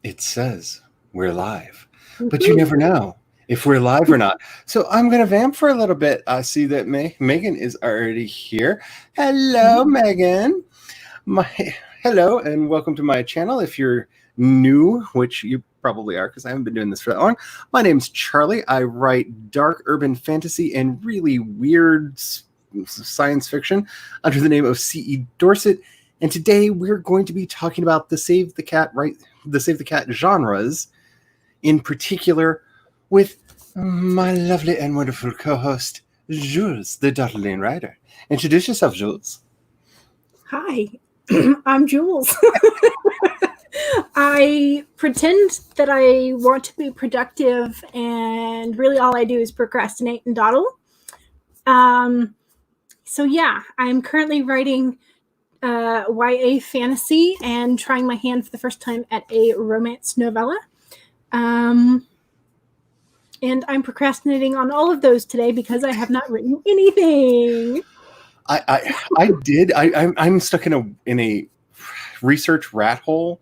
It says we're live, but you never know if we're live or not. So I'm going to vamp for a little bit. I see that Megan is already here. Hello, Megan. Hello, and welcome to my channel. If you're new, which you probably are because I haven't been doing this for that long, my name's Charlie. I write dark urban fantasy and really weird science fiction under the name of C.E. Dorset. And today we're going to be talking about the Save the Cat genres, in particular with my lovely and wonderful co-host, Jules, the Dawdling Writer. Introduce yourself, Jules. Hi, I'm Jules. I pretend that I want to be productive, and really all I do is procrastinate and dawdle. So yeah, I'm currently writing YA fantasy and trying my hand for the first time at a romance novella. And I'm procrastinating on all of those today because I have not written anything. I'm stuck in a research rat hole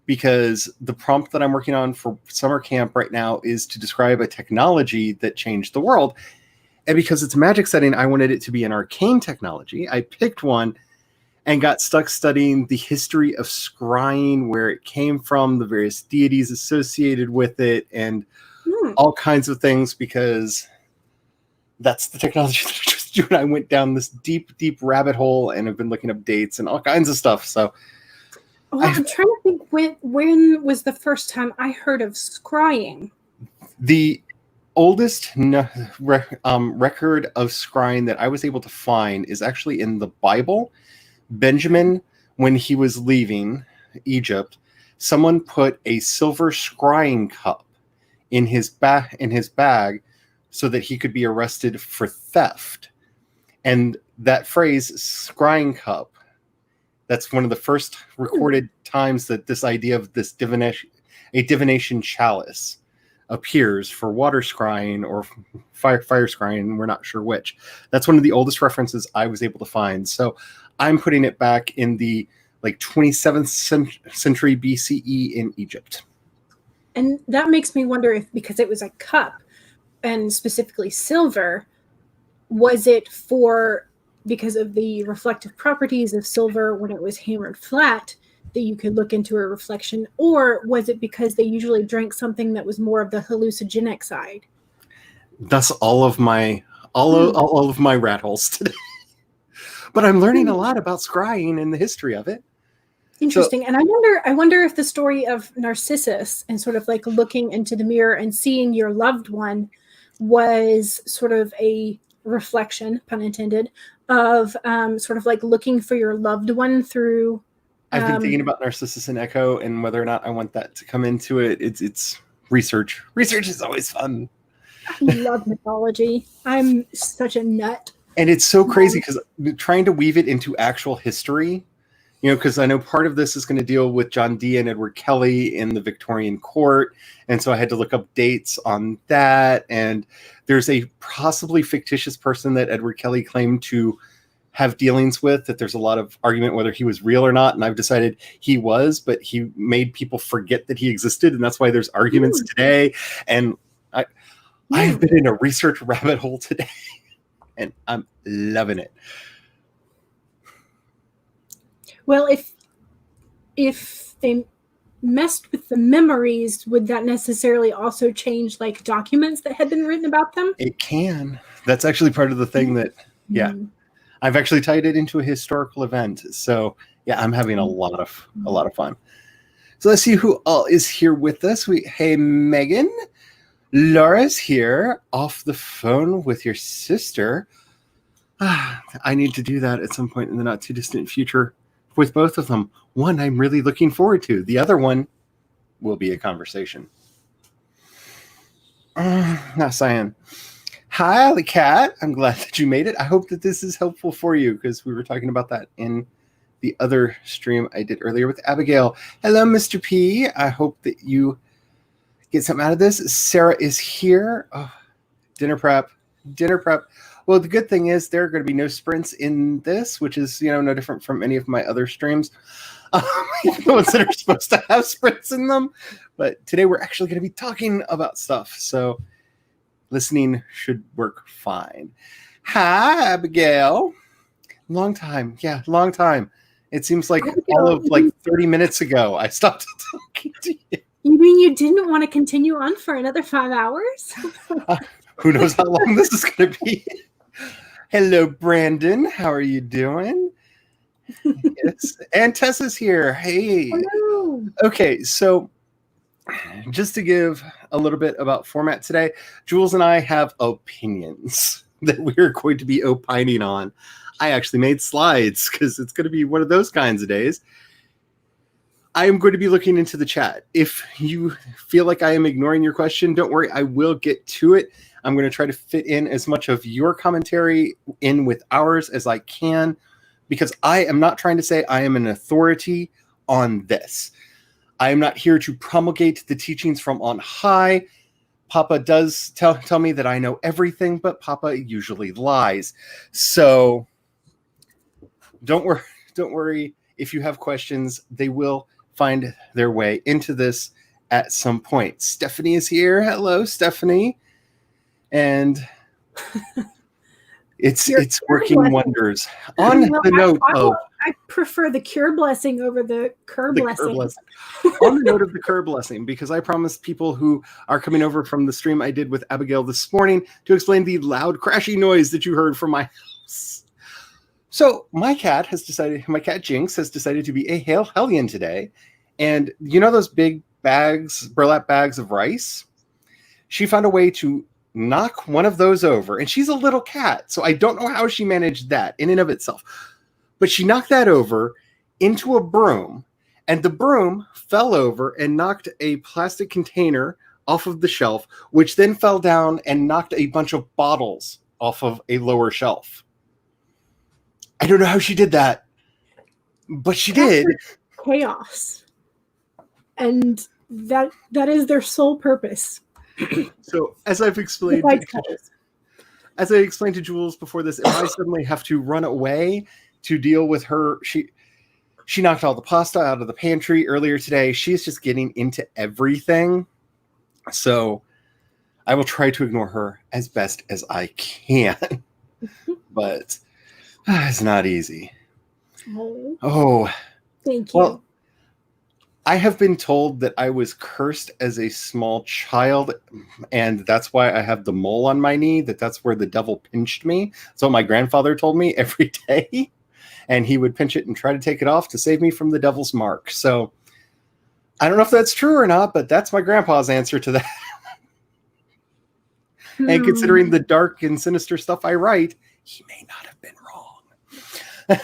because the prompt that I'm working on for summer camp right now is to describe a technology that changed the world. And because it's a magic setting, I wanted it to be an arcane technology. I picked one and got stuck studying the history of scrying, where it came from, the various deities associated with it, and all kinds of things, because that's the technology that I just do. And I went down this deep, deep rabbit hole and have been looking up dates and all kinds of stuff. So I'm trying to think when was the first time I heard of scrying? The oldest record of scrying that I was able to find is actually in the Bible. Benjamin, when he was leaving Egypt, someone put a silver scrying cup in his bag so that he could be arrested for theft. And that phrase, scrying cup, that's one of the first recorded times that this idea of this divination chalice appears for water scrying or fire scrying. We're not sure which. That's one of the oldest references I was able to find. So I'm putting it back in the 27th century BCE in Egypt. And that makes me wonder if, because it was a cup and specifically silver, was it because of the reflective properties of silver when it was hammered flat that you could look into a reflection, or was it because they usually drank something that was more of the hallucinogenic side? That's all of my rat holes today. But I'm learning a lot about scrying and the history of it. Interesting. And I wonder if the story of Narcissus and sort of like looking into the mirror and seeing your loved one was sort of a reflection, pun intended, of sort of like looking for your loved one through. I've been thinking about Narcissus and Echo and whether or not I want that to come into it. It's research. Research is always fun. I love mythology. I'm such a nut. And it's so crazy because trying to weave it into actual history, because I know part of this is going to deal with John Dee and Edward Kelly in the Victorian court. And so I had to look up dates on that. And there's a possibly fictitious person that Edward Kelly claimed to have dealings with, that there's a lot of argument whether he was real or not. And I've decided he was, but he made people forget that he existed. And that's why there's arguments today. And I've been in a research rabbit hole today. And I'm loving it. Well, if they messed with the memories, would that necessarily also change like documents that had been written about them? It can. That's actually part of the thing that, I've actually tied it into a historical event. So yeah, I'm having a lot of fun. So let's see who all is here with us. Hey, Megan. Laura's here off the phone with your sister. I need to do that at some point in the not too distant future with both of them. One I'm really looking forward to. The other one will be a conversation. Now, Cyan. Hi, Alley Cat. I'm glad that you made it. I hope that this is helpful for you because we were talking about that in the other stream I did earlier with Abigail. Hello, Mr. P. I hope that you get something out of this. Sarah is here. Oh, dinner prep. Well, the good thing is there are going to be no sprints in this, which is, no different from any of my other streams. The ones that are supposed to have sprints in them. But today we're actually going to be talking about stuff. So listening should work fine. Hi, Abigail. Long time. Yeah, long time. It seems like all of 30 minutes ago I stopped talking to you. You mean you didn't want to continue on for another 5 hours? Who knows how long this is going to be. Hello, Brandon. How are you doing? Yes. And Tessa's here. Hey. Hello. Okay, so just to give a little bit about format today, Jules and I have opinions that we're going to be opining on. I actually made slides because it's going to be one of those kinds of days. I am going to be looking into the chat. If you feel like I am ignoring your question, don't worry, I will get to it. I'm going to try to fit in as much of your commentary in with ours as I can, because I am not trying to say I am an authority on this. I am not here to promulgate the teachings from on high. Papa does tell me that I know everything, but Papa usually lies. So don't worry. If you have questions, they will find their way into this at some point. Stephanie is here. Hello, Stephanie. And it's working wonders. On the note of... I prefer the cure blessing over the cur blessing. On the note of the cur blessing, because I promised people who are coming over from the stream I did with Abigail this morning to explain the loud crashing noise that you heard from my house. So my cat Jinx has decided to be a hellion today. And those big burlap bags of rice? She found a way to knock one of those over. And she's a little cat, so I don't know how she managed that in and of itself. But she knocked that over into a broom, and the broom fell over and knocked a plastic container off of the shelf, which then fell down and knocked a bunch of bottles off of a lower shelf. I don't know how she did that, but she did. Chaos. And that is their sole purpose. So as I've explained, as I explained to Jules before this, if I suddenly have to run away to deal with her, she knocked all the pasta out of the pantry earlier today. She's just getting into everything. So I will try to ignore her as best as I can. But it's not easy. Oh. Thank you. Well, I have been told that I was cursed as a small child, and that's why I have the mole on my knee, that's where the devil pinched me. That's what my grandfather told me every day. And he would pinch it and try to take it off to save me from the devil's mark. So I don't know if that's true or not, but that's my grandpa's answer to that. And considering the dark and sinister stuff I write, he may not have been wrong.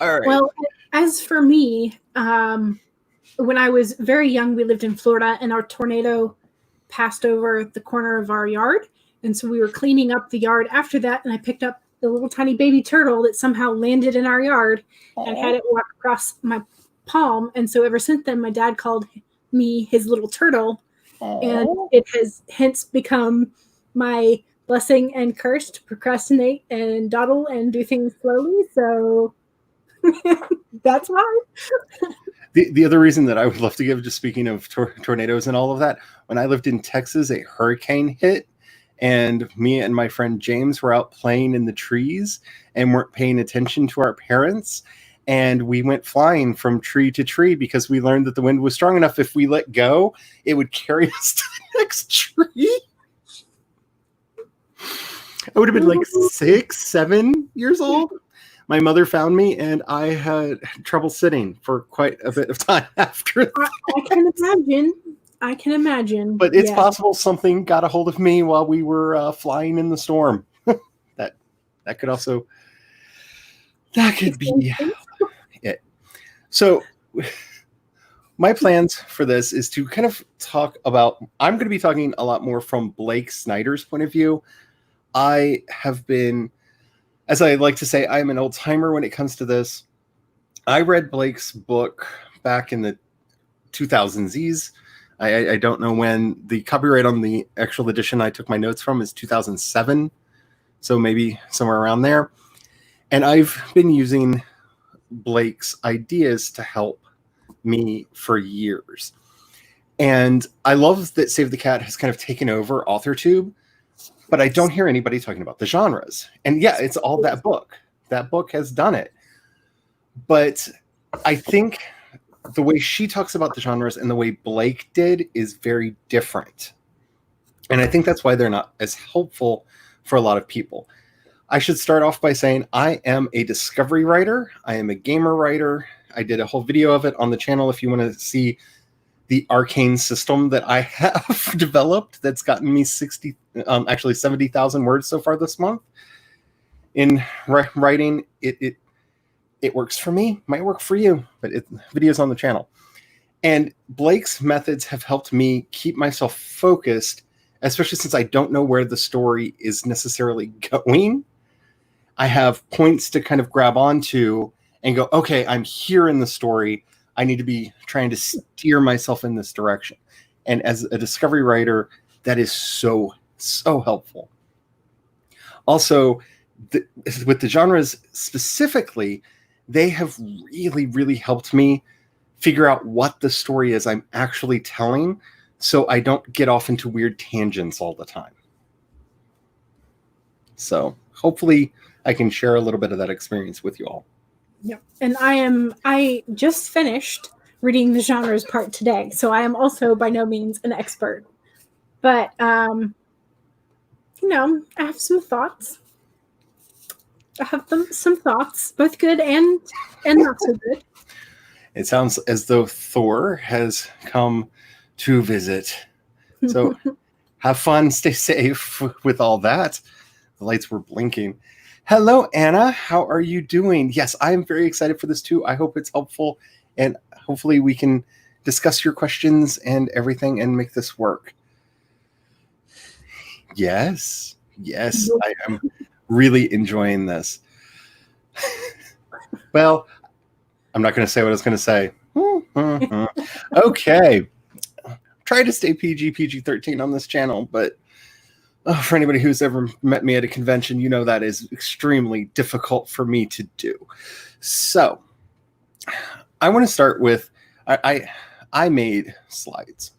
All right. Well, as for me, when I was very young, we lived in Florida, and our tornado passed over the corner of our yard. And so we were cleaning up the yard after that, and I picked up the little tiny baby turtle that somehow landed in our yard and had it walk across my palm. And so ever since then, my dad called me his little turtle. And it has hence become my blessing and curse to procrastinate and dawdle and do things slowly. So that's why. The other reason that I would love to give, just speaking of tornadoes and all of that, when I lived in Texas, a hurricane hit, and me and my friend James were out playing in the trees and weren't paying attention to our parents. And we went flying from tree to tree because we learned that the wind was strong enough. If we let go, it would carry us to the next tree. I would have been like 6, 7 years old. My mother found me, and I had trouble sitting for quite a bit of time after that. I can imagine. But it's possible something got a hold of me while we were flying in the storm. that could be it. So my plans for this is to kind of talk about, I'm going to be talking a lot more from Blake Snyder's point of view. I have been, as I like to say, I'm an old timer when it comes to this. I read Blake's book back in the 2000s. I don't know when. The copyright on the actual edition I took my notes from is 2007. So maybe somewhere around there. And I've been using Blake's ideas to help me for years. And I love that Save the Cat has kind of taken over AuthorTube, but I don't hear anybody talking about the genres. And yeah, it's all that book. That book has done it. But I think the way she talks about the genres and the way Blake did is very different. And I think that's why they're not as helpful for a lot of people. I should start off by saying I am a discovery writer. I am a gamer writer. I did a whole video of it on the channel if you want to see the arcane system that I have developed that's gotten me 70,000 words so far this month. In writing, it works for me, might work for you, but videos on the channel. And Blake's methods have helped me keep myself focused, especially since I don't know where the story is necessarily going. I have points to kind of grab onto and go, okay, I'm here in the story. I need to be trying to steer myself in this direction. And as a discovery writer, that is so, so helpful. Also, with the genres specifically, they have really, really helped me figure out what the story is I'm actually telling, so I don't get off into weird tangents all the time. So hopefully I can share a little bit of that experience with you all. Yep. And I just finished reading the genres part today, so I am also by no means an expert. But I have some thoughts. I have some thoughts, both good and not so good. It sounds as though Thor has come to visit. So have fun, stay safe with all that. The lights were blinking. Hello, Anna. How are you doing? Yes, I'm very excited for this too. I hope it's helpful, and hopefully we can discuss your questions and everything and make this work. Yes, I am really enjoying this. Well, I'm not going to say what I was going to say. Okay. Try to stay PG-13 on this channel, but for anybody who's ever met me at a convention, you know that is extremely difficult for me to do. So I want to start with, I made slides.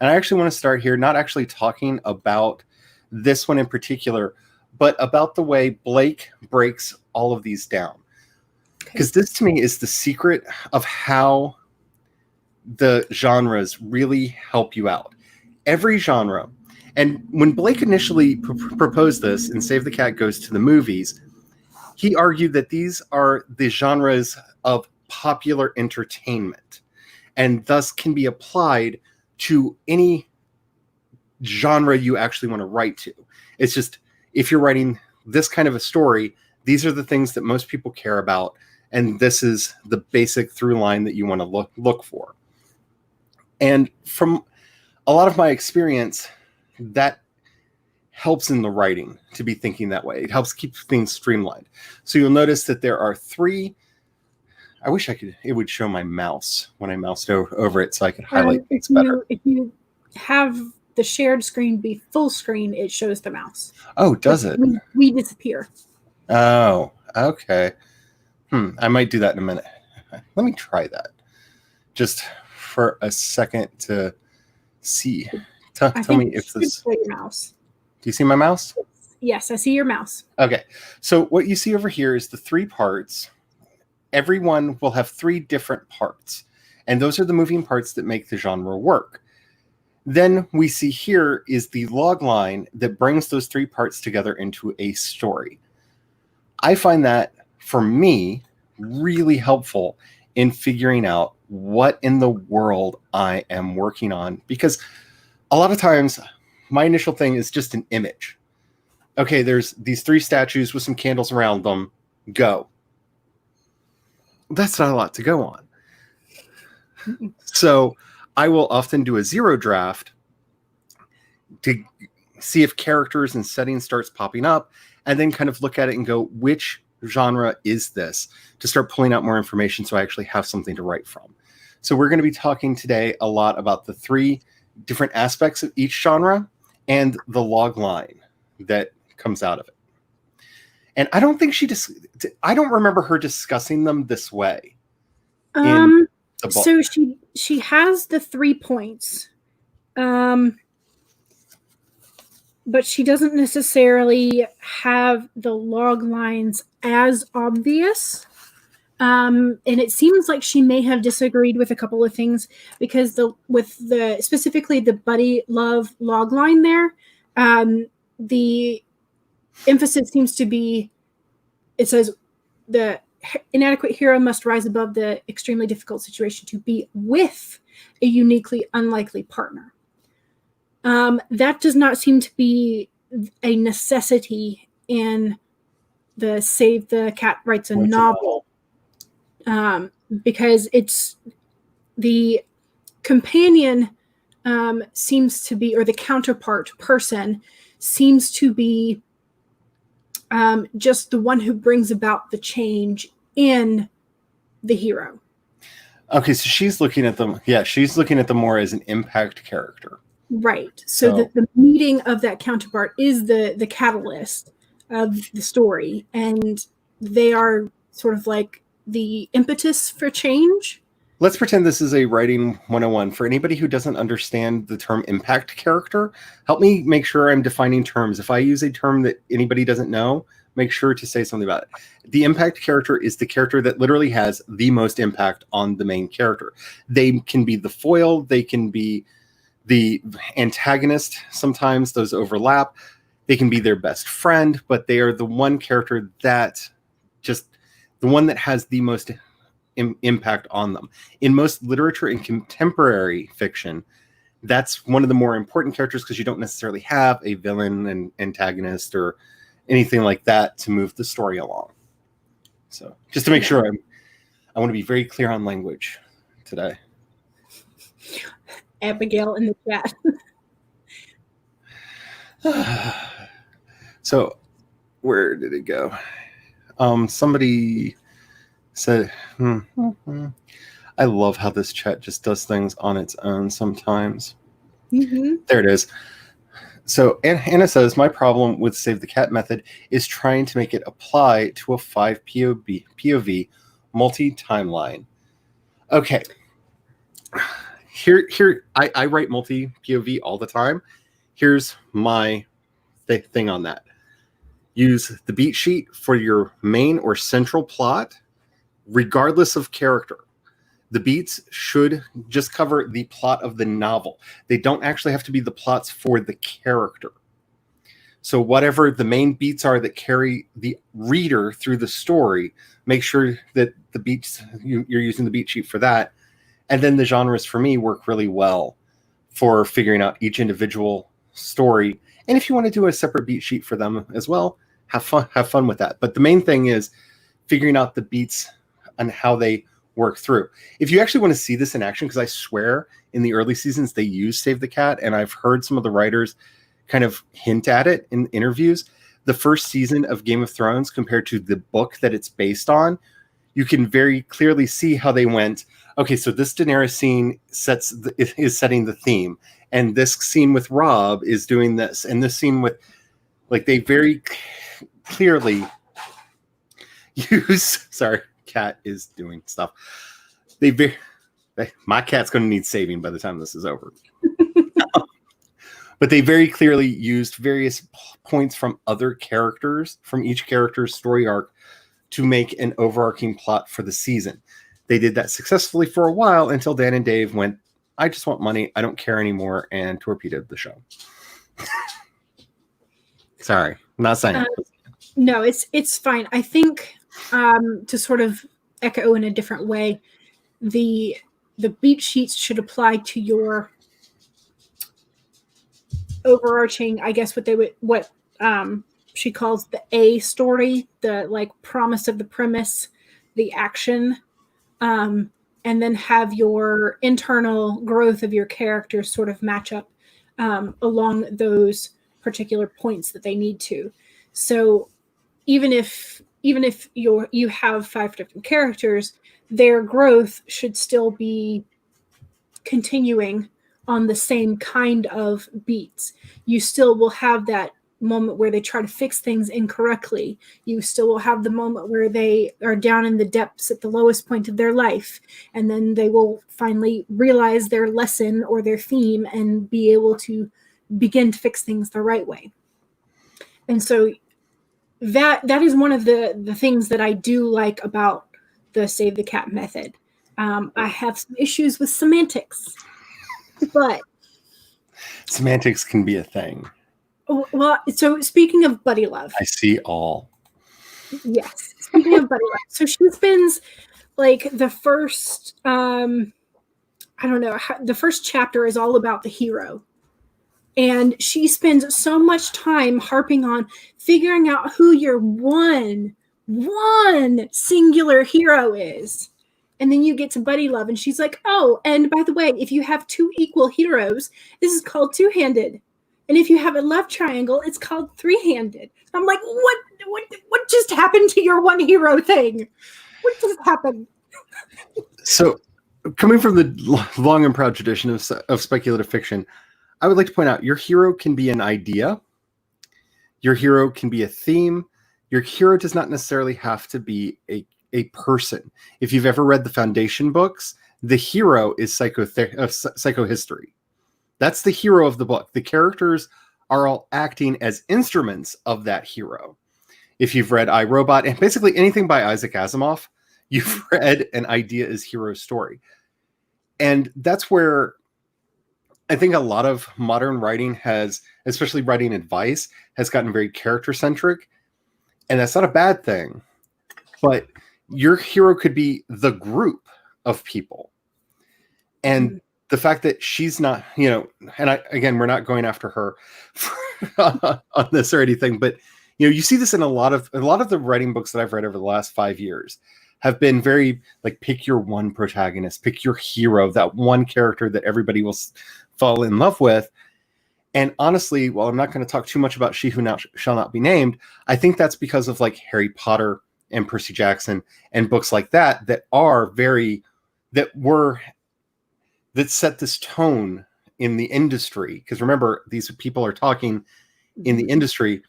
And I actually want to start here, not actually talking about this one in particular, but about the way Blake breaks all of these down. Because this to me is the secret of how the genres really help you out. Every genre, and when Blake initially proposed this in Save the Cat Goes to the Movies, he argued that these are the genres of popular entertainment and thus can be applied to any genre you actually want to write to. It's just, if you're writing this kind of a story, these are the things that most people care about, and this is the basic through line that you want to look for. And from a lot of my experience, that helps in the writing to be thinking that way. It helps keep things streamlined. So you'll notice that there are three. I wish it would show my mouse when I moused over it so I could highlight things better. If you have the shared screen be full screen, it shows the mouse. Oh, does it? We disappear. Oh, okay. I might do that in a minute. Let me try that. Just for a second to see. Tell me if this. Your mouse. Do you see my mouse? Yes, I see your mouse. Okay. So what you see over here is the three parts. Everyone will have three different parts, and those are the moving parts that make the genre work. Then we see here is the log line that brings those three parts together into a story. I find that, for me, really helpful in figuring out what in the world I am working on, because a lot of times my initial thing is just an image. Okay, there's these three statues with some candles around them. Go. That's not a lot to go on. So I will often do a zero draft to see if characters and settings starts popping up, and then kind of look at it and go, which genre is this, to start pulling out more information so I actually have something to write from. So we're going to be talking today a lot about the three different aspects of each genre and the log line that comes out of it. And I don't think I don't remember her discussing them this way in the book. So she has the 3 points. But she doesn't necessarily have the log lines as obvious. And it seems like she may have disagreed with a couple of things, because specifically the buddy love log line there, the emphasis seems to be, it says the inadequate hero must rise above the extremely difficult situation to be with a uniquely unlikely partner. That does not seem to be a necessity in the Save the Cat Writes a Novel, because it's the companion seems to be, or the counterpart person seems to be just the one who brings about the change in the hero. Okay, so she's looking at them. Yeah, she's looking at them more as an impact character. Right. So the meeting of that counterpart is the catalyst of the story, and they are sort of like the impetus for change. Let's pretend this is a writing 101. For anybody who doesn't understand the term impact character, help me make sure I'm defining terms. If I use a term that anybody doesn't know, make sure to say something about it. The impact character is the character that literally has the most impact on the main character. They can be the foil, they can be the antagonist. Sometimes those overlap. They can be their best friend, but they are the one character that just the one that has the most impact on them. In most literature and contemporary fiction, that's one of the more important characters, because you don't necessarily have a villain and antagonist or anything like that to move the story along. So just to make sure I want to be very clear on language today. Abigail in the chat. So where did it go? Somebody said, I love how this chat just does things on its own sometimes. Mm-hmm. There it is. So Anna says, my problem with Save the Cat method is trying to make it apply to a 5 POV multi-timeline. Okay. Here, I write multi-POV all the time. Here's my thing on that. Use the beat sheet for your main or central plot, regardless of character. The beats should just cover the plot of the novel. They don't actually have to be the plots for the character. So whatever the main beats are that carry the reader through the story, make sure that the beats, you're using the beat sheet for that. And then the genres for me work really well for figuring out each individual story. And if you want to do a separate beat sheet for them as well, have fun with that. But the main thing is figuring out the beats and how they work through. If you actually want to see this in action, because I swear in the early seasons they use Save the Cat, and I've heard some of the writers kind of hint at it in interviews. The first season of Game of Thrones compared to the book that it's based on, you can very clearly see how they went, okay, so this Daenerys scene is setting the theme, and this scene with Robb is doing this, and this scene with, like, they very clearly use, sorry, cat is doing stuff. My cat's going to need saving by the time this is over. But they very clearly used various points from other characters, from each character's story arc, to make an overarching plot for the season. They did that successfully for a while until Dan and Dave went, I just want money, I don't care anymore, and torpedoed the show. Sorry, I'm not saying no, it's fine. I think to sort of echo in a different way, the beat sheets should apply to your overarching, I guess what she calls the A story, the like promise of the premise, the action, and then have your internal growth of your characters sort of match up along those particular points that they need to. So even if you have 5 different characters, their growth should still be continuing on the same kind of beats. You still will have that moment where they try to fix things incorrectly. You still will have the moment where they are down in the depths at the lowest point of their life, and then they will finally realize their lesson or their theme and be able to begin to fix things the right way. And so that is one of the things that I do like about the Save the Cat method. I have some issues with semantics, but semantics can be a thing. Well, so speaking of buddy love, I see all. Yes, speaking of buddy love, so she spends like the first, I don't know, the first chapter is all about the hero. And she spends so much time harping on figuring out who your one singular hero is. And then you get to buddy love, and she's like, oh, and by the way, if you have two equal heroes, this is called two-handed. And if you have a love triangle, it's called three-handed. I'm like, what just happened to your one hero thing? What just happened? So, coming from the long and proud tradition of speculative fiction, I would like to point out your hero can be an idea. Your hero can be a theme. Your hero does not necessarily have to be a person. If you've ever read the Foundation books, the hero is psychohistory. That's the hero of the book. The characters are all acting as instruments of that hero. If you've read I, Robot, and basically anything by Isaac Asimov, you've read an idea as hero story. And that's where I think a lot of modern writing has, especially writing advice, has gotten very character-centric. And that's not a bad thing. But your hero could be the group of people. And the fact that she's not, and again, we're not going after her on this or anything, but you see this in a lot of the writing books that I've read over the last 5 years have been very like, pick your one protagonist, pick your hero, that one character that everybody will fall in love with. And honestly, while I'm not going to talk too much about She Who Now Shall Not Be Named, I think that's because of like Harry Potter and Percy Jackson and books like that that set this tone in the industry. Because remember, these people are talking in the industry,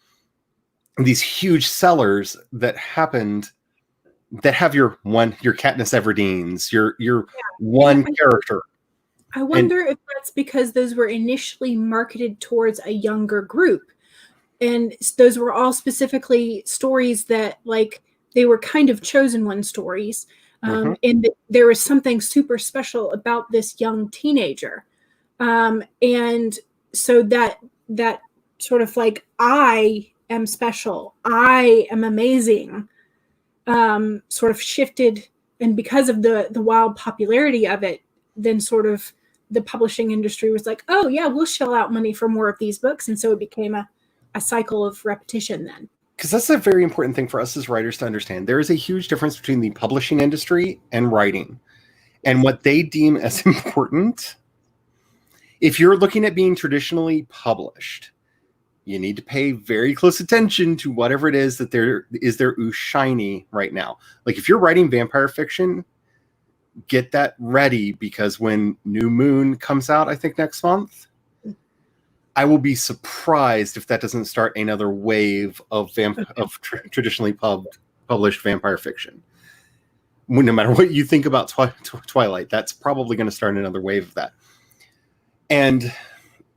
these huge sellers that happened, that have your Katniss Everdeen's, your one character. I wonder if that's because those were initially marketed towards a younger group. And those were all specifically stories that, like, they were kind of chosen one stories. And there was something super special about this young teenager. And so that sort of like, I am special, I am amazing, sort of shifted. And because of the wild popularity of it, then sort of the publishing industry was like, oh yeah, we'll shell out money for more of these books. And so it became a cycle of repetition then. Because that's a very important thing for us as writers to understand. There is a huge difference between the publishing industry and writing, and what they deem as important. If you're looking at being traditionally published, you need to pay very close attention to whatever it is that there is their ooh shiny right now. Like if you're writing vampire fiction, get that ready, because when New Moon comes out, I think next month, I will be surprised if that doesn't start another wave of traditionally published vampire fiction. No matter what you think about Twilight, that's probably going to start another wave of that. And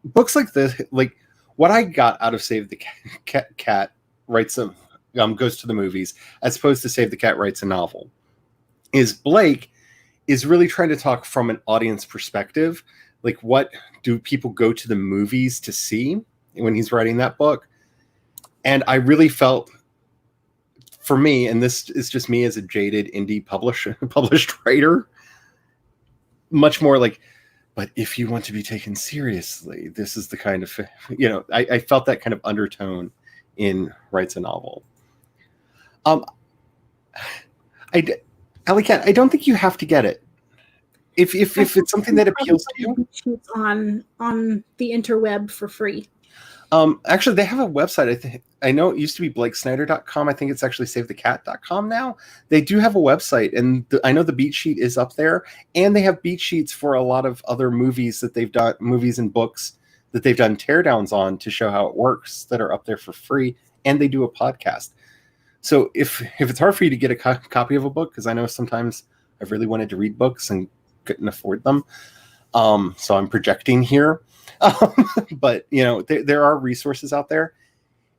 books like this, like what I got out of Save the Cat writes goes to the movies, as opposed to Save the Cat writes a novel, is Blake is really trying to talk from an audience perspective. Like, what do people go to the movies to see when he's writing that book? And I really felt, for me, and this is just me as a jaded indie published writer, much more like, but if you want to be taken seriously, this is the kind of, I felt that kind of undertone in Writes a Novel. Alley Cat, I don't think you have to get it. If it's something that appeals to you, on the interweb for free. Actually, they have a website. I know it used to be blakesnyder.com. I think it's actually savethecat.com now. They do have a website, and I know the beat sheet is up there, and they have beat sheets for a lot of other movies that they've done, movies and books that they've done teardowns on to show how it works that are up there for free, and they do a podcast. So if it's hard for you to get a copy of a book, because I know sometimes I've really wanted to read books and couldn't afford them, so I'm projecting here, but there are resources out there.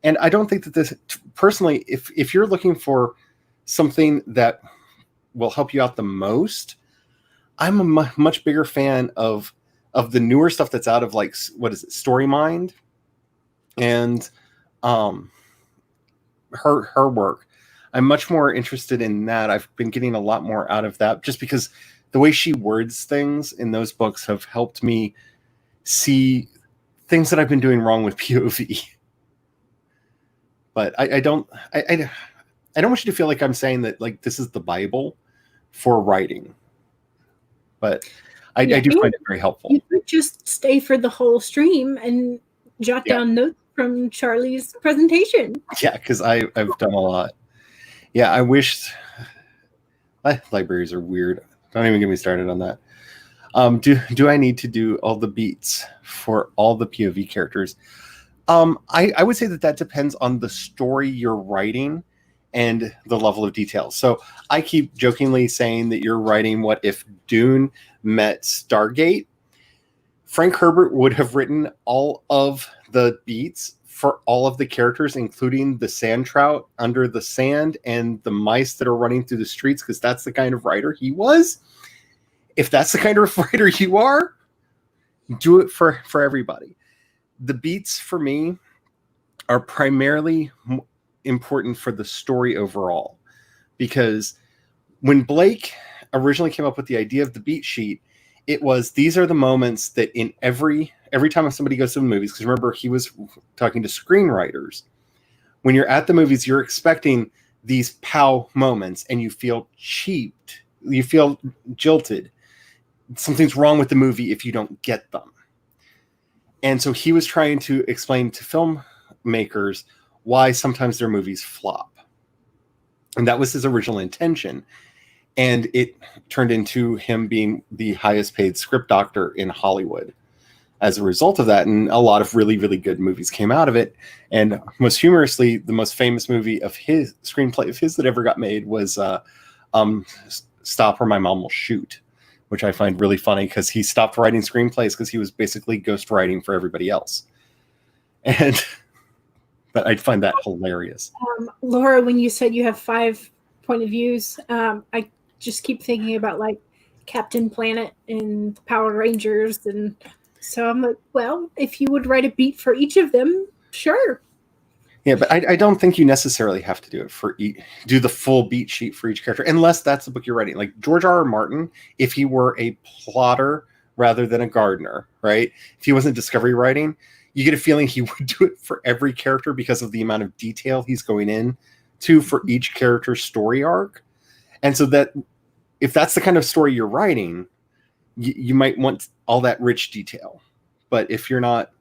And I don't think that this, personally, if you're looking for something that will help you out the most, I'm a much bigger fan of the newer stuff that's out of, like, what is it, StoryMind, and her work. I'm much more interested in that. I've been getting a lot more out of that, just because the way she words things in those books have helped me see things that I've been doing wrong with POV. But I don't want you to feel like I'm saying that, like, this is the Bible for writing. But I do find it very helpful. You could just stay for the whole stream and jot down notes from Charlie's presentation. Yeah, because I've done a lot. Yeah, I wish libraries are weird. Don't even get me started on that. Do I need to do all the beats for all the POV characters? I would say that depends on the story you're writing and the level of detail. So I keep jokingly saying that you're writing what if Dune met Stargate. Frank Herbert would have written all of the beats for all of the characters, including the sand trout under the sand and the mice that are running through the streets, because that's the kind of writer he was. If that's the kind of writer you are, do it for everybody. The beats for me are primarily important for the story overall, because when Blake originally came up with the idea of the beat sheet, it was, these are the moments that in every time somebody goes to the movies, because remember, he was talking to screenwriters. When you're at the movies, you're expecting these pow moments, and you feel cheaped, you feel jilted. Something's wrong with the movie if you don't get them. And so he was trying to explain to filmmakers why sometimes their movies flop. And that was his original intention. And it turned into him being the highest paid script doctor in Hollywood as a result of that. And a lot of really, really good movies came out of it. And most humorously, the most famous movie of his, screenplay of his that ever got made was Stop or My Mom Will Shoot, which I find really funny, because he stopped writing screenplays because he was basically ghostwriting for everybody else. But I find that hilarious. Laura, when you said you have 5 point of views, I just keep thinking about, like, Captain Planet and the Power Rangers. And so I'm like, well, if you would write a beat for each of them, sure. Yeah, but I don't think you necessarily have to do it for do the full beat sheet for each character, unless that's the book you're writing. Like George R.R. Martin, if he were a plotter rather than a gardener, right? If he wasn't discovery writing, you get a feeling he would do it for every character because of the amount of detail he's going in to for each character's story arc. And so that if that's the kind of story you're writing, you might want all that rich detail. But if you're not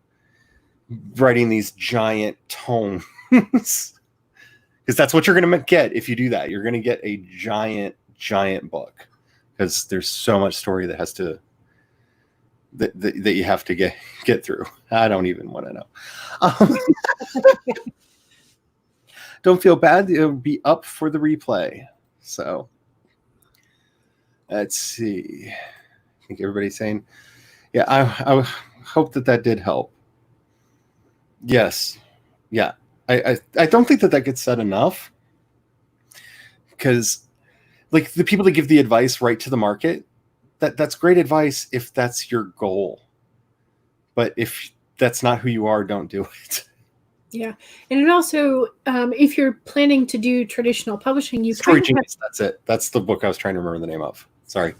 writing these giant tomes, because that's what you're going to get if you do that, you're going to get a giant book, because there's so much story that has to that you have to get through. I don't even want to know. Don't feel bad. It'll be up for the replay. So let's see. I think everybody's saying, yeah, I hope that did help. Yes. Yeah. I don't think that gets said enough, because, like, the people that give the advice right to the market, that's great advice if that's your goal. But if that's not who you are, don't do it. Yeah. And it also, if you're planning to do traditional publishing, you Story Genius, that's it. That's the book I was trying to remember the name of. Sorry.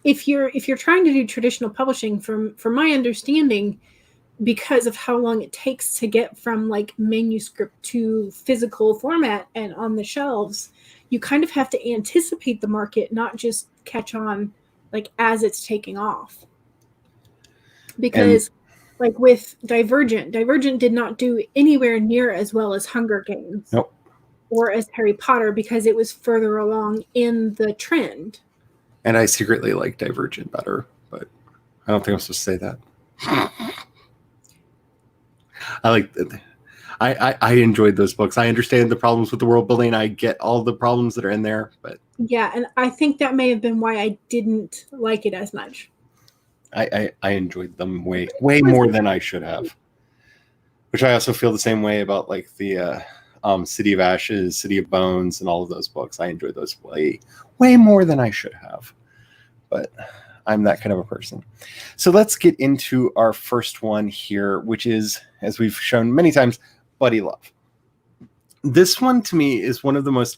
If you're trying to do traditional publishing, from my understanding, because of how long it takes to get from, like, manuscript to physical format and on the shelves, you kind of have to anticipate the market, not just catch on, like, as it's taking off. Because like with Divergent did not do anywhere near as well as Hunger Games. Nope. Or as Harry Potter, because it was further along in the trend. And I secretly like Divergent better, but I don't think I'm supposed to say that. I like that. I enjoyed those books. I understand the problems with the world building. I get all the problems that are in there, but Yeah, and I think that may have been why I didn't like it as much. I enjoyed them way more than I should have. Which I also feel the same way about like the City of Ashes, City of Bones, and all of those books. I enjoyed those way more than I should have. But I'm that kind of a person. So let's get into our first one here, which is, as we've shown many times, buddy love. This one to me is one of the most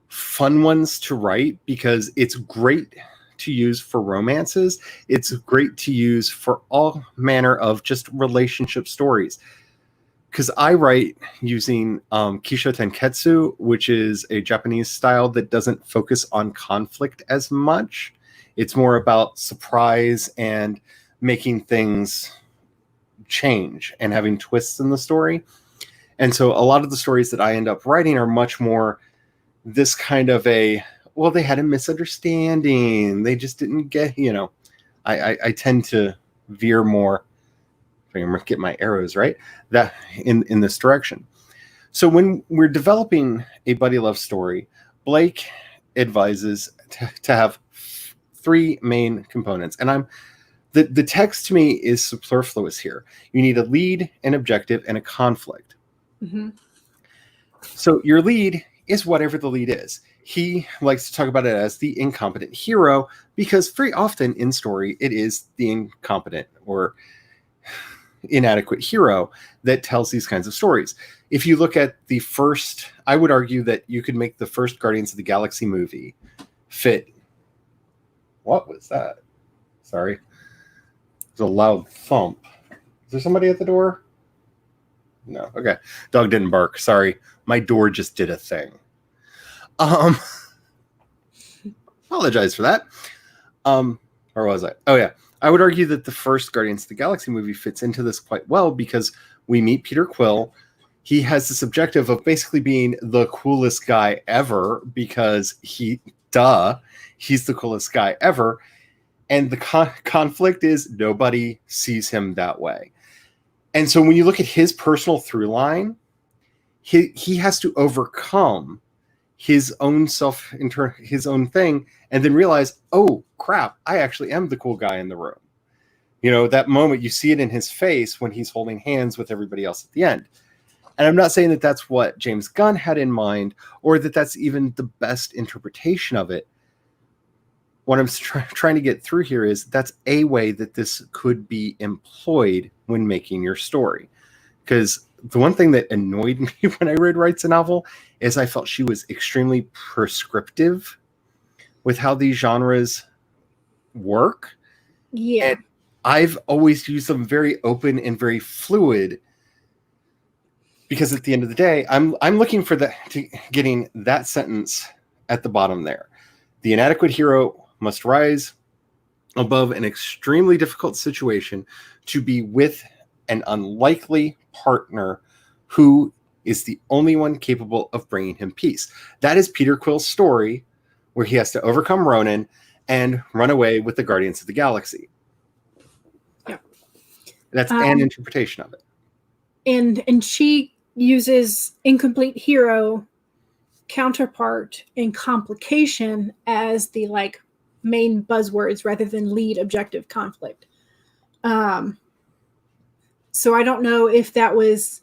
fun ones to write because it's great to use for romances. It's great to use for all manner of just relationship stories. Because I write using Kisho Tenketsu, which is a Japanese style that doesn't focus on conflict as much. It's more about surprise and making things change and having twists in the story. And so a lot of the stories that I end up writing are much more this kind of a, well, they had a misunderstanding. They just didn't get, I tend to veer more, if I can get my arrows right, that in this direction. So when we're developing a buddy love story, Blake advises to have three main components. And the text to me is superfluous here. You need a lead, an objective, and a conflict. Mm-hmm. So your lead is whatever the lead is. He likes to talk about it as the incompetent hero because very often in story, it is the incompetent or inadequate hero that tells these kinds of stories. If you look at the first, I would argue that you could make the first Guardians of the Galaxy movie fit. What was that? Sorry. It was a loud thump. Is there somebody at the door? No. Okay. Dog didn't bark. Sorry. My door just did a thing. Apologize for that. Where was I? Oh yeah. I would argue that the first Guardians of the Galaxy movie fits into this quite well because we meet Peter Quill. He has this objective of basically being the coolest guy ever because he's the coolest guy ever. And the conflict is nobody sees him that way. And so when you look at his personal through line, he has to overcome his own his own thing, and then realize, oh crap, I actually am the cool guy in the room. That moment, you see it in his face when he's holding hands with everybody else at the end. And I'm not saying that that's what James Gunn had in mind, or that that's even the best interpretation of it. What I'm trying to get through here is that's a way that this could be employed when making your story. Because the one thing that annoyed me when I read Wright's a novel is I felt she was extremely prescriptive with how these genres work. Yeah. And I've always used them very open and very fluid because at the end of the day, I'm looking for getting that sentence at the bottom there. The inadequate hero must rise above an extremely difficult situation to be with an unlikely partner who is the only one capable of bringing him peace. That is Peter Quill's story, where he has to overcome Ronan and run away with the Guardians of the Galaxy. Yeah. That's an interpretation of it. And she uses incomplete hero, counterpart, and complication as the main buzzwords rather than lead, objective, conflict. So I don't know if that was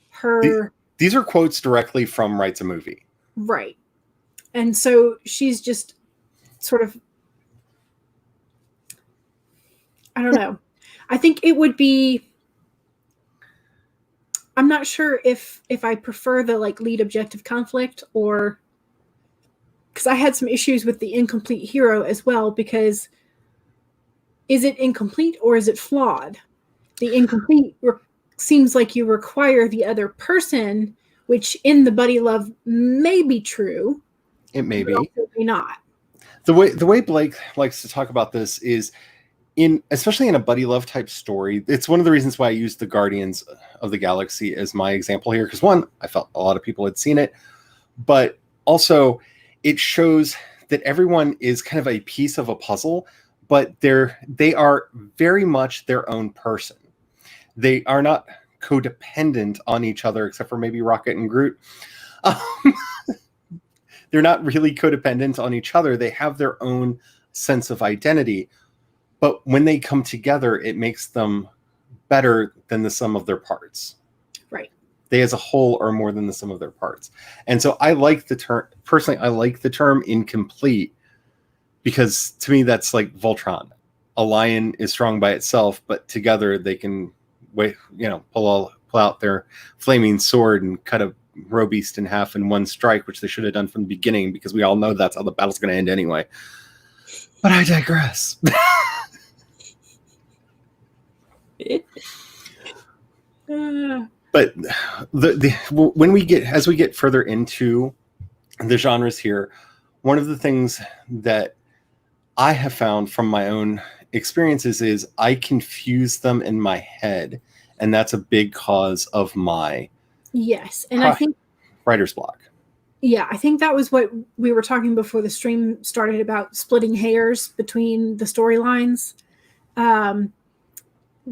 her. These are quotes directly from Wright's a Movie. Right. And so she's just sort of, I don't know. I think it would be, I'm not sure if I prefer the lead, objective, conflict, or because I had some issues with the incomplete hero as well, because is it incomplete or is it flawed? The incomplete seems like you require the other person, which in the buddy love may be true. It may be. May not. The way Blake likes to talk about this is especially in a buddy love type story. It's one of the reasons why I used the Guardians of the Galaxy as my example here. Because one, I felt a lot of people had seen it, but also it shows that everyone is kind of a piece of a puzzle, but they are very much their own person. They are not codependent on each other, except for maybe Rocket and Groot. Um, they're not really codependent on each other. They have their own sense of identity. But when they come together, it makes them better than the sum of their parts. Right. They as a whole are more than the sum of their parts. And so I like the term, personally, I like the term incomplete, because to me, that's like Voltron. A lion is strong by itself, but together they can pull out their flaming sword and cut a roe beast in half in one strike, which they should have done from the beginning, because we all know that's how the battle's going to end anyway. But I digress. But when we get further into the genres here, one of the things that I have found from my own experiences is I confuse them in my head, and that's a big cause of my I think writer's block. Yeah, I think that was what we were talking before the stream started about splitting hairs between the storylines,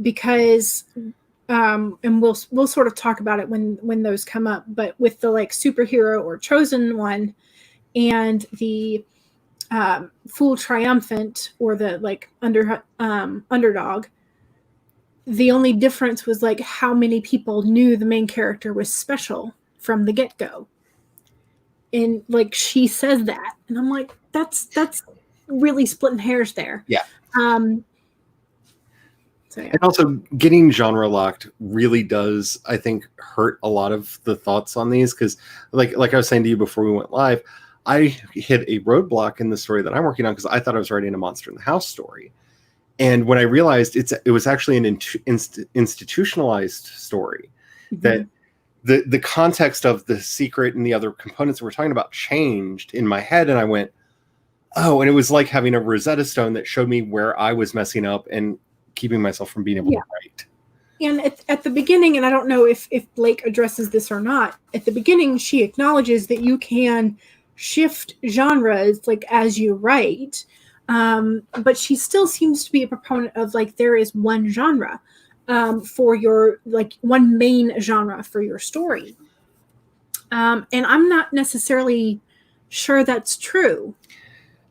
because and we'll sort of talk about it when those come up. But with the like superhero or chosen one, and the fool triumphant or the like underdog, the only difference was like how many people knew the main character was special from the get-go. And like she says that, and I'm like, that's really splitting hairs there. Yeah. So, yeah. And also getting genre locked really does, I think, hurt a lot of the thoughts on these, because like I was saying to you before we went live, I hit a roadblock in the story that I'm working on because I thought I was writing a Monster in the House story. And when I realized it was actually an institutionalized story, that the context of the secret and the other components that we're talking about changed in my head, and I went, oh, and it was like having a Rosetta Stone that showed me where I was messing up and keeping myself from being able to write. And at the beginning, and I don't know if Blake addresses this or not, at the beginning she acknowledges that you can shift genres like as you write, but she still seems to be a proponent of like there is one genre for your, like one main genre for your story, and I'm not necessarily sure that's true.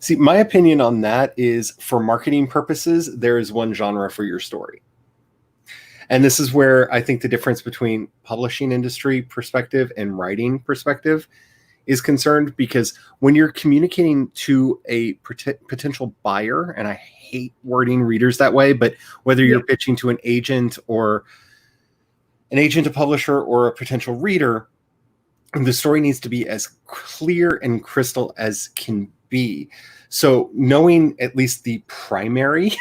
See, my opinion on that is, for marketing purposes, there is one genre for your story. And this is where I think the difference between publishing industry perspective and writing perspective is concerned, because when you're communicating to a potential buyer, and I hate wording readers that way, but whether you're pitching to an agent, a publisher, or a potential reader, the story needs to be as clear and crystal as can be. So knowing at least the primary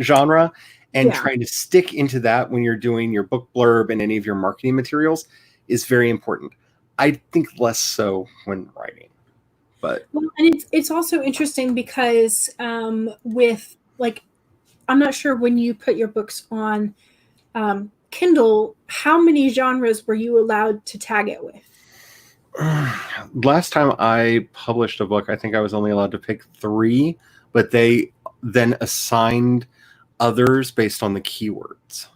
genre and trying to stick into that when you're doing your book blurb and any of your marketing materials is very important. I think less so when writing. But well, and it's also interesting because with like, I'm not sure when you put your books on Kindle, how many genres were you allowed to tag it with? Last time I published a book, I think I was only allowed to pick 3, but they then assigned others based on the keywords.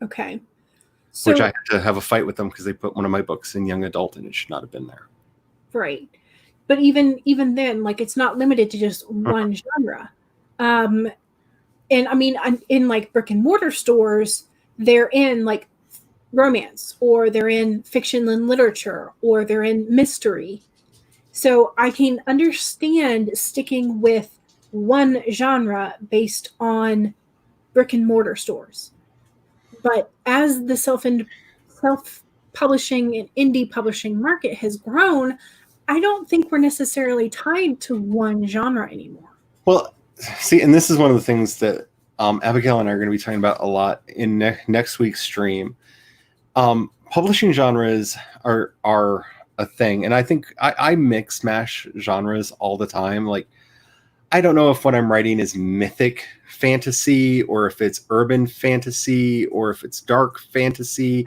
Okay. So, which I had to have a fight with them because they put one of my books in young adult and it should not have been there. Right. But even then, like, it's not limited to just one genre. And I mean, in like brick and mortar stores, they're in like romance, or they're in fiction and literature, or they're in mystery. So I can understand sticking with one genre based on brick and mortar stores. But as the self-publishing and indie publishing market has grown, I don't think we're necessarily tied to one genre anymore. Well, see, and this is one of the things that Abigail and I are going to be talking about a lot in next week's stream. Publishing genres are a thing, and I think I mix mash genres all the time. Like, I don't know if what I'm writing is mythic fantasy, or if it's urban fantasy, or if it's dark fantasy.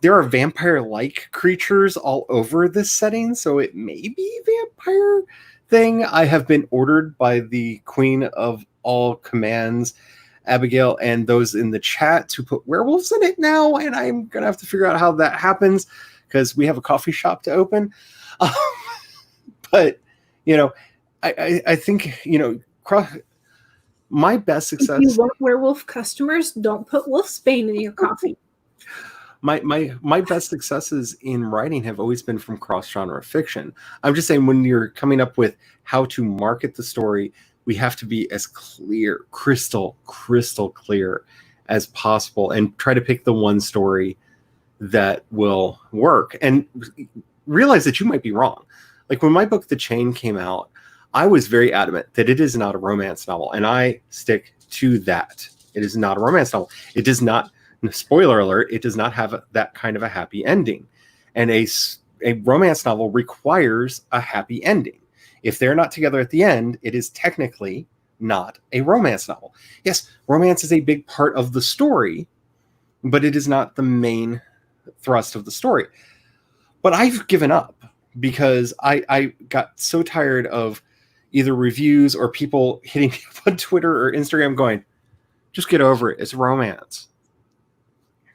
There are vampire-like creatures all over this setting, so it may be vampire thing. I have been ordered by the Queen of all commands Abigail and those in the chat to put werewolves in it now, and I'm gonna have to figure out how that happens because we have a coffee shop to open. But I think my best success. If you want werewolf customers, don't put wolfsbane in your coffee. My best successes in writing have always been from cross-genre fiction. I'm just saying, when you're coming up with how to market the story, we have to be as clear, crystal clear as possible, and try to pick the one story that will work, and realize that you might be wrong. Like when my book, The Chain, came out, I was very adamant that it is not a romance novel, and I stick to that. It is not a romance novel. It does not, spoiler alert, it does not have that kind of a happy ending. And a romance novel requires a happy ending. If they're not together at the end, it is technically not a romance novel. Yes, romance is a big part of the story, but it is not the main thrust of the story. But I've given up because I got so tired of either reviews or people hitting me up on Twitter or Instagram going, just get over it. It's romance.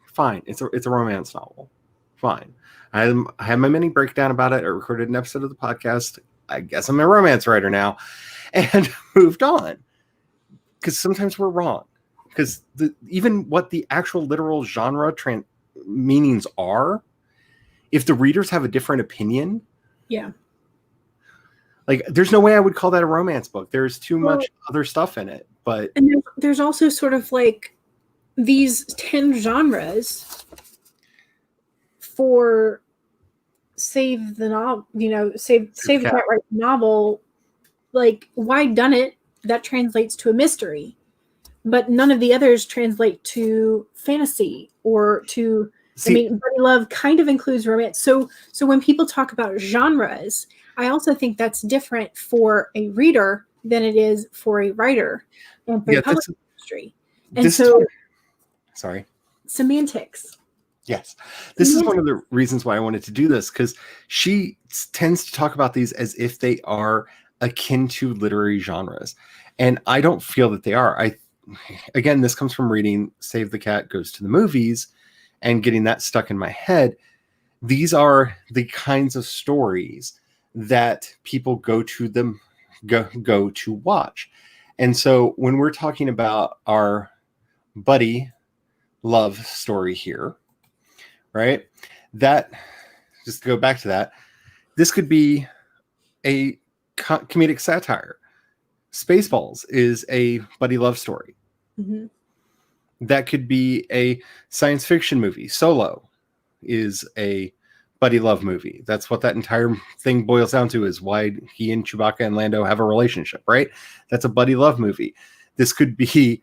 Fine. It's a romance novel. Fine. I had my mini breakdown about it. I recorded an episode of the podcast. I guess I'm a romance writer now, and moved on. Because sometimes we're wrong. Because even what the actual literal genre meanings are, if the readers have a different opinion, yeah, like there's no way I would call that a romance book. There's too much other stuff in it. But and there's also sort of like these 10 genres for save the novel, save the cat right novel. Like, why done it? That translates to a mystery, but none of the others translate to fantasy or to. Buddy love kind of includes romance. So when people talk about genres, I also think that's different for a reader than it is for a writer and for the publishing industry. And sorry. Semantics. Yes. This is one of the reasons why I wanted to do this, because she tends to talk about these as if they are akin to literary genres. And I don't feel that they are. Again, this comes from reading Save the Cat Goes to the Movies and getting that stuck in my head. These are the kinds of stories that people go to watch. And so when we're talking about our buddy love story here, right? That, just to go back to that, this could be a comedic satire. Spaceballs is a buddy love story. Mm-hmm. That could be a science fiction movie. Solo is a buddy love movie. That's what that entire thing boils down to, is why he and Chewbacca and Lando have a relationship, right? That's a buddy love movie. This could be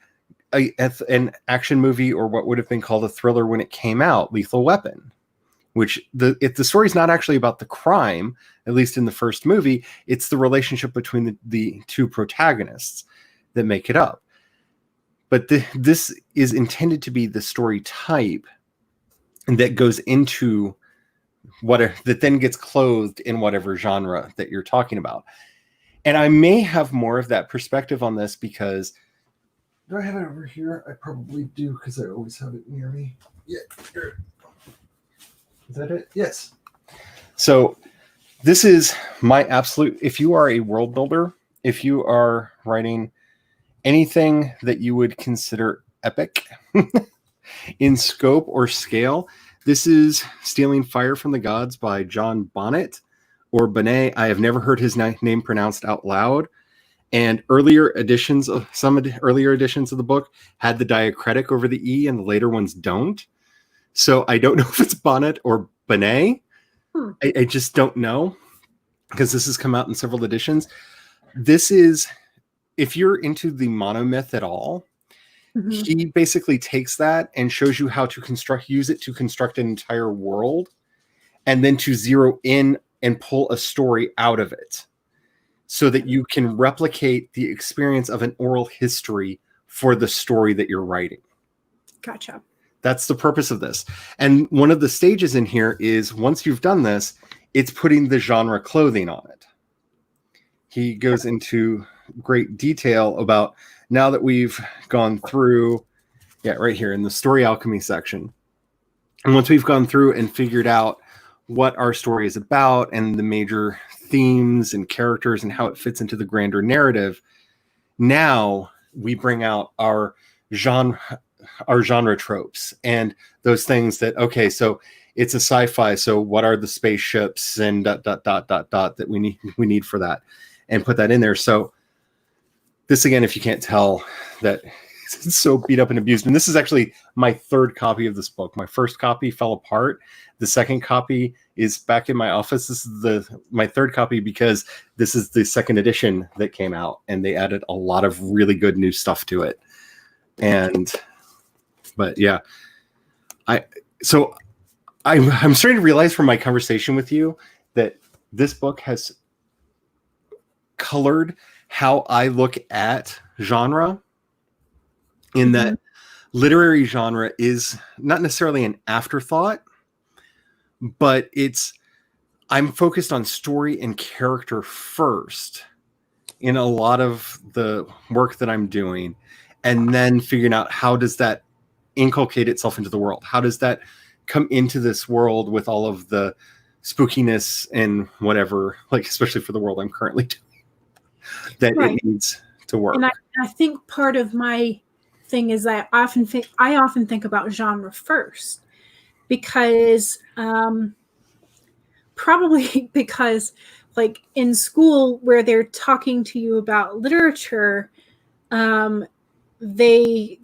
an action movie, or what would have been called a thriller when it came out, Lethal Weapon, which the story's not actually about the crime, at least in the first movie. It's the relationship between the two protagonists that make it up. But this is intended to be the story type that goes into that then gets clothed in whatever genre that you're talking about. And I may have more of that perspective on this because, do I have it over here? I probably do, because I always have it near me. Yeah, here. Is that it? Yes. So this is my absolute, if you are a world builder, if you are writing anything that you would consider epic in scope or scale, this is Stealing Fire from the Gods by John Bonnet, or Bonnet. I have never heard his name pronounced out loud. And some earlier editions of the book had the diacritic over the E, and the later ones don't. So I don't know if it's Bonnet or Bonnet. I just don't know, because this has come out in several editions. This is, if you're into the monomyth at all, mm-hmm. He basically takes that and shows you how to use it to construct an entire world, and then to zero in and pull a story out of it, so that you can replicate the experience of an oral history for the story that you're writing. Gotcha. That's the purpose of this. And one of the stages in here is, once you've done this, it's putting the genre clothing on it. He goes into great detail about now that we've gone through, right here in the story alchemy section, and once we've gone through and figured out what our story is about and the major themes and characters and how it fits into the grander narrative, now we bring out our genre tropes and those things that, okay, so it's a sci-fi, so what are the spaceships and ... that we need for that, and put that in there. So this, again, if you can't tell, that it's so beat up and abused. And this is actually my third copy of this book. My first copy fell apart. The second copy is back in my office. This is my third copy because this is the second edition that came out, and they added a lot of really good new stuff to it. But yeah, I'm starting to realize from my conversation with you that this book has colored how I look at genre, in that literary genre is not necessarily an afterthought, but I'm focused on story and character first in a lot of the work that I'm doing, and then figuring out how does that inculcate itself into the world? How does that come into this world with all of the spookiness and whatever, like, especially for the world I'm currently doing, that it needs to work. And I think part of my thing is that I often think about genre first, because probably because, like, in school where they're talking to you about literature, they're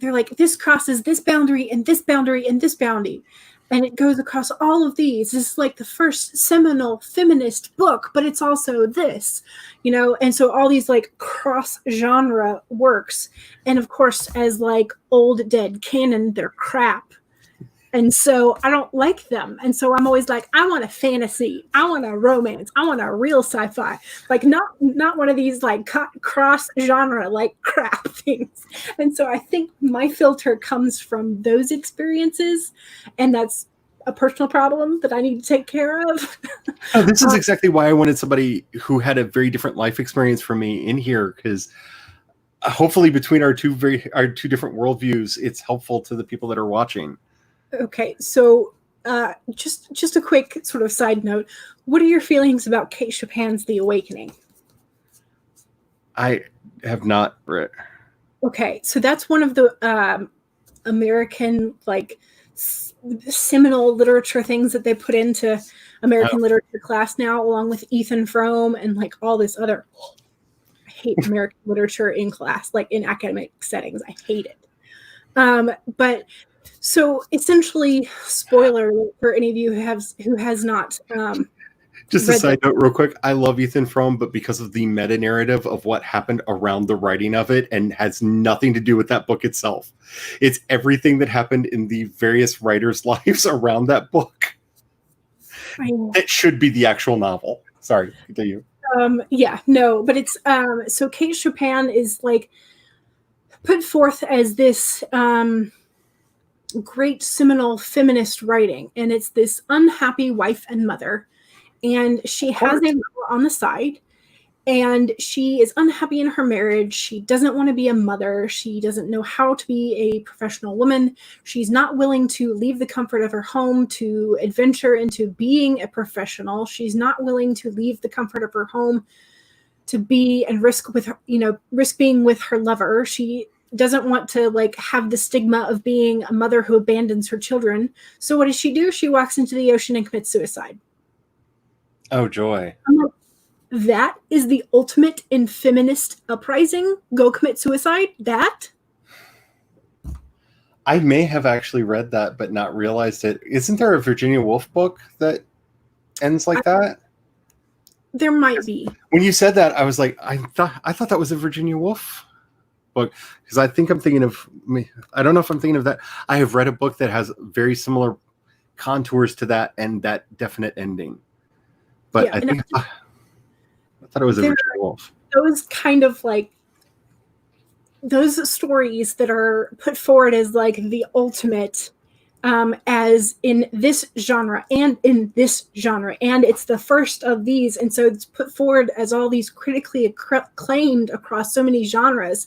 like, this crosses this boundary and this boundary and this boundary, and it goes across all of these. This is like the first seminal feminist book, but it's also this, and so all these like cross genre works, and of course, as like old dead canon, they're crap. And so I don't like them. And so I'm always like, I want a fantasy. I want a romance. I want a real sci-fi. Like not one of these like cross genre like crap things. And so I think my filter comes from those experiences. And that's a personal problem that I need to take care of. Oh, this is exactly why I wanted somebody who had a very different life experience from me in here, because hopefully between our two different worldviews, it's helpful to the people that are watching. Okay, so just a quick sort of side note. What are your feelings about Kate Chopin's The Awakening? I have not read. Okay, so that's one of the American like seminal literature things that they put into American literature class now, along with Ethan Frome and like all this other. I hate American literature in class, like in academic settings. I hate it. But so essentially, spoiler for any of you who has not. Just a side note real quick. I love Ethan Frome, but because of the meta narrative of what happened around the writing of it, and has nothing to do with that book itself. It's everything that happened in the various writers' lives around that book. It should be the actual novel. Sorry, continue. Yeah, no, but it's so Kate Chopin is like put forth as this great seminal feminist writing, and it's this unhappy wife and mother, and she has a lover on the side, and she is unhappy in her marriage. She doesn't want to be a mother. She doesn't know how to be a professional woman. She's not willing to leave the comfort of her home to adventure into being a professional. She's not willing to leave the comfort of her home to be and risk being with her lover. She doesn't want to like have the stigma of being a mother who abandons her children. So what does she do? She walks into the ocean and commits suicide. Oh, joy. I'm like, that is the ultimate in feminist uprising. Go commit suicide? That? I may have actually read that, but not realized it. Isn't there a Virginia Woolf book that ends like that? There might be. When you said that, I was like, I thought that was a Virginia Woolf book, because I think I'm thinking of me. I don't know if I'm thinking of that. I have read a book that has very similar contours to that and that definite ending. But yeah, I thought it was a Virginia Woolf. Those kind of like those stories that are put forward as like the ultimate as in this genre and in this genre, and it's the first of these, and so it's put forward as all these critically acclaimed across so many genres,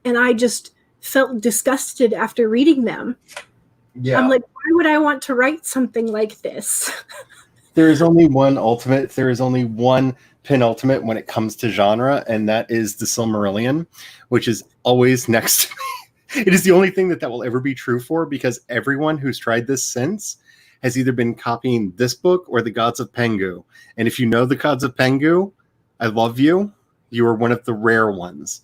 and I just felt disgusted after reading them. Yeah. I'm like, why would I want to write something like this? There is only one ultimate. There is only one penultimate when it comes to genre, and that is the Silmarillion, which is always next to me. It is the only thing that will ever be true for, because everyone who's tried this since has either been copying this book or the Gods of Pengu. And if you know the Gods of Pengu, I love you. You are one of the rare ones.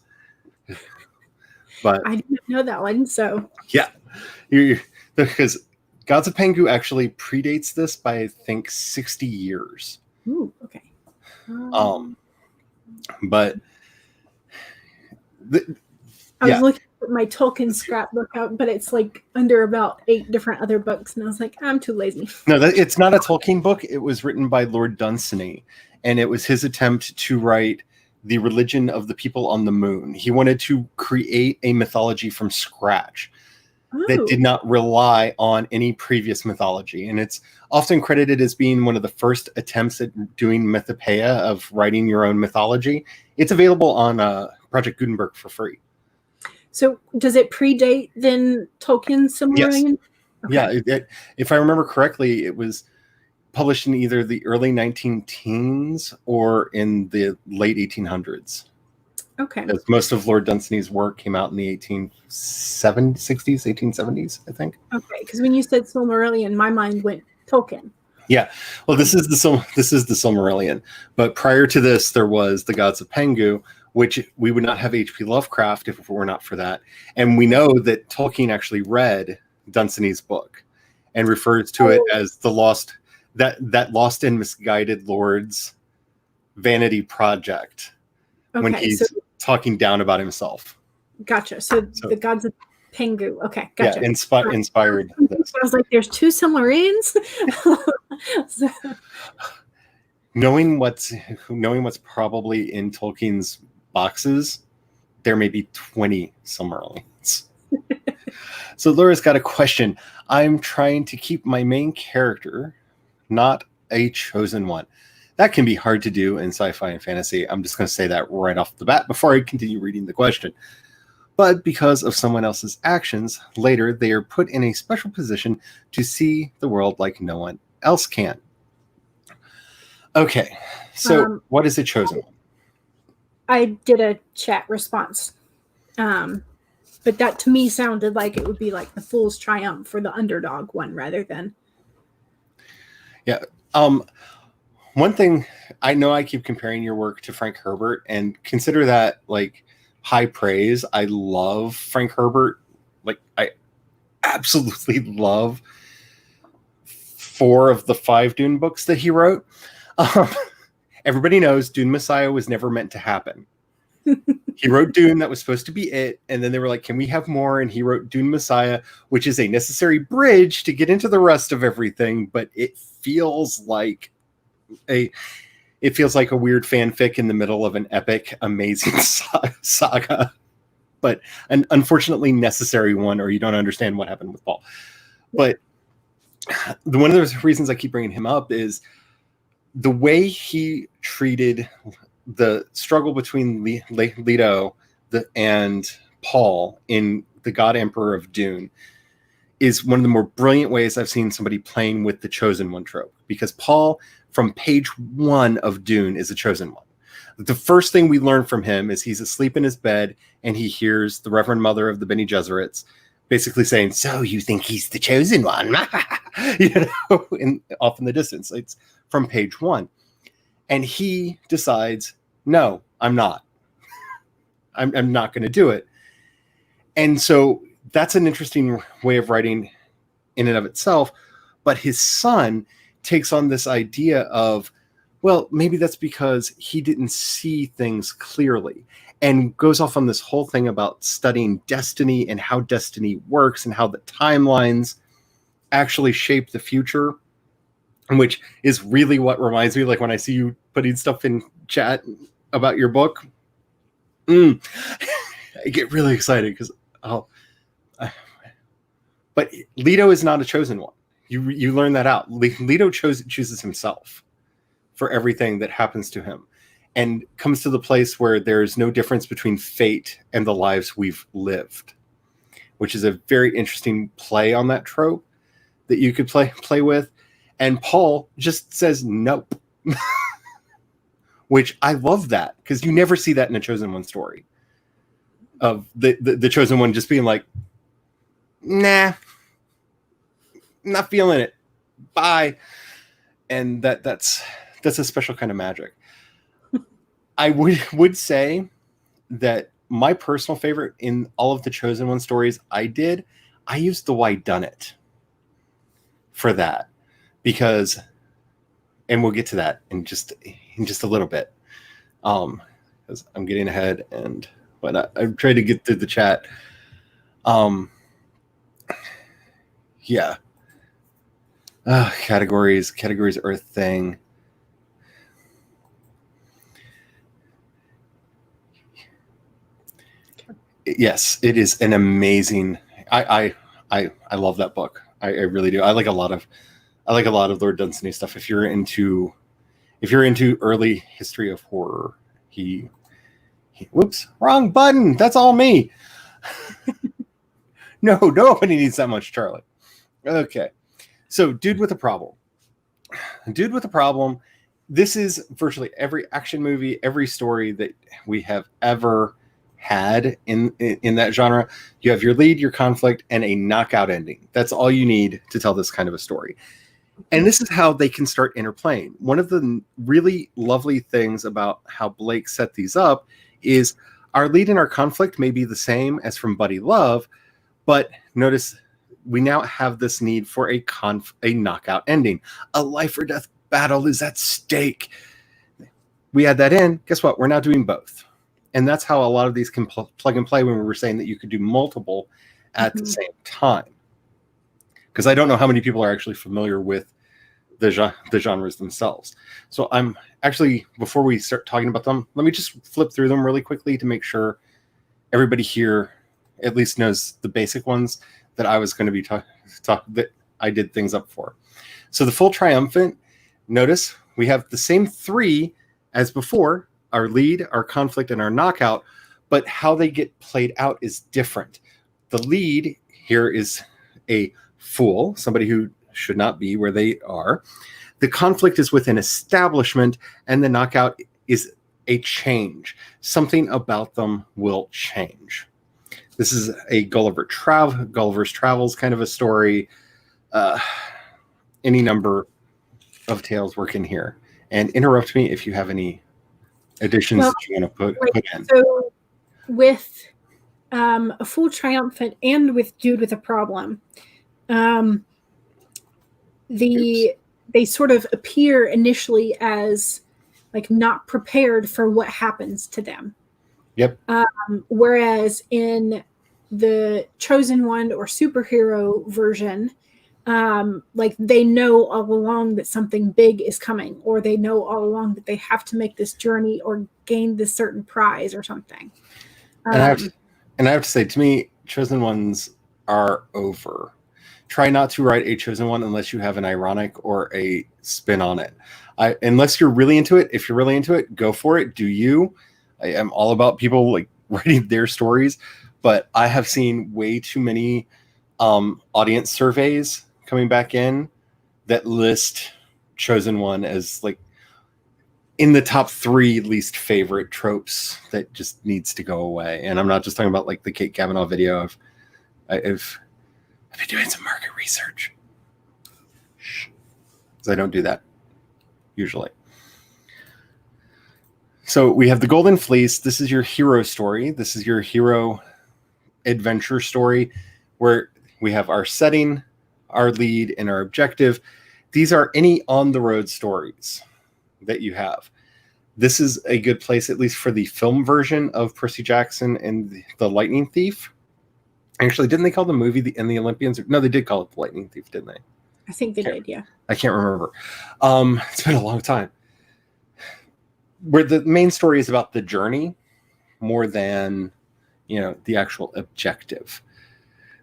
But I didn't know that one, so yeah, because Gods of Pengu actually predates this by, I think, 60 years. Ooh, okay. But I was looking at my Tolkien scrapbook out, but it's like under about 8 different other books, and I was like, I'm too lazy. No, it's not a Tolkien book. It was written by Lord Dunsany, and it was his attempt to write the religion of the people on the moon. He wanted to create a mythology from scratch that did not rely on any previous mythology. And it's often credited as being one of the first attempts at doing mythopoeia, of writing your own mythology. It's available on Project Gutenberg for free. So does it predate then Tolkien's Silmarillion? Yes. Okay. Yeah, if I remember correctly, it was published in either the early 19-teens or in the late 1800s. Okay. As most of Lord Dunsany's work came out in the 1870s, I think. Okay, because when you said Silmarillion, my mind went Tolkien. Yeah, well, this is the Silmarillion, but prior to this, there was the Gods of Pengu, which we would not have H.P. Lovecraft if it were not for that. And we know that Tolkien actually read Dunsany's book and refers to it as the lost and misguided Lord's vanity project, when he's talking down about himself. Gotcha. So the Gods of Pengu. Okay, gotcha. Yeah, inspired this. I was like, there's 2 Silmarils. So. Knowing what's probably in Tolkien's boxes, there may be 20 Silmarillions. So Laura's got a question. I'm trying to keep my main character not a chosen one. That can be hard to do in sci-fi and fantasy. I'm just going to say that right off the bat before I continue reading the question. But because of someone else's actions, later they are put in a special position to see the world like no one else can. Okay, so what is a chosen one? I did a chat response. But that to me sounded like it would be like the Fool's Triumph for the underdog one rather than. Yeah. One thing, I know I keep comparing your work to Frank Herbert, and consider that like high praise. I love Frank Herbert. Like, I absolutely love 4 of the 5 Dune books that he wrote. Everybody knows Dune Messiah was never meant to happen. He wrote Dune, that was supposed to be it, and then they were like, can we have more? And he wrote Dune Messiah, which is a necessary bridge to get into the rest of everything, but it feels like a weird fanfic in the middle of an epic, amazing saga, but an unfortunately necessary one, or you don't understand what happened with Paul. But one of the reasons I keep bringing him up is the way he treated the struggle between Leto and Paul in The God Emperor of Dune is one of the more brilliant ways I've seen somebody playing with the chosen one trope, because Paul, from page 1 of Dune, is a chosen one. The first thing we learn from him is he's asleep in his bed and he hears the Reverend Mother of the Bene Gesserits basically saying, so you think he's the chosen one? Off in the distance. It's from page 1. And he decides, no, I'm not. I'm not going to do it. And so that's an interesting way of writing in and of itself. But his son takes on this idea of, well, maybe that's because he didn't see things clearly, and goes off on this whole thing about studying destiny and how destiny works and how the timelines actually shape the future, which is really what reminds me, like when I see you putting stuff in chat about your book, I get really excited because, but But Leto is not a chosen one. You learn that out. Leto chooses himself for everything that happens to him, and comes to the place where there's no difference between fate and the lives we've lived, which is a very interesting play on that trope that you could play with. And Paul just says nope, which I love that, because you never see that in a chosen one story of the chosen one just being like, nah, not feeling it, bye. And that's a special kind of magic. I would say that my personal favorite in all of the chosen one stories I used the why done it for that, because, and we'll get to that in just a little bit, because I'm getting ahead, and but I'm trying to get through the chat. Yeah. Categories are a thing. Yes, it is an amazing. I love that book. I really do. I like a lot of Lord Dunsany stuff. If you're into early history of horror, he whoops, wrong button. That's all me. No, nobody needs that much Charlie. Okay. So, Dude with a Problem. This is virtually every action movie, every story that we have ever had in that genre. You have your lead, your conflict, and a knockout ending. That's all you need to tell this kind of a story. And this is how they can start interplaying. One of the really lovely things about how Blake set these up is our lead and our conflict may be the same as from Buddy Love, but notice we now have this need for a knockout ending. A life or death battle is at stake. We add that in. Guess what? We're now doing both. And that's how a lot of these can plug and play when we were saying that you could do multiple at the same time. Because I don't know how many people are actually familiar with the genres themselves. So I'm actually, before we start talking about them, let me just flip through them really quickly to make sure everybody here at least knows the basic ones that I was going to be that I did things up for. So the full triumphant, notice we have the same three as before: our lead, our conflict, and our knockout, but how they get played out is different. The lead here is a fool, somebody who should not be where they are. The conflict is with an establishment, and the knockout is a change. Something about them will change. This is a Gulliver's Travels kind of a story. Any number of tales work in here. And interrupt me if you have any additions that you want to put in. So with a full triumphant and with Dude with a Problem, they sort of appear initially as like not prepared for what happens to them. Yep. Whereas in the chosen one or superhero version, like they know all along that something big is coming, or they know all along that they have to make this journey or gain this certain prize or something. And I have to say, to me, chosen ones are over. Try not to write a chosen one unless you have an ironic or a spin on it. Unless you're really into it. If you're really into it, go for it. Do you? I am all about people like writing their stories, but I have seen way too many audience surveys coming back in that list chosen one as like in the top 3 least favorite tropes that just needs to go away. And I'm not just talking about like the Kate Kavanaugh video. I've been doing some market research. Because I don't do that usually. So we have the Golden Fleece. This is your hero story. This is your hero adventure story where we have our setting, our lead, and our objective. These are any on-the-road stories that you have. This is a good place, at least for the film version of Percy Jackson and the Lightning Thief. Actually, didn't they call the movie the Olympians? No, they did call it the Lightning Thief, didn't they? I think they did, yeah. I can't remember. It's been a long time. Where the main story is about the journey more than, the actual objective.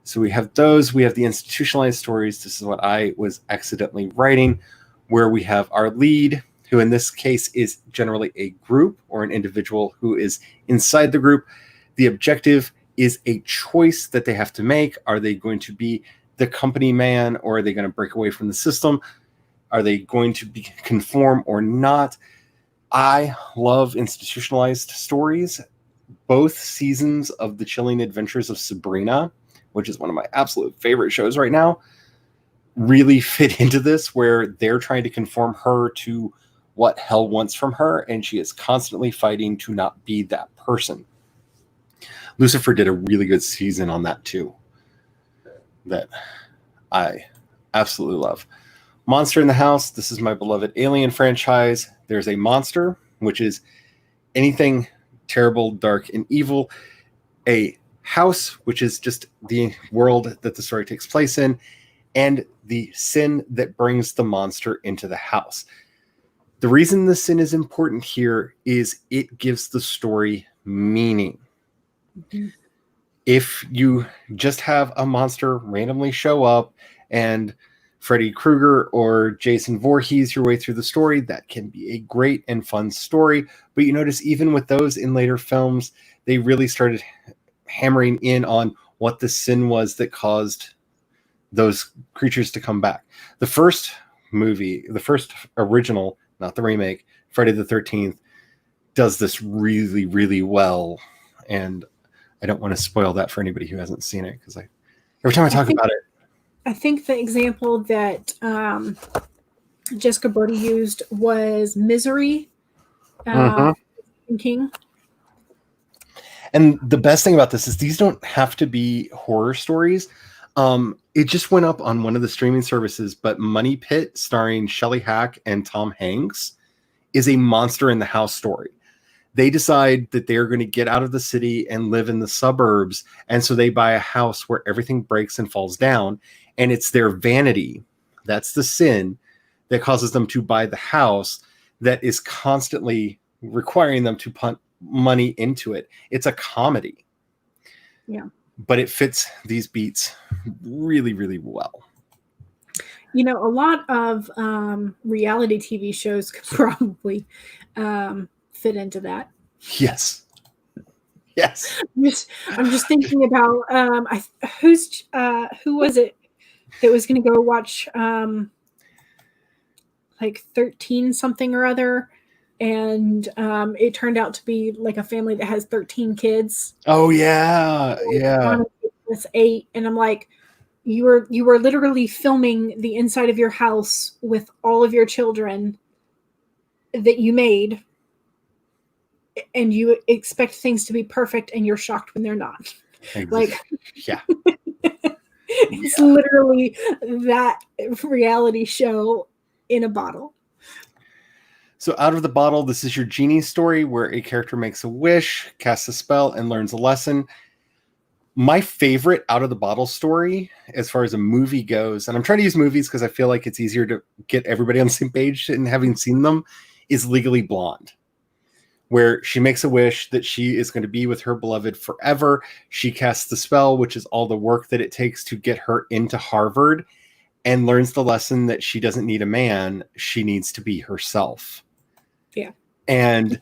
So we have those. We have the institutionalized stories. This is what I was accidentally writing, where we have our lead, who in this case is generally a group or an individual who is inside the group. The objective is a choice that they have to make. Are they going to be the company man, or are they going to break away from the system? Are they going to conform or not? I love institutionalized stories. Both seasons of The Chilling Adventures of Sabrina, which is one of my absolute favorite shows right now, really fit into this, where they're trying to conform her to what hell wants from her, and she is constantly fighting to not be that person. Lucifer did a really good season on that too, that I absolutely love. Monster in the House. This is my beloved Alien franchise. There's a monster, which is anything terrible, dark, and evil. A house, which is just the world that the story takes place in, and the sin that brings the monster into the house. The reason the sin is important here is it gives the story meaning. Mm-hmm. If you just have a monster randomly show up and Freddy Krueger or Jason Voorhees your way through the story, that can be a great and fun story. But you notice even with those in later films, they really started hammering in on what the sin was that caused those creatures to come back. The first movie, the first original, not the remake, Friday the 13th, does this really, really well. And I don't want to spoil that for anybody who hasn't seen it, because every time I talk about it. I think the example that Jessica Brody used was Misery. King. And the best thing about this is these don't have to be horror stories. It just went up on one of the streaming services, but Money Pit, starring Shelley Hack and Tom Hanks, is a monster in the house story. They decide that they're going to get out of the city and live in the suburbs. And so they buy a house where everything breaks and falls down. And it's their vanity, that's the sin, that causes them to buy the house, that is constantly requiring them to punt money into it. It's a comedy. Yeah. But it fits these beats really, really well. You know, a lot of reality TV shows could probably fit into that. Yes. Yes. I'm just thinking about who was it that was going to go watch like 13 something or other, and it turned out to be like a family that has 13 kids. Oh yeah, yeah. With 8, and I'm like, you were literally filming the inside of your house with all of your children that you made, and you expect things to be perfect, and you're shocked when they're not. Like, yeah. It's literally that reality show in a bottle. So Out of the Bottle, this is your genie story where a character makes a wish, casts a spell, and learns a lesson. My favorite Out of the Bottle story, as far as a movie goes, and I'm trying to use movies because I feel like it's easier to get everybody on the same page and having seen them, is Legally Blonde, where she makes a wish that she is going to be with her beloved forever. She casts the spell, which is all the work that it takes to get her into Harvard, and learns the lesson that she doesn't need a man. She needs to be herself. Yeah. And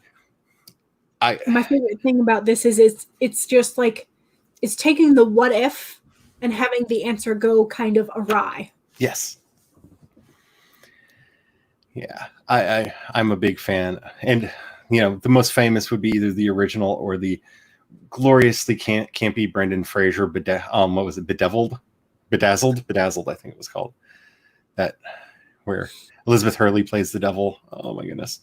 my favorite thing about this is it's just like, it's taking the what if and having the answer go kind of awry. Yes. Yeah. I'm a big fan. And you know, the most famous would be either the original or the gloriously campy Brendan Fraser, what was it? Bedazzled, I think it was called. That, where Elizabeth Hurley plays the devil. Oh my goodness.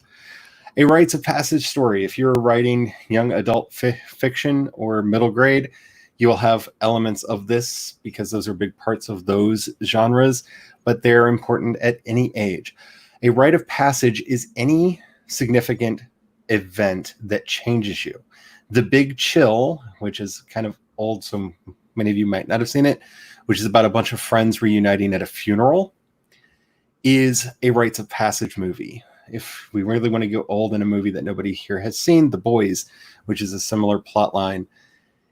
A rites of passage story. If you're writing young adult fiction or middle grade, you will have elements of this because those are big parts of those genres, but they're important at any age. A rite of passage is any significant event that changes you. The Big Chill, which is kind of old, so many of you might not have seen it, which is about a bunch of friends reuniting at a funeral, is a rites of passage movie. If we really want to go old in a movie that nobody here has seen, The Boys, which is a similar plot line,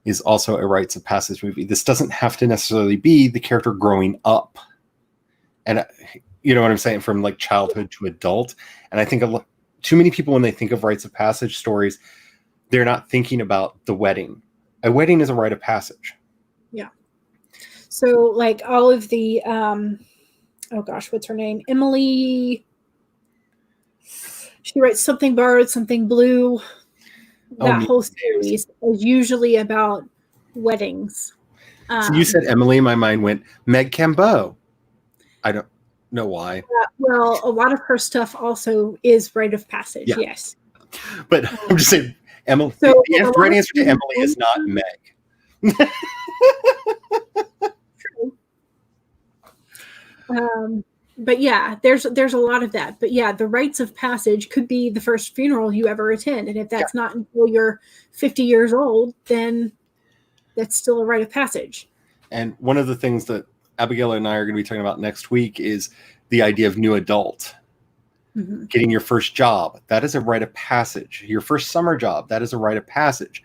is also a rites of passage movie. This doesn't have to necessarily be the character growing up. And you know what I'm saying? From like childhood to adult. And I think too many people, when they think of rites of passage stories, they're not thinking about the wedding. A wedding is a rite of passage. Yeah. So like all of the, oh gosh, what's her name? Emily. She writes Something Borrowed, Something Blue. That whole series is usually about weddings. So you said Emily, my mind went Meg Cambeau. I don't know why. Well, a lot of her stuff also is rite of passage. Yeah. Yes. But I'm just saying, Emily. So the right answer to Emily is not Meg. True. But yeah, there's a lot of that. But yeah, the rites of passage could be the first funeral you ever attend. And if that's not until you're 50 years old, then that's still a rite of passage. And one of the things that Abigail and I are going to be talking about next week is the idea of new adult. Mm-hmm. Getting your first job. That is a rite of passage. Your first summer job. That is a rite of passage.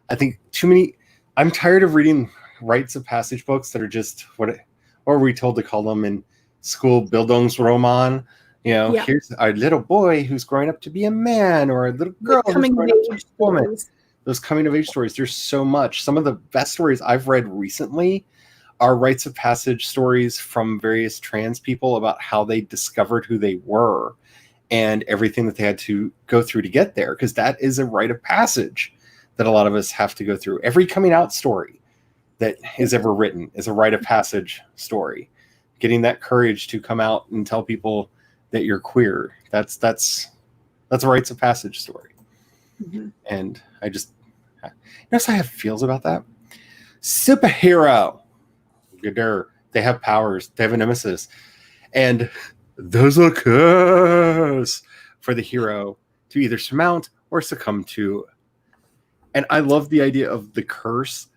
I think I'm tired of reading rites of passage books that are just, what are we told to call them in school? Bildungsroman. You know, here's our little boy who's growing up to be a man, or a little girl who's growing up to be a woman. Those coming of age stories. There's so much. Some of the best stories I've read recently are rites of passage stories from various trans people about how they discovered who they were and everything that they had to go through to get there. Because that is a rite of passage that a lot of us have to go through. Every coming out story that is ever written is a rite of passage story. Getting that courage to come out and tell people that you're queer. That's a rites of passage story. Mm-hmm. And I just, notice I have feels about that. Superhero. They have powers. They have a nemesis. And there's a curse for the hero to either surmount or succumb to. And I love the idea of the curse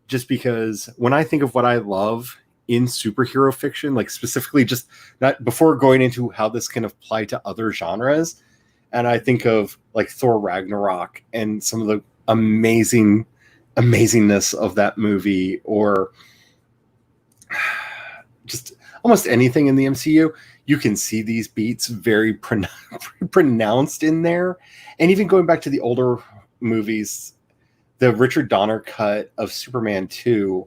just because when I think of what I love in superhero fiction, like specifically just not before going into how this can apply to other genres, and I think of like Thor Ragnarok and some of the amazingness of that movie, or just almost anything in the MCU, you can see these beats very pronounced in there. And even going back to the older movies, the Richard Donner cut of Superman 2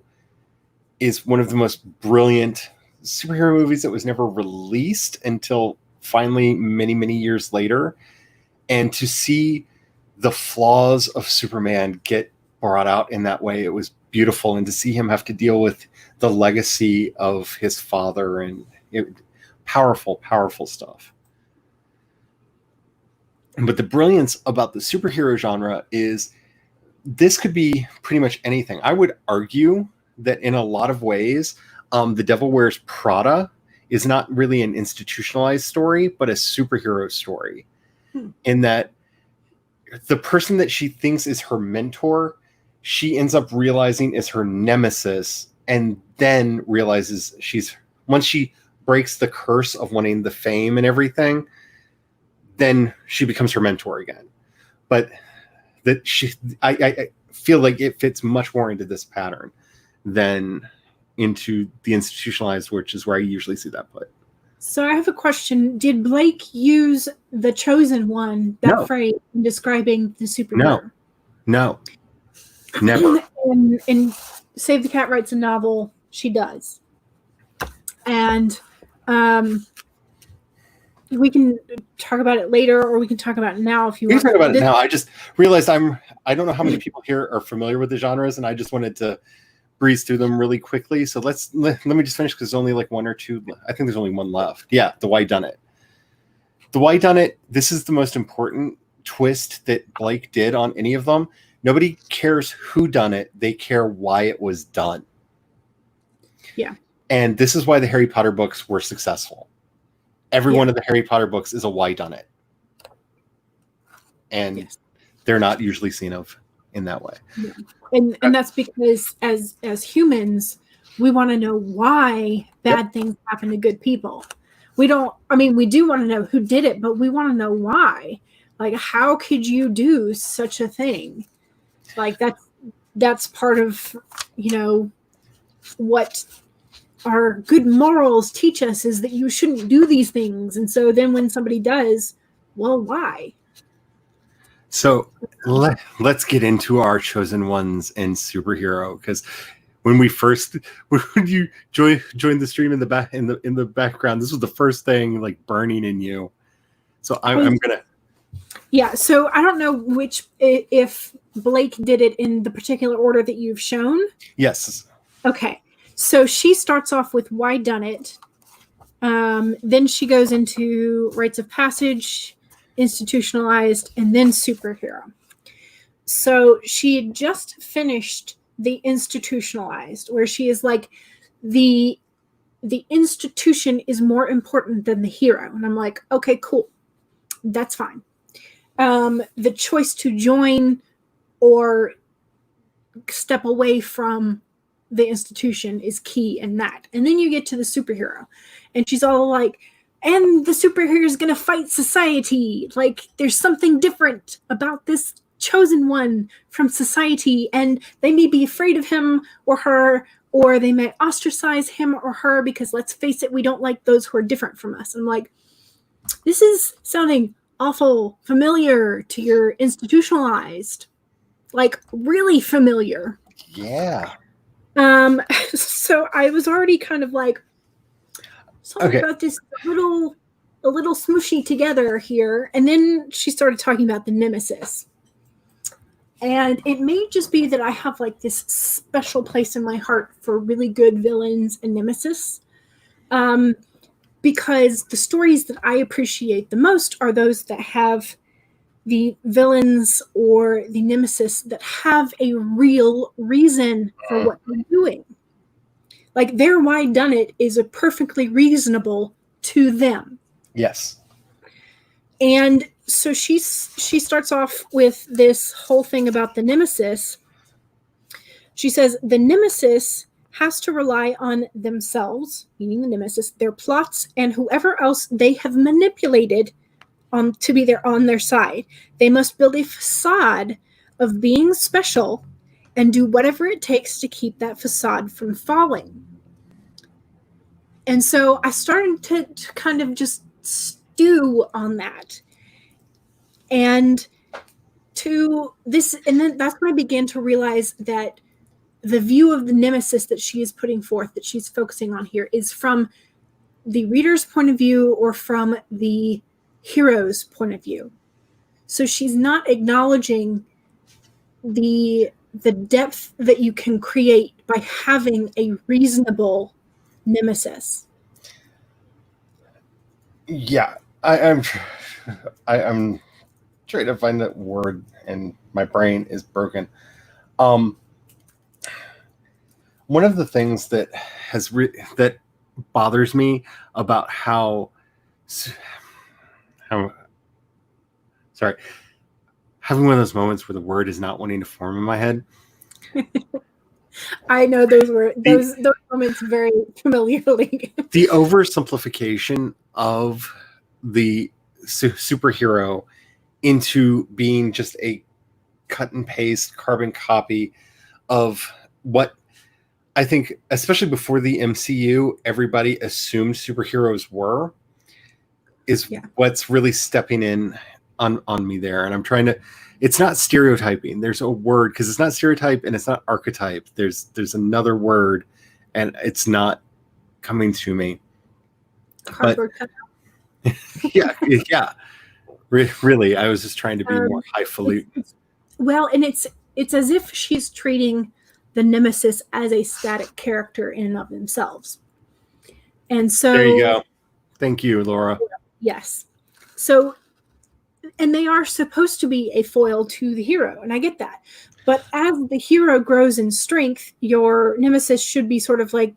is one of the most brilliant superhero movies that was never released until finally many, many years later. And to see the flaws of Superman get brought out in that way, it was beautiful. And to see him have to deal with the legacy of his father, and powerful stuff. But the brilliance about the superhero genre is this could be pretty much anything. I would argue that in a lot of ways, The Devil Wears Prada is not really an institutionalized story, but a superhero story. In that the person that she thinks is her mentor, she ends up realizing is her nemesis, and then realizes once she breaks the curse of wanting the fame and everything, then she becomes her mentor again. But that I feel like it fits much more into this pattern than into the institutionalized, which is where I usually see that put. So I have a question. Did Blake use the chosen one, that phrase, in describing the superhero? No. Never. In Save the Cat Writes a Novel, she does. And we can talk about it later, or we can talk about it now if you want. We can talk about it now. I just realized I don't know how many people here are familiar with the genres, and I just wanted to breeze through them really quickly. So let me just finish, because there's only like one or two. I think there's only one left. Yeah, the Why Done It. The Why Done It. This is the most important twist that Blake did on any of them. Nobody cares who done it. They care why it was done. Yeah. And this is why the Harry Potter books were successful. Every one of the Harry Potter books is a Why Done It. And they're not usually seen of in that way. Yeah. And that's because as humans, we want to know why bad things happen to good people. We do want to know who did it, but we want to know why. Like, how could you do such a thing? Like, that's part of, what our good morals teach us, is that you shouldn't do these things. And so then when somebody does, well, why? So let's get into our chosen ones and superhero, because when you joined the stream in the background, this was the first thing like burning in you. So I'm gonna. Yeah. So I don't know if Blake did it in the particular order that you've shown. Yes. Okay. So she starts off with Why Done It. Then she goes into rites of passage, institutionalized, and then superhero. So she had just finished the institutionalized, where she is like, the institution is more important than the hero. And I'm like, okay, cool. That's fine. The choice to join or step away from the institution is key in that. And then you get to the superhero, and she's all like, and the superhero is going to fight society. Like, there's something different about this chosen one from society, and they may be afraid of him or her, or they may ostracize him or her, because let's face it, we don't like those who are different from us. I'm like, this is sounding awful familiar to your institutionalized, like really familiar. Yeah. So I was already kind of like, something about this a little smooshy together here. And then she started talking about the nemesis. And it may just be that I have like this special place in my heart for really good villains and nemesis. Because the stories that I appreciate the most are those that have the villains or the nemesis that have a real reason for what they're doing. Like, their why done it is a perfectly reasonable to them. Yes. And so she starts off with this whole thing about the nemesis. She says the nemesis has to rely on themselves, meaning the nemesis, their plots, and whoever else they have manipulated to be on their side. They must build a facade of being special and do whatever it takes to keep that facade from falling. And so I started to kind of just stew on that. And then that's when I began to realize that the view of the nemesis that she is putting forth, that she's focusing on here, is from the reader's point of view or from the hero's point of view. So she's not acknowledging the depth that you can create by having a reasonable nemesis. Yeah, I'm trying to find that word, and my brain is broken. One of the things that that bothers me about how having one of those moments where the word is not wanting to form in my head. I know those moments very familiarly. The oversimplification of the superhero into being just a cut and paste carbon copy of what I think, especially before the MCU, everybody assumed superheroes were, is what's really stepping in on me there. And I'm trying to, it's not stereotyping. There's a word, because it's not stereotype and it's not archetype. There's another word, and it's not coming to me. Cardboard cutout. yeah. Really, I was just trying to be more highfalutin. Well, and it's as if she's treating the nemesis as a static character in and of themselves. And so there you go. Thank you, Laura. Yes. So, and they are supposed to be a foil to the hero, and I get that. But as the hero grows in strength, your nemesis should be sort of like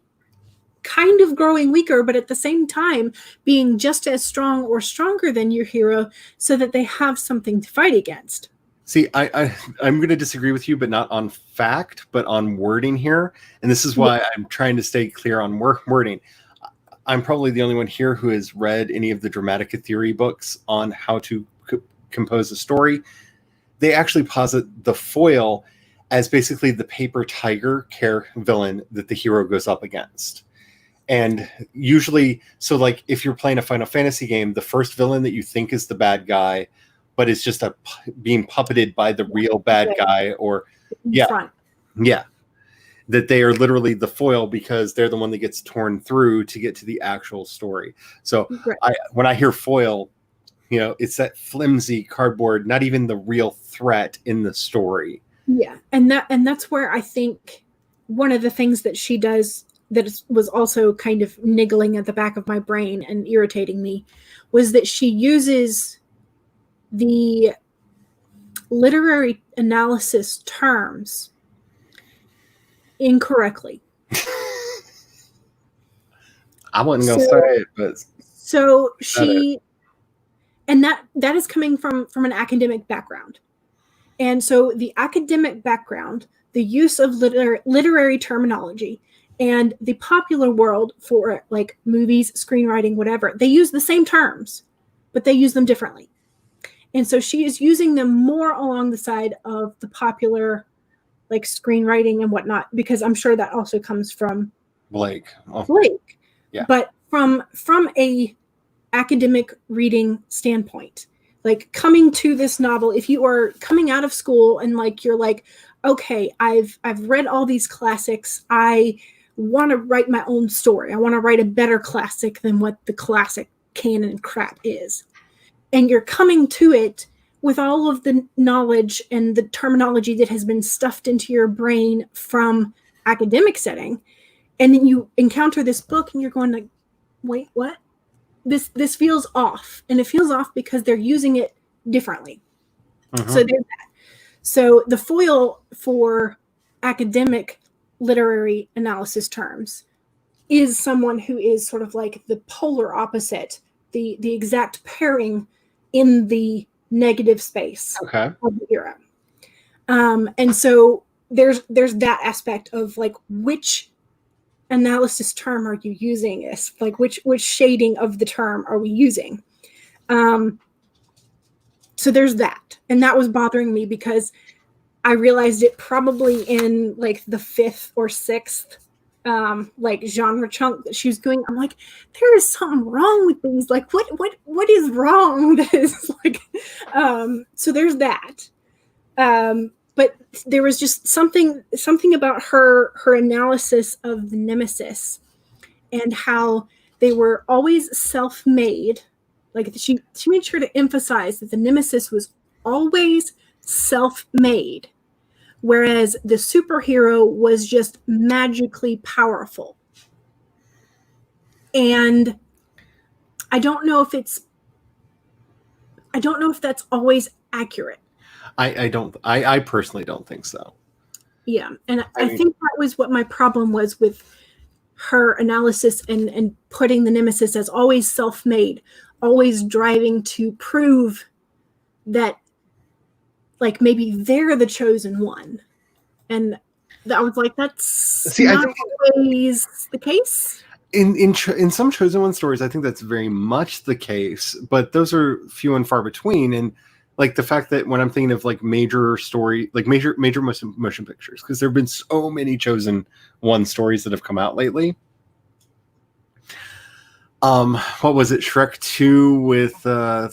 kind of growing weaker, but at the same time being just as strong or stronger than your hero, so that they have something to fight against. See, I'm going to disagree with you, but not on fact, but on wording here. And this is why I'm trying to stay clear on wording. I'm probably the only one here who has read any of the Dramatica theory books on how to compose a story. They actually posit the foil as basically the paper tiger villain that the hero goes up against. And usually, so like if you're playing a Final Fantasy game, the first villain that you think is the bad guy, but is just being puppeted by the real bad guy, or yeah, that they are literally the foil because they're the one that gets torn through to get to the actual story. So when I hear foil, it's that flimsy cardboard, not even the real threat in the story. Yeah, and that's where I think one of the things that she does that was also kind of niggling at the back of my brain and irritating me was that she uses the literary analysis terms incorrectly. I wasn't going to say it, but so she, and that is coming from an academic background. And so the academic background, the use of literary terminology, and the popular world for like movies, screenwriting, whatever, they use the same terms, but they use them differently. And so she is using them more along the side of the popular, like screenwriting and whatnot, because I'm sure that also comes from Blake. Yeah. But from a academic reading standpoint, like coming to this novel, if you are coming out of school and like you're like, okay, I've read all these classics, I want to write my own story. I want to write a better classic than what the classic canon crap is. And you're coming to it with all of the knowledge and the terminology that has been stuffed into your brain from academic setting. And then you encounter this book and you're going like, wait, what? This feels off. And it feels off because they're using it differently. So there's that. So the foil for academic literary analysis terms is someone who is sort of like the polar opposite, the exact pairing in the negative space of the era. And so there's that aspect of like, which analysis term are you using? This like which shading of the term are we using? So there's that, and that was bothering me because I realized it probably in like the 5th or 6th like genre chunk that she was doing. I'm like, there is something wrong with these. Like, what is wrong with this? Like, so there's that. But there was just something about her analysis of the nemesis and how they were always self-made. Like she made sure to emphasize that the nemesis was always self-made, whereas the superhero was just magically powerful. And I don't know if that's always accurate. I personally don't think so. Yeah. And I think that was what my problem was with her analysis and putting the nemesis as always self-made, always driving to prove that like maybe they're the chosen one. And I was like, that's not always the case. In some Chosen One stories, I think that's very much the case, but those are few and far between. And like the fact that when I'm thinking of like major motion pictures, because there have been so many Chosen One stories that have come out lately. What was it? Shrek 2 with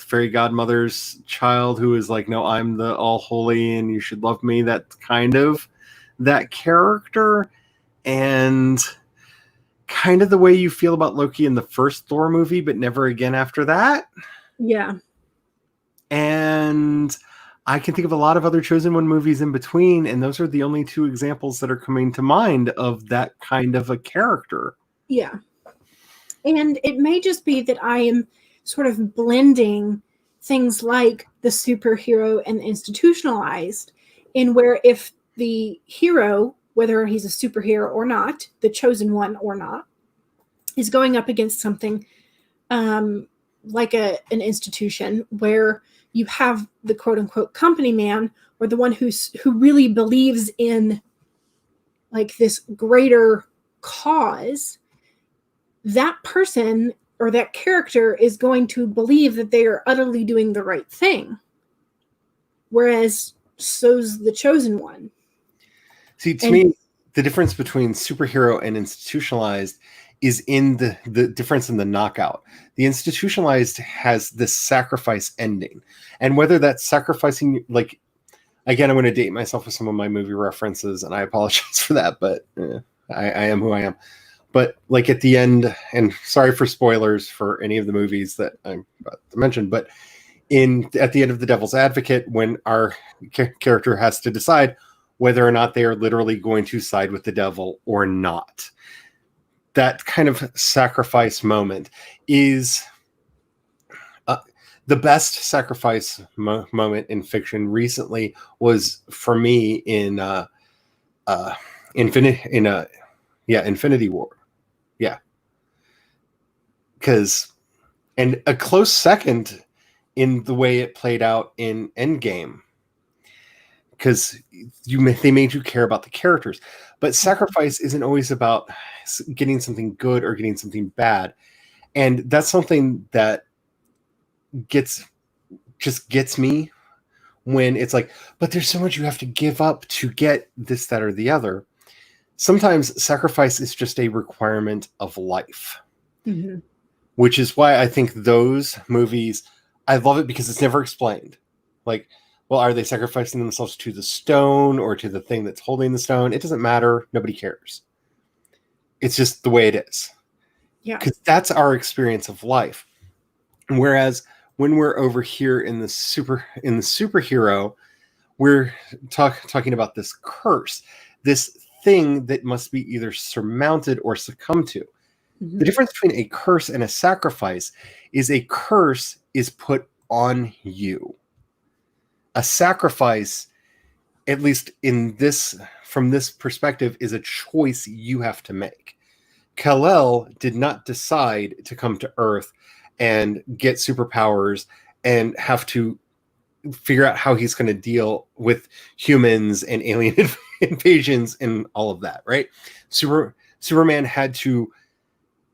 fairy godmother's child who is like, no, I'm the all holy and you should love me. That kind of that character, and kind of the way you feel about Loki in the first Thor movie, but never again after that. Yeah. And I can think of a lot of other Chosen One movies in between, and those are the only 2 examples that are coming to mind of that kind of a character. Yeah. And it may just be that I am sort of blending things like the superhero and institutionalized, in where if the hero, whether he's a superhero or not, the chosen one or not, is going up against something like an institution where you have the quote unquote company man, or the one who really believes in like this greater cause, that person or that character is going to believe that they are utterly doing the right thing. Whereas so's the chosen one. See, to me, the difference between superhero and institutionalized is in the difference in the knockout. The institutionalized has this sacrifice ending. And whether that's sacrificing, like, again, I'm going to date myself with some of my movie references, and I apologize for that, but I am who I am. But like at the end, and sorry for spoilers for any of the movies that I'm about to mention, but at the end of The Devil's Advocate, when our character has to decide whether or not they are literally going to side with the devil or not, that kind of sacrifice moment is the best sacrifice moment in fiction recently was for me in Infinity War. Yeah. And a close second in the way it played out in Endgame, because they made you care about the characters. But sacrifice isn't always about getting something good or getting something bad. And that's something that gets me when it's like, but there's so much you have to give up to get this, that, or the other. Sometimes sacrifice is just a requirement of life, which is why I think those movies, I love it because it's never explained. Like, well, are they sacrificing themselves to the stone or to the thing that's holding the stone? It doesn't matter. Nobody cares. It's just the way it is. Yeah. Because that's our experience of life. Whereas when we're over here in the superhero, we're talking about this curse, this thing that must be either surmounted or succumbed to. The difference between a curse and a sacrifice is a curse is put on you. A sacrifice, at least from this perspective, is a choice you have to make. Kal-El did not decide to come to Earth and get superpowers and have to figure out how he's going to deal with humans and alien invasions and all of that, right? Superman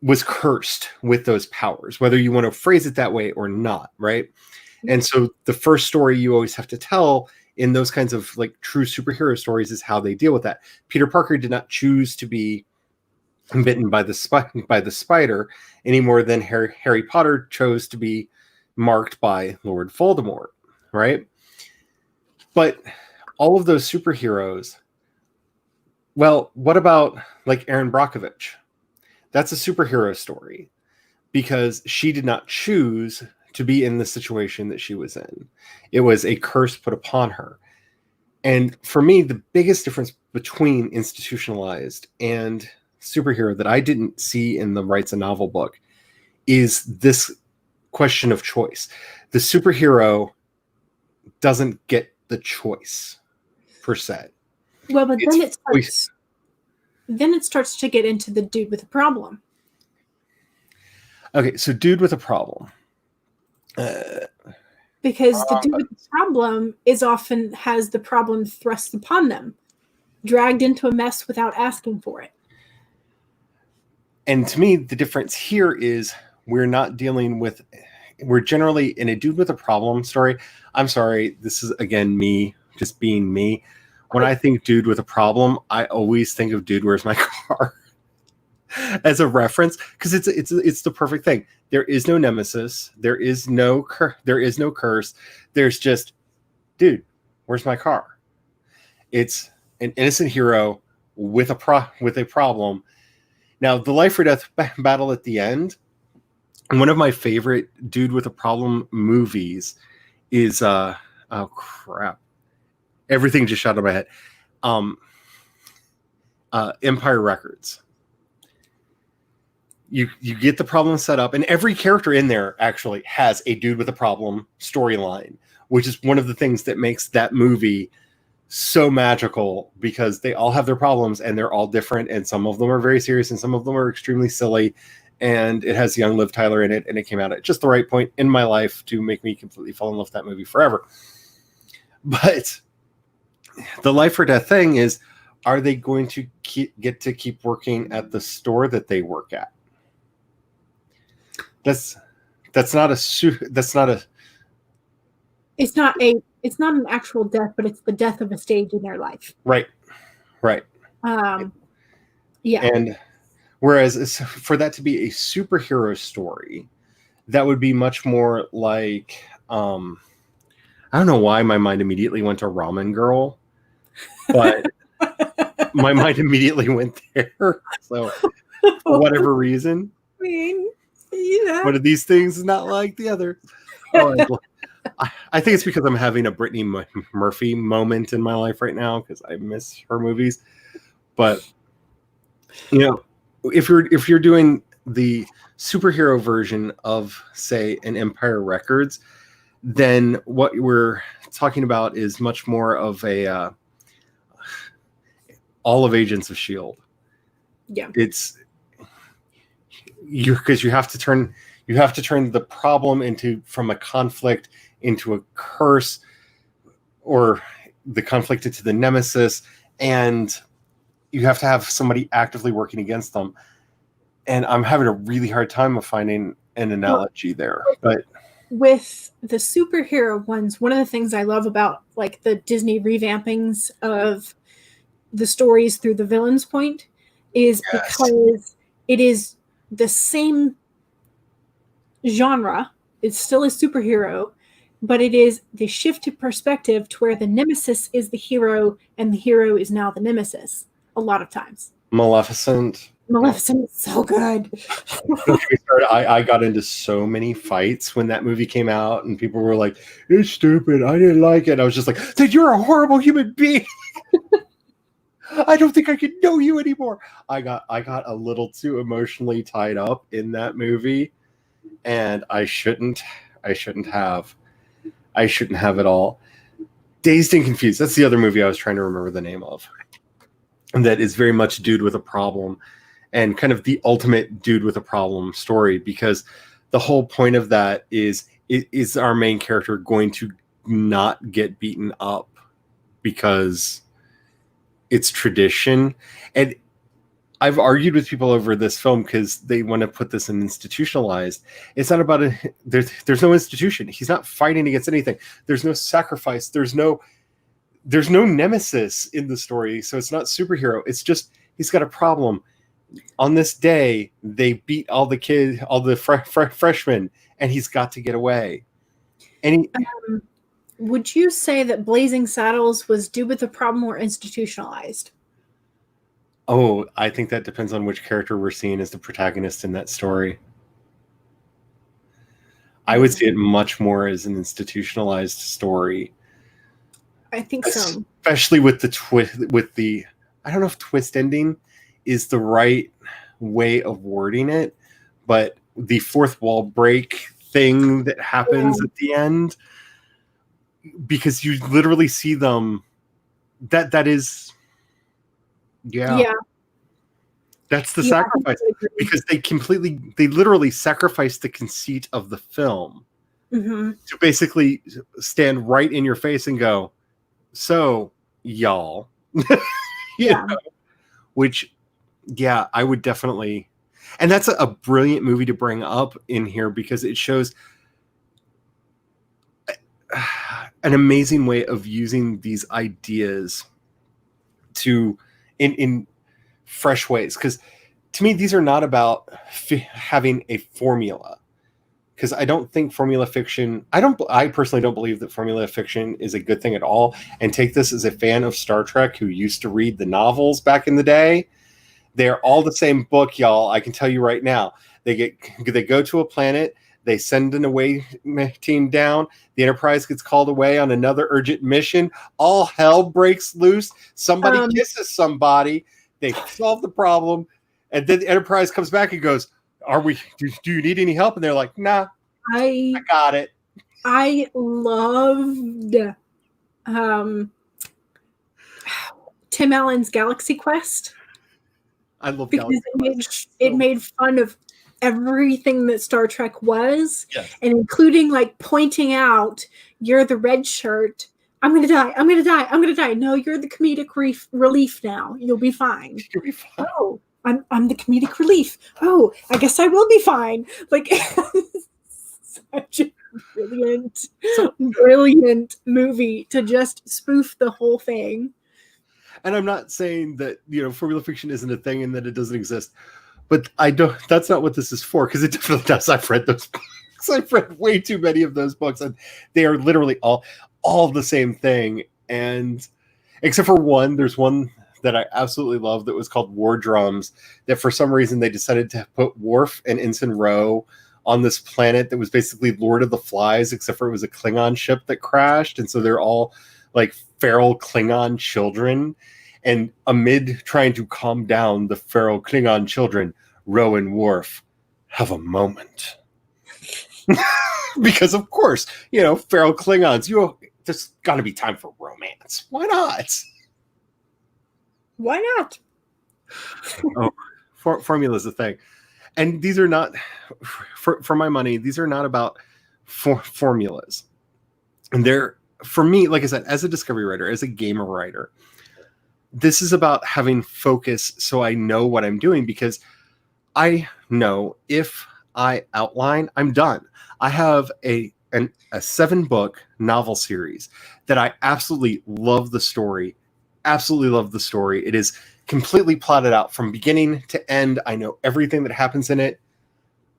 was cursed with those powers, whether you want to phrase it that way or not, right? And so the first story you always have to tell in those kinds of like true superhero stories is how they deal with that. Peter Parker did not choose to be bitten by the spider any more than Harry Potter chose to be marked by Lord Voldemort, right? But all of those superheroes, well, what about like Erin Brockovich? That's a superhero story because she did not choose to be in the situation that she was in. It was a curse put upon her. And for me, the biggest difference between institutionalized and superhero that I didn't see in the Writes a Novel book is this question of choice. The superhero doesn't get the choice per se. Well, but then it starts to get into the dude with a problem. Okay, so dude with a problem. Because the dude with the problem has the problem thrust upon them, dragged into a mess without asking for it. And to me, the difference here is we're generally in a dude with a problem story. I'm sorry, this is again me just being me. When I think dude with a problem, I always think of Dude, Where's My Car? As a reference, because it's the perfect thing. There is no nemesis. There is no curse. There's just, dude, where's my car? It's an innocent hero with a problem. Now, the life or death battle at the end. One of my favorite dude with a problem movies is oh crap, everything just shot out of my head. Empire Records. You get the problem set up, and every character in there actually has a dude with a problem storyline, which is one of the things that makes that movie so magical, because they all have their problems and they're all different, and some of them are very serious and some of them are extremely silly. And it has young Liv Tyler in it, and it came out at just the right point in my life to make me completely fall in love with that movie forever. But the life or death thing is, are they going to get to keep working at the store that they work at? It's not an actual death, but it's the death of a stage in their life. Right. Right. Yeah. And whereas for that to be a superhero story, that would be much more like, I don't know why my mind immediately went to Ramen Girl, but my mind immediately went there. So for whatever reason, I mean, you know. one of these things is not like the other. Oh, I think it's because I'm having a Brittany Murphy moment in my life right now because I miss her movies. But you know, if you're doing the superhero version of, say, an Empire Records, then what we're talking about is much more of a all of Agents of S.H.I.E.L.D. Yeah. It's because you have to turn the problem from a conflict into a curse, or the conflict into the nemesis, and you have to have somebody actively working against them. And I'm having a really hard time of finding an analogy there. But with the superhero ones, one of the things I love about like the Disney revampings of the stories through the villain's point is because it is the same genre. It's still a superhero, but it is the shifted perspective to where the nemesis is the hero and the hero is now the nemesis a lot of times. Maleficent is so good. I got into so many fights when that movie came out, and people were like, "It's stupid. I didn't like it." I was just like, "Then you're a horrible human being." I don't think I can know you anymore. I got a little too emotionally tied up in that movie, and I shouldn't have it all. Dazed and Confused. That's the other movie I was trying to remember the name of. And that is very much dude with a problem, and kind of the ultimate dude with a problem story, because the whole point of that is our main character going to not get beaten up because it's tradition. And I've argued with people over this film because they want to put this in institutionalized. It's not about there's no institution. He's not fighting against anything. There's no sacrifice. There's no nemesis in the story. So it's not superhero. It's just he's got a problem. On this day, they beat all the freshmen, and he's got to get away. And would you say that Blazing Saddles was Dude with a Problem or institutionalized? Oh, I think that depends on which character we're seeing as the protagonist in that story. I would see it much more as an institutionalized story. I think so. Especially with the I don't know if twist ending is the right way of wording it, but the fourth wall break thing that happens at the end, because you literally see them. That is, yeah. That's the sacrifice, because they literally sacrifice the conceit of the film to basically stand right in your face and go, "So, y'all," know? Which, yeah, I would definitely, and that's a brilliant movie to bring up in here, because it shows an amazing way of using these ideas in fresh ways. Because to me, these are not about having a formula. Because I don't think formula fiction, I personally don't believe that formula fiction is a good thing at all. And take this as a fan of Star Trek who used to read the novels back in the day. They're all the same book, y'all. I can tell you right now. They go to a planet. They send an away team down. The Enterprise gets called away on another urgent mission. All hell breaks loose. Somebody kisses somebody. They solve the problem. And then the Enterprise comes back and goes, do you need any help? And they're like, nah, I got it. I loved Tim Allen's Galaxy Quest. I love because it made fun of everything that Star Trek was, and including like pointing out, you're the red shirt. I'm gonna die. No, you're the comedic relief now. You'll be fine. You'll be fine. Oh, I'm the comedic relief. Oh, I guess I will be fine. Like such a brilliant movie to just spoof the whole thing. And I'm not saying that, formula fiction isn't a thing and that it doesn't exist, but that's not what this is for, because it definitely does. I've read those books. I've read way too many of those books, and they are literally all the same thing. And except for one, there's one that I absolutely love that was called War Drums, that for some reason they decided to put Worf and Ensign Ro on this planet that was basically Lord of the Flies, except for it was a Klingon ship that crashed. And so they're all like feral Klingon children. And amid trying to calm down the feral Klingon children, Ro and Worf have a moment. Because of course, feral Klingons, there's got to be time for romance. Why not? Why not? Formula's a thing. And these are not, for my money, these are not about formulas. And they're, for me, like I said, as a discovery writer, as a gamer writer, this is about having focus so I know what I'm doing, because I know if I outline, I'm done. I have a 7-book novel series that I absolutely love the story. Absolutely love the story. It is completely plotted out from beginning to end. I know everything that happens in it.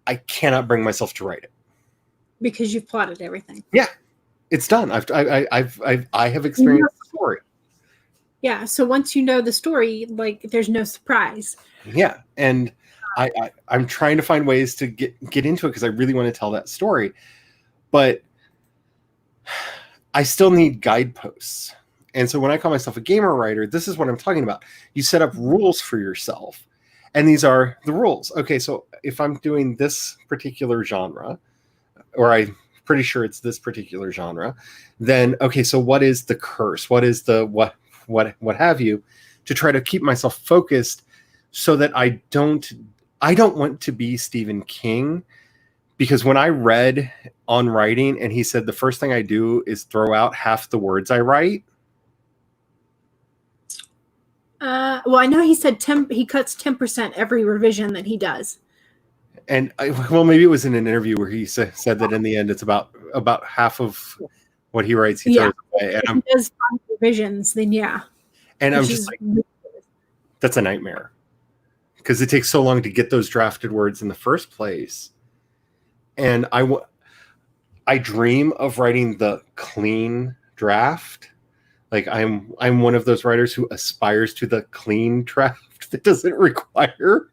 I cannot bring myself to write it because you've plotted everything. Yeah, it's done. I have experienced the story. Yeah, so once you know the story, like there's no surprise. Yeah, and I'm trying to find ways to get into it because I really want to tell that story, but I still need guideposts. And so when I call myself a gamer writer, this is what I'm talking about. You set up rules for yourself, and these are the rules. Okay, so if I'm doing this particular genre, or I'm pretty sure it's this particular genre, then okay, so what is the curse? What is the what have you, to try to keep myself focused so that I don't want to be Stephen King, because when I read On Writing and he said the first thing I do is throw out half the words I write. Well, I know he said he cuts 10% every revision that he does. And maybe it was in an interview where he said that in the end it's about half of what he writes he throws away. And if he does 5 revisions, then yeah. And I'm just like, that's a nightmare, because it takes so long to get those drafted words in the first place. And I dream of writing the clean draft. Like I'm one of those writers who aspires to the clean draft that doesn't require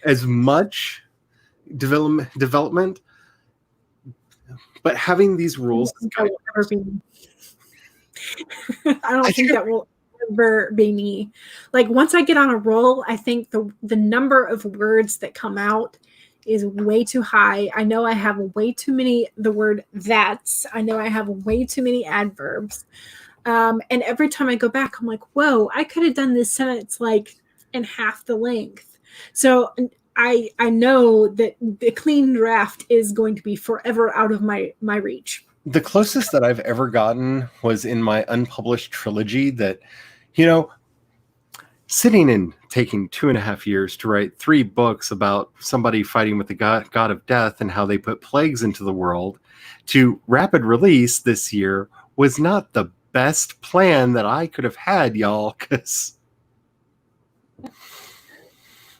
as much development. But having these rules, I don't think that will ever be me. Like once I get on a roll, I think the number of words that come out is way too high. I know I have way too many, the word that's, I know I have way too many adverbs. And every time I go back, I'm like, whoa, I could have done this sentence like in half the length. So I know that the clean draft is going to be forever out of my reach. The closest that I've ever gotten was in my unpublished trilogy that, sitting and taking 2.5 years to write 3 books about somebody fighting with the god of death and how they put plagues into the world to rapid release this year was not the best plan that I could have had, y'all, because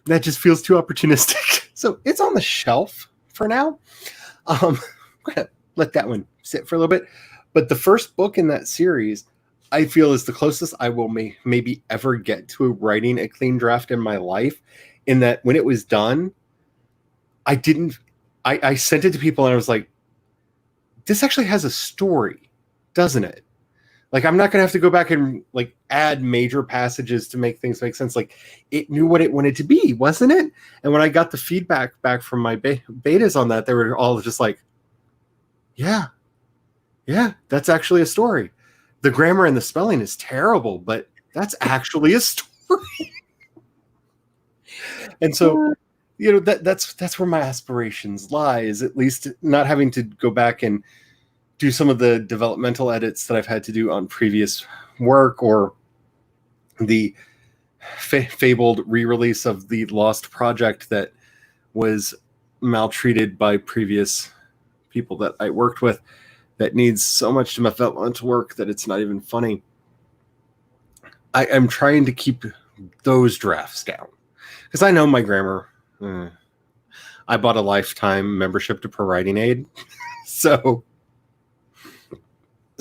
that just feels too opportunistic. So it's on the shelf for now. I'm gonna let that one sit for a little bit. But the first book in that series, I feel, is the closest I will maybe ever get to writing a clean draft in my life, in that when it was done, I sent it to people and I was like, this actually has a story, doesn't it? Like, I'm not going to have to go back and like add major passages to make things make sense. Like, it knew what it wanted to be, wasn't it? And when I got the feedback back from my betas on that, they were all just like, yeah, that's actually a story. The grammar and the spelling is terrible, but that's actually a story. And so, that's where my aspirations lie, is at least not having to go back and do some of the developmental edits that I've had to do on previous work, or the fabled re-release of the Lost Project that was maltreated by previous people that I worked with, that needs so much developmental work that it's not even funny. I'm trying to keep those drafts down because I know my grammar. I bought a lifetime membership to Pro Writing Aid, so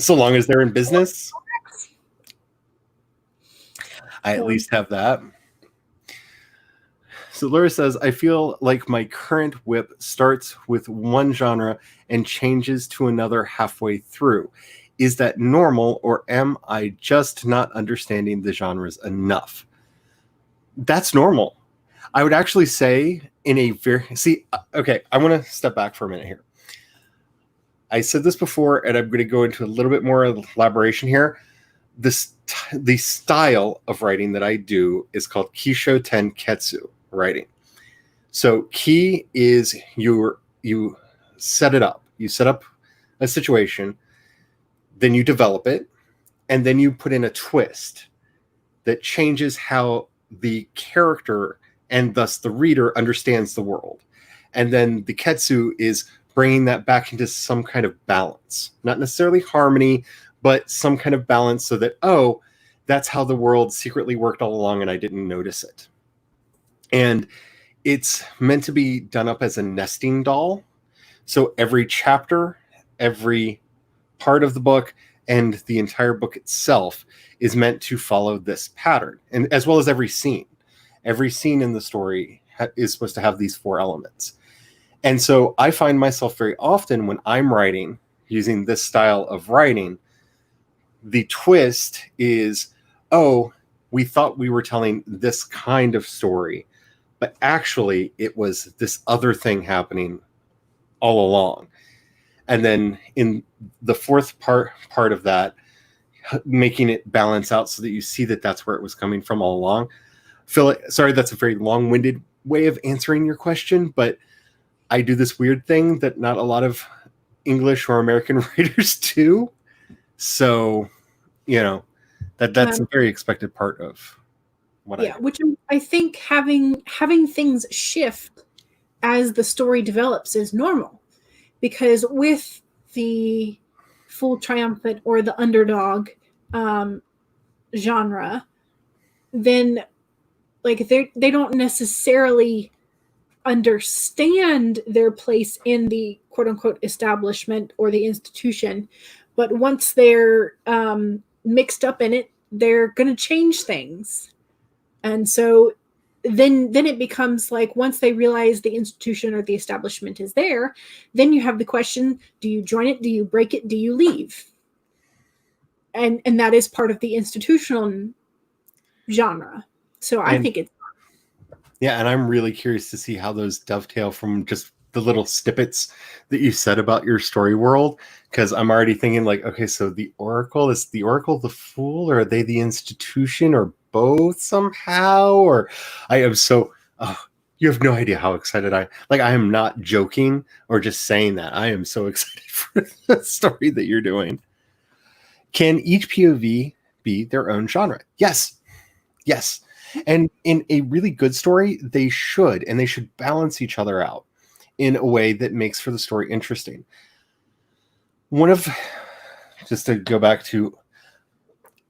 long as they're in business, I at least have that. So Laura says, I feel like my current whip starts with one genre and changes to another halfway through. Is that normal, or am I just not understanding the genres enough? That's normal. I would actually say in a very... See, okay, I want to step back for a minute here. I said this before, and I'm going to go into a little bit more elaboration here. The style of writing that I do is called Kisho Tenketsu writing. So ki is you set it up. You set up a situation, then you develop it, and then you put in a twist that changes how the character and thus the reader understands the world. And then the ketsu is bringing that back into some kind of balance. Not necessarily harmony, but some kind of balance so that, oh, that's how the world secretly worked all along and I didn't notice it. And it's meant to be done up as a nesting doll. So every chapter, every part of the book, and the entire book itself is meant to follow this pattern, and as well as every scene. Every scene in the story is supposed to have these 4 elements. And so I find myself very often when I'm writing, using this style of writing, the twist is, oh, we thought we were telling this kind of story, but actually it was this other thing happening all along. And then in the 4th part of that, making it balance out so that you see that that's where it was coming from all along. Phil, sorry, that's a very long-winded way of answering your question, but I do this weird thing that not a lot of English or American writers do. So, that's a very expected part of what I do. Which I think having things shift as the story develops is normal, because with the full triumphant or the underdog genre, then like they don't necessarily understand their place in the quote unquote establishment or the institution, but once they're mixed up in it, they're going to change things. And so then it becomes like, once they realize the institution or the establishment is there, then you have the question, do you join it? Do you break it? Do you leave? And that is part of the institutional genre. So I think it's... Yeah, and I'm really curious to see how those dovetail from just the little snippets that you said about your story world, because I'm already thinking like, okay, so is the Oracle the fool, or are they the institution, or both somehow? Or I am so... you have no idea how excited I am not joking or just saying that. I am so excited for the story that you're doing. Can each POV be their own genre? Yes. And in a really good story, they should balance each other out in a way that makes for the story interesting. Just to go back to,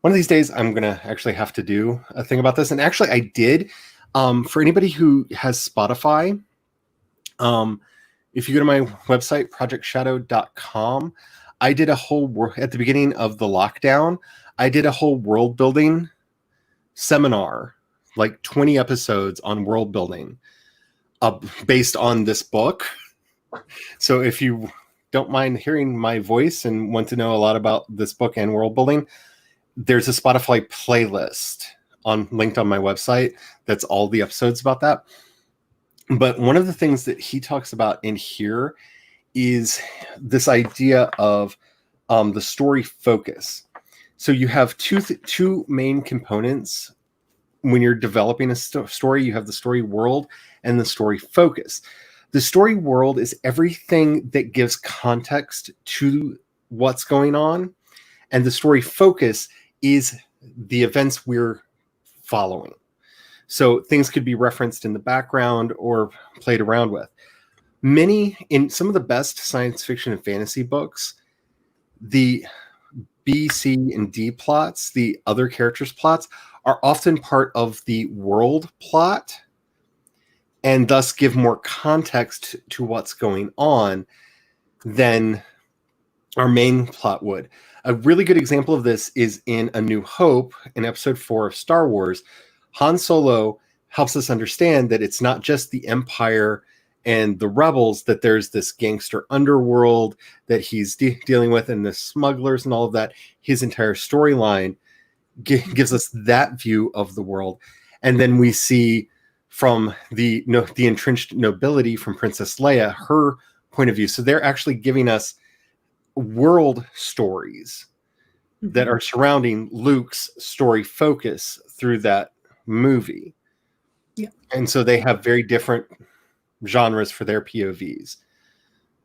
one of these days, I'm going to actually have to do a thing about this. And actually I did, for anybody who has Spotify, if you go to my website, projectshadow.com, I did a whole, at the beginning of the lockdown, I did a whole world building seminar, like 20 episodes on world building based on this book. So if you don't mind hearing my voice and want to know a lot about this book and world building, there's a Spotify playlist linked on my website that's all the episodes about that. But one of the things that he talks about in here is this idea of the story focus. So you have two main components when you're developing a story. You have the story world and the story focus. The story world is everything that gives context to what's going on, and the story focus is the events we're following. So things could be referenced in the background or played around with. In some of the best science fiction and fantasy books, the B, C, and D plots, the other characters' plots, are often part of the world plot and thus give more context to what's going on than our main plot would. A really good example of this is in A New Hope, in episode 4 of Star Wars. Han Solo helps us understand that it's not just the Empire and the rebels, that there's this gangster underworld that he's dealing with, and the smugglers and all of that. His entire storyline gives us that view of the world. And then we see from the entrenched nobility, from Princess Leia, her point of view. So they're actually giving us world stories that are surrounding Luke's story focus through that movie. Yeah. And so they have very different genres for their POVs.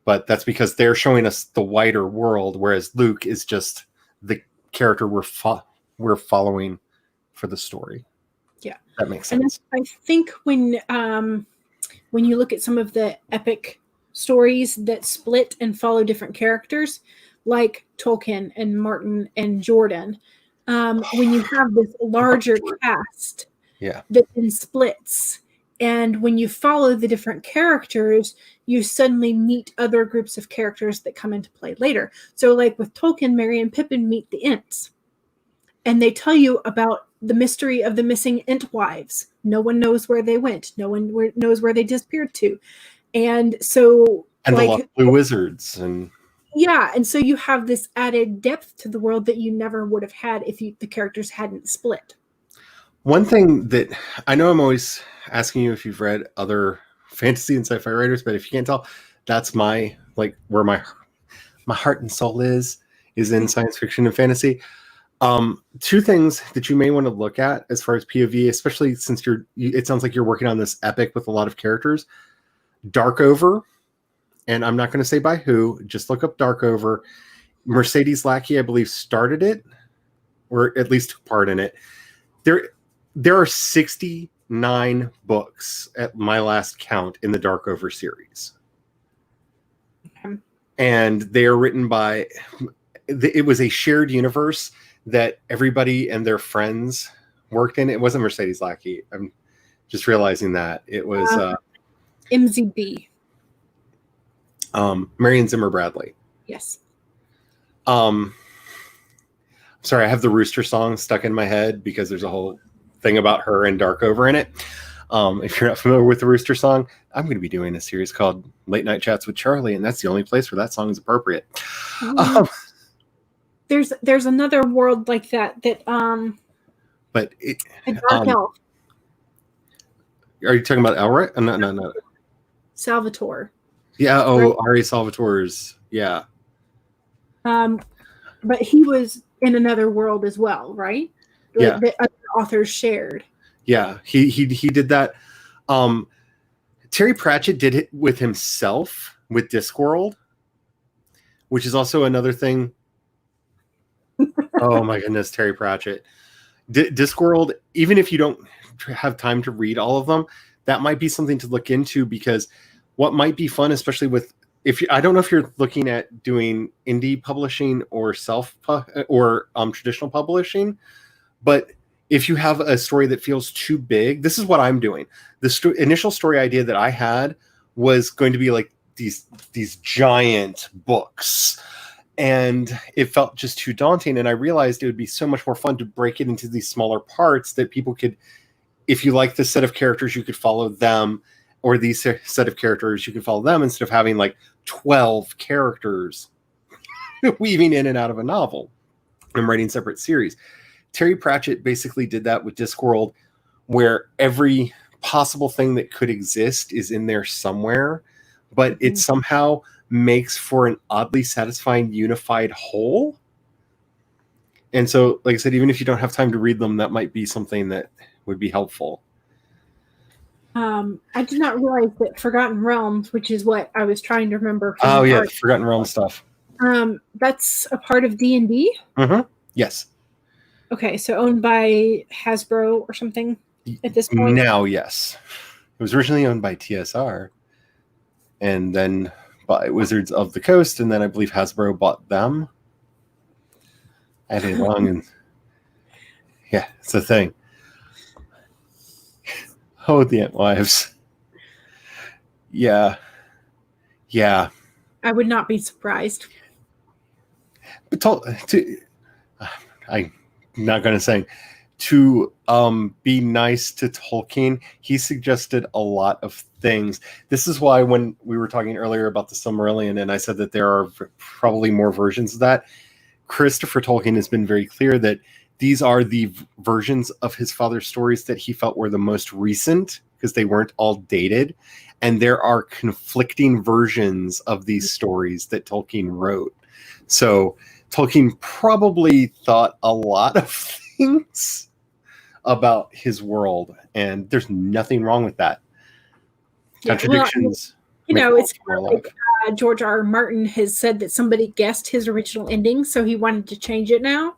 But that's because they're showing us the wider world, whereas Luke is just the character we're following for the story. Yeah. That makes sense. And I think when you look at some of the epic stories that split and follow different characters, like Tolkien and Martin and Jordan, when you have this larger cast that then splits, and when you follow the different characters, you suddenly meet other groups of characters that come into play later. So like with Tolkien, Merry and Pippin meet the Ents, and they tell you about the mystery of the missing Entwives. No one knows where they went. No one knows where they disappeared to. And so... And like, the Lost Blue Wizards. And so you have this added depth to the world that you never would have had if the characters hadn't split. One thing that... I know I'm always asking you if you've read other fantasy and sci-fi writers, but if you can't tell, that's where my heart and soul is in science fiction and fantasy. Two things that you may want to look at as far as POV, especially since it sounds like you're working on this epic with a lot of characters. Darkover, and I'm not going to say by who, just look up Darkover. Mercedes Lackey, I believe, started it, or at least took part in it. There are 69 books at my last count in the Darkover series. Okay. And they are written by... It was a shared universe that everybody and their friends worked in. It wasn't Mercedes Lackey. I'm just realizing that. It was MZB. Marion Zimmer Bradley. Yes. Sorry, I have the Rooster song stuck in my head because there's a whole thing about her and Darkover in it. If you're not familiar with the Rooster song, I'm going to be doing a series called Late Night Chats with Charlie, and that's the only place where that song is appropriate. There's another world like that but it a dark elf. Are you talking about Elric? No. Salvatore. Yeah, right? Ari Salvatore's, yeah. But he was in another world as well, right? Yeah. The other authors shared. Yeah, he did that. Terry Pratchett did it with himself with Discworld, which is also another thing. Oh my goodness, Terry Pratchett. Discworld, even if you don't have time to read all of them, that might be something to look into, because what might be fun, especially I don't know if you're looking at doing indie publishing or traditional publishing, but if you have a story that feels too big, this is what I'm doing. The initial story idea that I had was going to be like these giant books, and it felt just too daunting. And I realized it would be so much more fun to break it into these smaller parts that people could, if you like this set of characters, you could follow them, or these set of characters, you could follow them, instead of having like 12 characters weaving in and out of a novel and writing separate series. Terry Pratchett basically did that with Discworld, where every possible thing that could exist is in there somewhere, but it somehow makes for an oddly satisfying unified whole. And so, like I said, even if you don't have time to read them, that might be something that would be helpful. I did not realize that Forgotten Realms, which is what I was trying to remember. Oh yeah, the Forgotten Realms stuff. That's a part of D&D? Mm-hmm. Yes. Okay, so owned by Hasbro or something at this point? Now, yes. It was originally owned by TSR, and then by Wizards of the Coast, and then I believe Hasbro bought them. Adding long and yeah, it's a thing. Oh, the Antwives. Yeah. Yeah. I would not be surprised. But I'm not going to say to be nice to Tolkien, he suggested a lot of things. This is why when we were talking earlier about the Silmarillion, and I said that there are probably more versions of that, Christopher Tolkien has been very clear that these are the versions of his father's stories that he felt were the most recent because they weren't all dated. And there are conflicting versions of these stories that Tolkien wrote. So Tolkien probably thought a lot of things about his world, and there's nothing wrong with that. Contradictions. It's like George R. R. Martin has said that somebody guessed his original ending, so he wanted to change it now.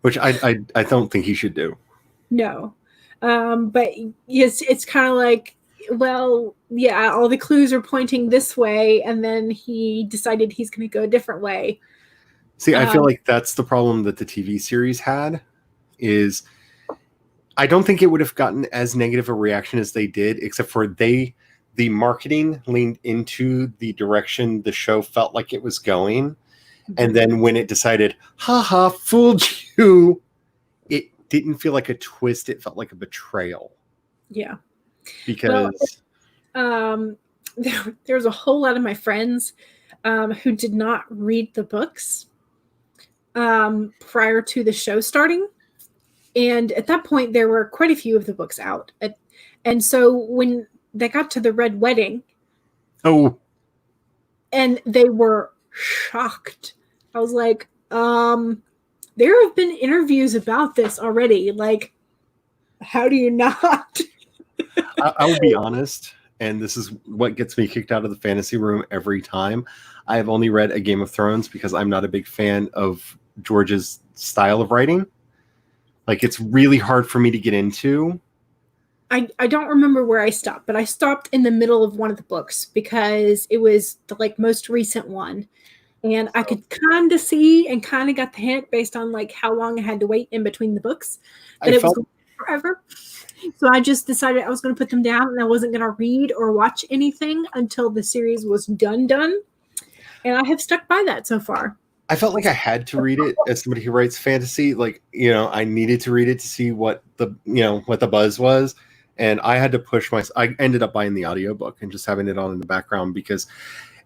Which I don't think he should do. No. But it's kind of like, well, yeah, all the clues are pointing this way, and then he decided he's going to go a different way. See, I feel like that's the problem that the TV series had, is I don't think it would have gotten as negative a reaction as they did, except for the marketing leaned into the direction the show felt like it was going. And then when it decided, haha, fooled you, it didn't feel like a twist. It felt like a betrayal. Yeah. Because there's a whole lot of my friends who did not read the books prior to the show starting. And at that point, there were quite a few of the books out. And so when they got to the Red Wedding, and they were shocked. I was like, there have been interviews about this already. Like, how do you not? I will be honest, and this is what gets me kicked out of the fantasy room every time. I have only read A Game of Thrones because I'm not a big fan of George's style of writing. Like, it's really hard for me to get into. I don't remember where I stopped, but I stopped in the middle of one of the books because it was the most recent one. And I could kind of see and kind of got the hint based on how long I had to wait in between the books that it was going forever. So I just decided I was going to put them down and I wasn't going to read or watch anything until the series was done. And I have stuck by that so far. I felt like I had to read it as somebody who writes fantasy. I needed to read it to see what the buzz was. And I had to push I ended up buying the audiobook and just having it on in the background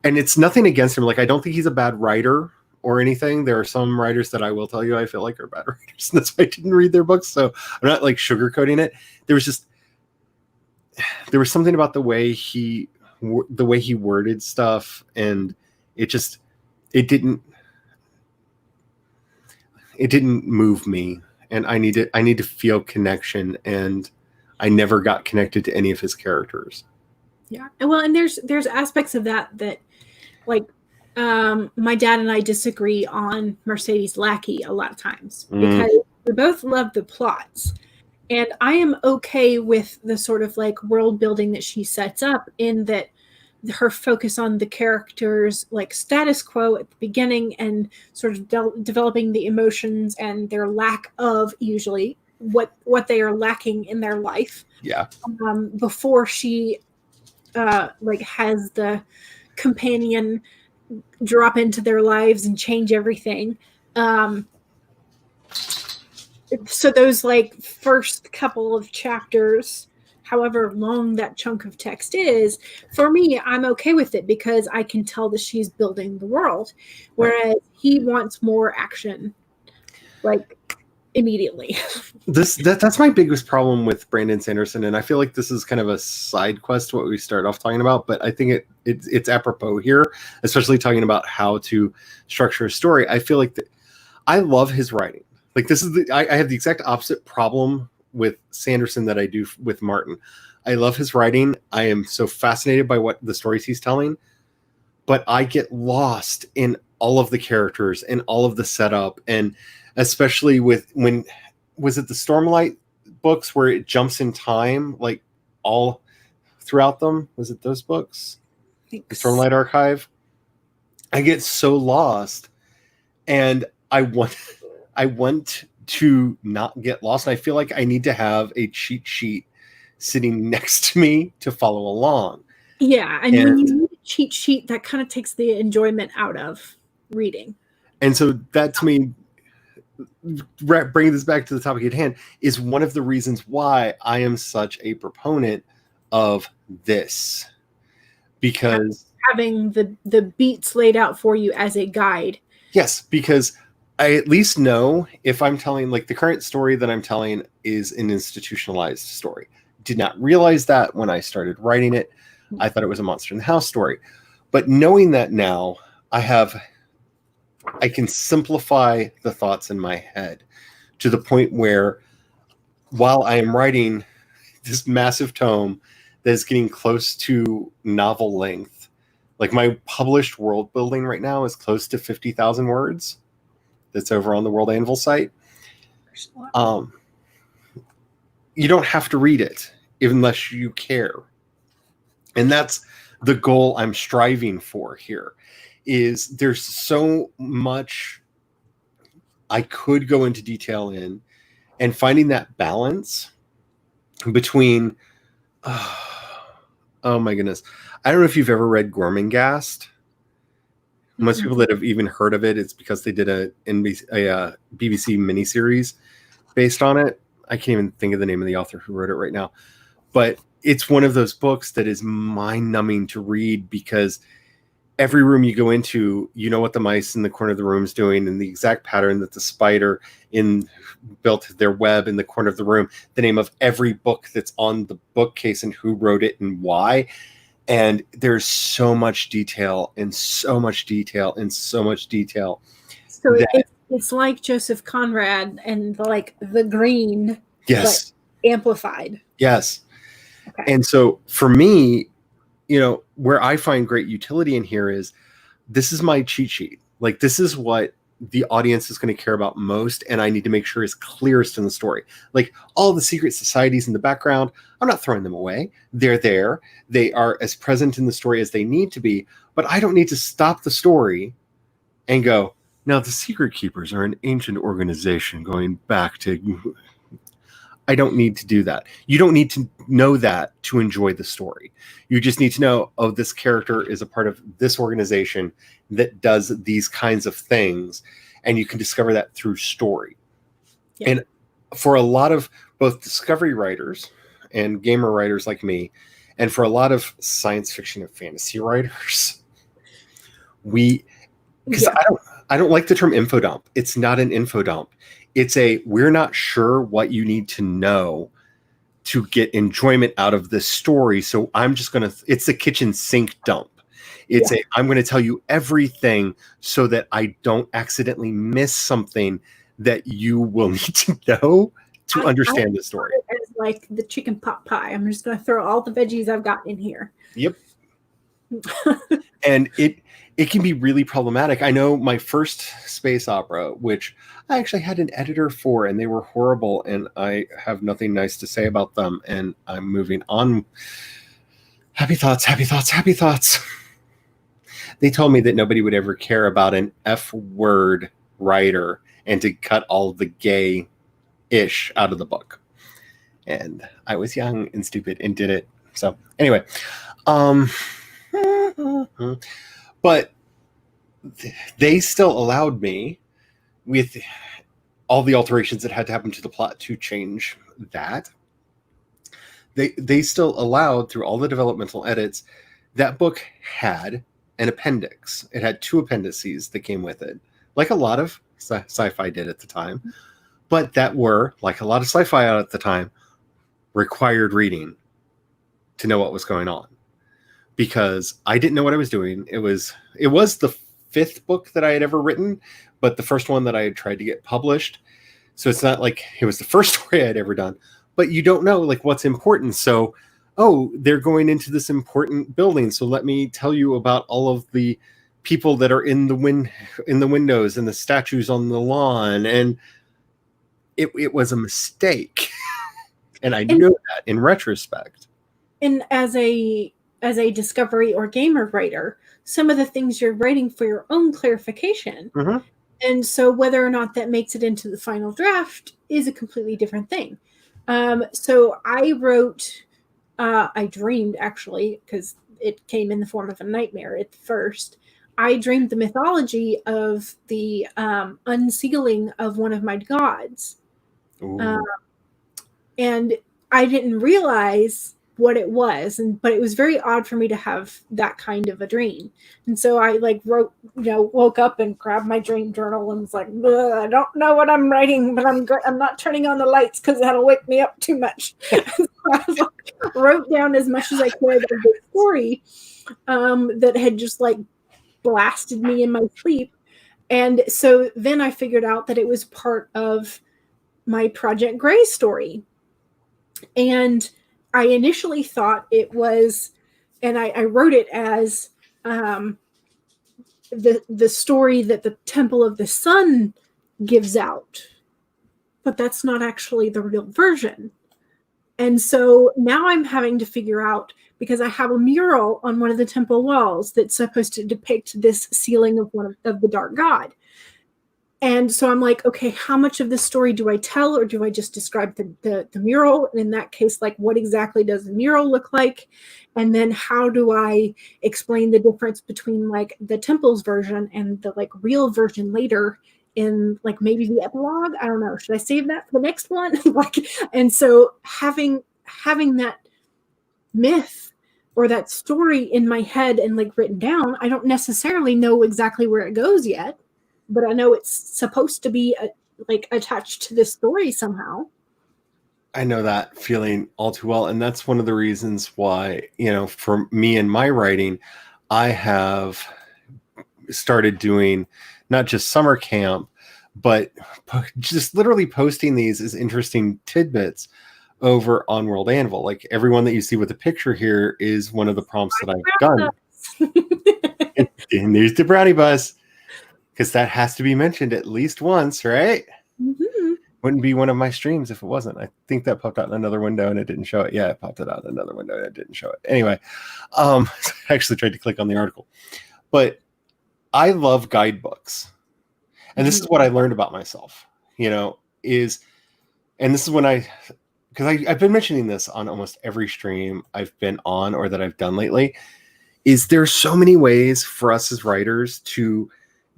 and it's nothing against him. I don't think he's a bad writer or anything. There are some writers that I will tell you I feel like are bad writers, and that's why I didn't read their books. So I'm not sugarcoating it. There was something about the way he worded stuff, and it didn't move me. And I need to feel connection, and I never got connected to any of his characters. Yeah. Well, and there's aspects of that my dad and I disagree on Mercedes Lackey a lot of times because we both love the plots. And I am okay with the sort of world building that she sets up, in that her focus on the characters status quo at the beginning and sort of developing the emotions and their lack of usually what they are lacking in their life. Yeah. Before she has the companion drop into their lives and change everything. So those first couple of chapters, however long that chunk of text is, for me, I'm okay with it because I can tell that she's building the world, whereas he wants more action, immediately. That's my biggest problem with Brandon Sanderson, and I feel like this is kind of a side quest to what we started off talking about, but I think it's apropos here, especially talking about how to structure a story. I feel like I love his writing. I have the exact opposite problem with Sanderson that I do with Martin. I love his writing. I am so fascinated by what the stories he's telling, but I get lost in all of the characters and all of the setup, and especially when was it the Stormlight books where it jumps in time all throughout them? Was it those books? The Stormlight Archive? I get so lost, and I I want to not get lost. And I feel like I need to have a cheat sheet sitting next to me to follow along. Yeah, and when you need a cheat sheet, that kind of takes the enjoyment out of reading. And so that, to me, bringing this back to the topic at hand, is one of the reasons why I am such a proponent of this. Because having the beats laid out for you as a guide. Yes, because I at least know if I'm telling, like, the current story that I'm telling is an institutionalized story. Did not realize that when I started writing it. I thought it was a Monster in the House story. But knowing that now, I can simplify the thoughts in my head to the point where, while I am writing this massive tome that is getting close to novel length, like my published world building right now is close to 50,000 words. That's over on the World Anvil site. You don't have to read it unless you care. And that's the goal I'm striving for here. Is there's so much I could go into detail in, and finding that balance between, oh my goodness. I don't know if you've ever read Gormenghast. Most people that have even heard of it, it's because they did a BBC miniseries based on it. I can't even think of the name of the author who wrote it right now. But it's one of those books that is mind-numbing to read, because every room you go into, you know what the mice in the corner of the room is doing, and the exact pattern that the spider built their web in the corner of the room, the name of every book that's on the bookcase and who wrote it and why. And there's so much detail and so much detail and so much detail. So it's like Joseph Conrad and like The Green, yes, but amplified. Yes. Okay. And so for me, where I find great utility in here is, this is my cheat sheet. Like, this is what the audience is going to care about most, and I need to make sure is clearest in the story. Like, all the secret societies in the background, I'm not throwing them away. They're there. They are as present in the story as they need to be, but I don't need to stop the story and go, now the Secret Keepers are an ancient organization going back to... I don't need to do that. You don't need to know that to enjoy the story. You just need to know, oh, this character is a part of this organization that does these kinds of things, and you can discover that through story. Yeah. And for a lot of both discovery writers and gamer writers like me, and for a lot of science fiction and fantasy writers, because I don't like the term info dump. It's not an info dump. It's we're not sure what you need to know to get enjoyment out of this story. So I'm just going to, it's a kitchen sink dump. It's I'm going to tell you everything so that I don't accidentally miss something that you will need to know to understand the story. It's like the chicken pot pie. I'm just going to throw all the veggies I've got in here. Yep. And it can be really problematic. I know my first space opera, which I actually had an editor for, and they were horrible, and I have nothing nice to say about them, and I'm moving on. Happy thoughts, happy thoughts, happy thoughts. They told me that nobody would ever care about an F-word writer and to cut all the gay-ish out of the book. And I was young and stupid and did it. So anyway, but they still allowed me, with all the alterations that had to happen to the plot to change that, they still allowed, through all the developmental edits, that book had an appendix. It had 2 appendices that came with it, like a lot of sci-fi did at the time, but that were, like a lot of sci-fi at the time, required reading to know what was going on. Because I didn't know what I was doing. It was the 5th book that I had ever written, but the first one that I had tried to get published. So it's not like it was the first story I had ever done, but you don't know like what's important. So, oh, they're going into this important building, so let me tell you about all of the people that are in the windows and the statues on the lawn. And it was a mistake. And I know that in retrospect. And as a discovery or gamer writer, some of the things you're writing for your own clarification. Mm-hmm. And so whether or not that makes it into the final draft is a completely different thing. So I wrote, I dreamed actually, because it came in the form of a nightmare at first. I dreamed the mythology of the unsealing of one of my gods. And I didn't realize what it was, but it was very odd for me to have that kind of a dream. And so I woke up and grabbed my dream journal and was like, I don't know what I'm writing, but I'm not turning on the lights because that'll wake me up too much. So I wrote down as much as I could of the story that had just blasted me in my sleep. And so then I figured out that it was part of my Project Gray story. And I initially thought it was, and I wrote it as the story that the Temple of the Sun gives out, but that's not actually the real version. And so now I'm having to figure out, because I have a mural on one of the temple walls that's supposed to depict this sealing of one of the dark god. And so I'm like, okay, how much of this story do I tell, or do I just describe the mural? And in that case, what exactly does the mural look like? And then how do I explain the difference between the temple's version and the real version later in maybe the epilogue? I don't know. Should I save that for the next one? And so having that myth or that story in my head and written down, I don't necessarily know exactly where it goes yet, but I know it's supposed to be attached to this story somehow. I know that feeling all too well. And that's one of the reasons why, for me and my writing, I have started doing not just summer camp, but just literally posting these as interesting tidbits over on World Anvil. Everyone that you see with the picture here is one of the prompts that I've done. And there's the brownie bus. Because that has to be mentioned at least once, right? Mm-hmm. Wouldn't be one of my streams if it wasn't. I think that popped out in another window and it didn't show it. Yeah, it popped it out in another window and it didn't show it. Anyway, I actually tried to click on the article. But I love guidebooks. And this is what I learned about myself, and this is when because I've been mentioning this on almost every stream I've been on or that I've done lately, is there's so many ways for us as writers to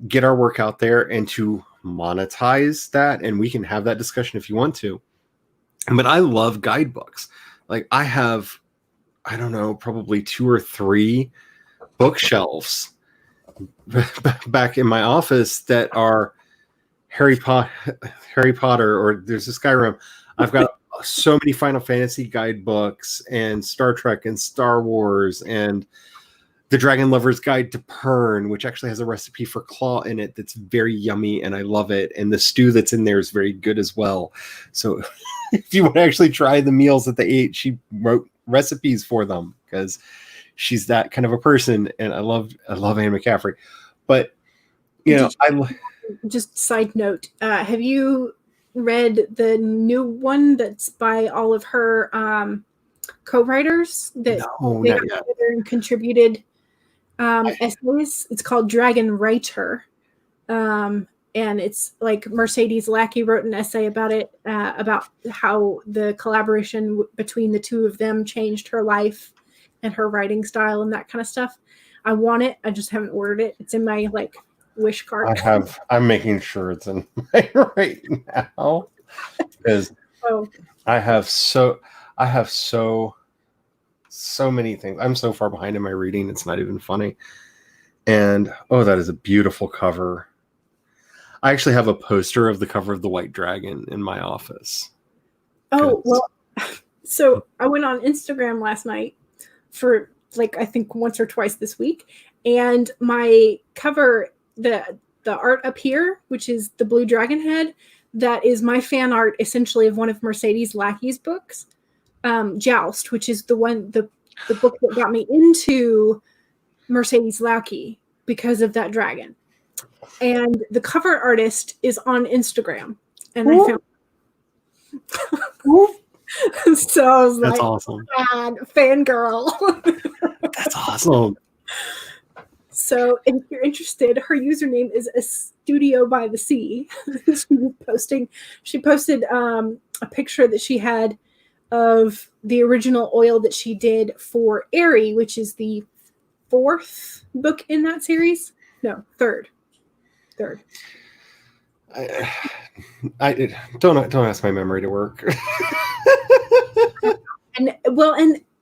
get our work out there and to monetize that. And we can have that discussion if you want to. But I love guidebooks. I have, I don't know, probably 2 or 3 bookshelves back in my office that are Harry Potter, or there's a Skyrim. I've got so many Final Fantasy guidebooks and Star Trek and Star Wars and The Dragon Lover's Guide to Pern, which actually has a recipe for claw in it that's very yummy, and I love it. And the stew that's in there is very good as well. So if you want to actually try the meals that they ate, she wrote recipes for them because she's that kind of a person. And I love Anne McCaffrey. But, just side note, have you read the new one that's by all of her co-writers that they got together and contributed essays? It's called Dragon Writer, and it's Mercedes Lackey wrote an essay about it, about how the collaboration between the two of them changed her life and her writing style and that kind of stuff. I want it. I just haven't ordered it. It's in my wish cart. I'm making sure it's in my right now because I have so many things. I'm so far behind in my reading. It's not even funny. And that is a beautiful cover. I actually have a poster of the cover of the White Dragon in my office. So I went on Instagram last night for I think once or twice this week, and my cover, the art up here, which is the blue dragon head, that is my fan art essentially of one of Mercedes Lackey's books, Joust, which is the book that got me into Mercedes Lackey because of that dragon. And the cover artist is on Instagram, and I found so I was that's awesome. Fangirl. That's awesome. So if you're interested, her username is a studio by the sea. She posted a picture that she had of the original oil that she did for Airy, which is the 4th book in that series. No, third. I don't ask my memory to work.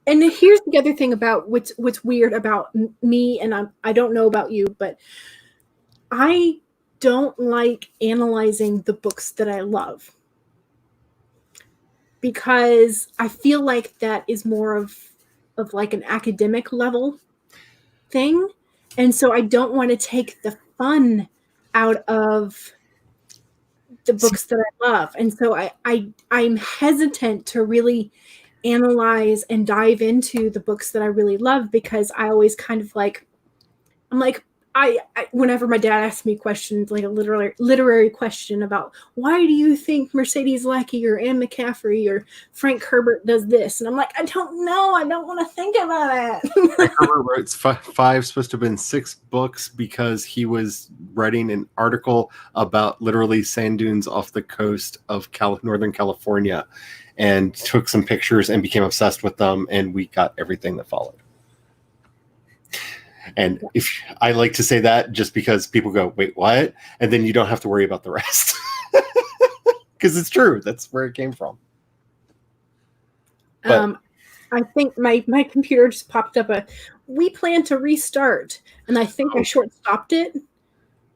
And here's the other thing about what's weird about me, and I don't know about you, but I don't like analyzing the books that I love, because I feel like that is more of like an academic level thing. And so I don't want to take the fun out of the books that I love. And so I'm hesitant to really analyze and dive into the books that I really love, because I always kind of like, I'm like, I whenever my dad asks me questions, like a literary question about why do you think Mercedes Lackey or Anne McCaffrey or Frank Herbert does this, and I'm like, I don't know, I don't want to think about it. Frank Herbert wrote 5, supposed to have been 6 books, because he was writing an article about literally sand dunes off the coast of Northern California, and took some pictures and became obsessed with them, and we got everything that followed. And if I like to say that just because people go, wait, what? And then you don't have to worry about the rest. Because it's true. That's where it came from. But, I think my computer just popped up we plan to restart. And I think I short-stopped it.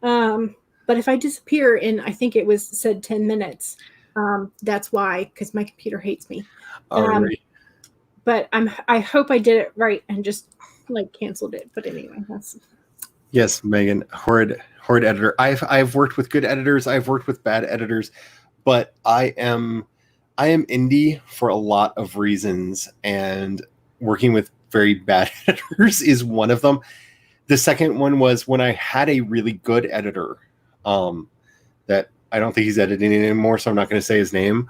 But if I disappear in, I think it said 10 minutes. That's why, because my computer hates me. Right. But I hope I did it right and just like canceled it. But anyway, that's. Yes, Megan, horrid editor. I've worked with good editors. I've worked with bad editors, but I am indie for a lot of reasons, and working with very bad editors is one of them. The second one was when I had a really good editor, that I don't think he's editing it anymore, so I'm not going to say his name,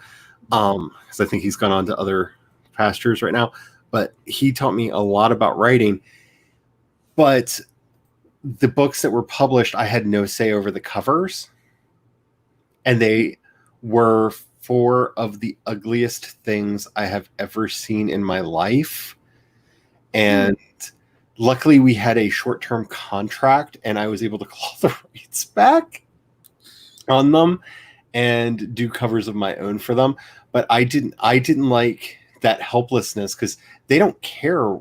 because I think he's gone on to other pastures right now. But he taught me a lot about writing. But the books that were published, I had no say over the covers. And they were 4 of the ugliest things I have ever seen in my life. And luckily we had a short-term contract, and I was able to claw the rights back on them and do covers of my own for them. But I didn't like that helplessness, because they didn't care.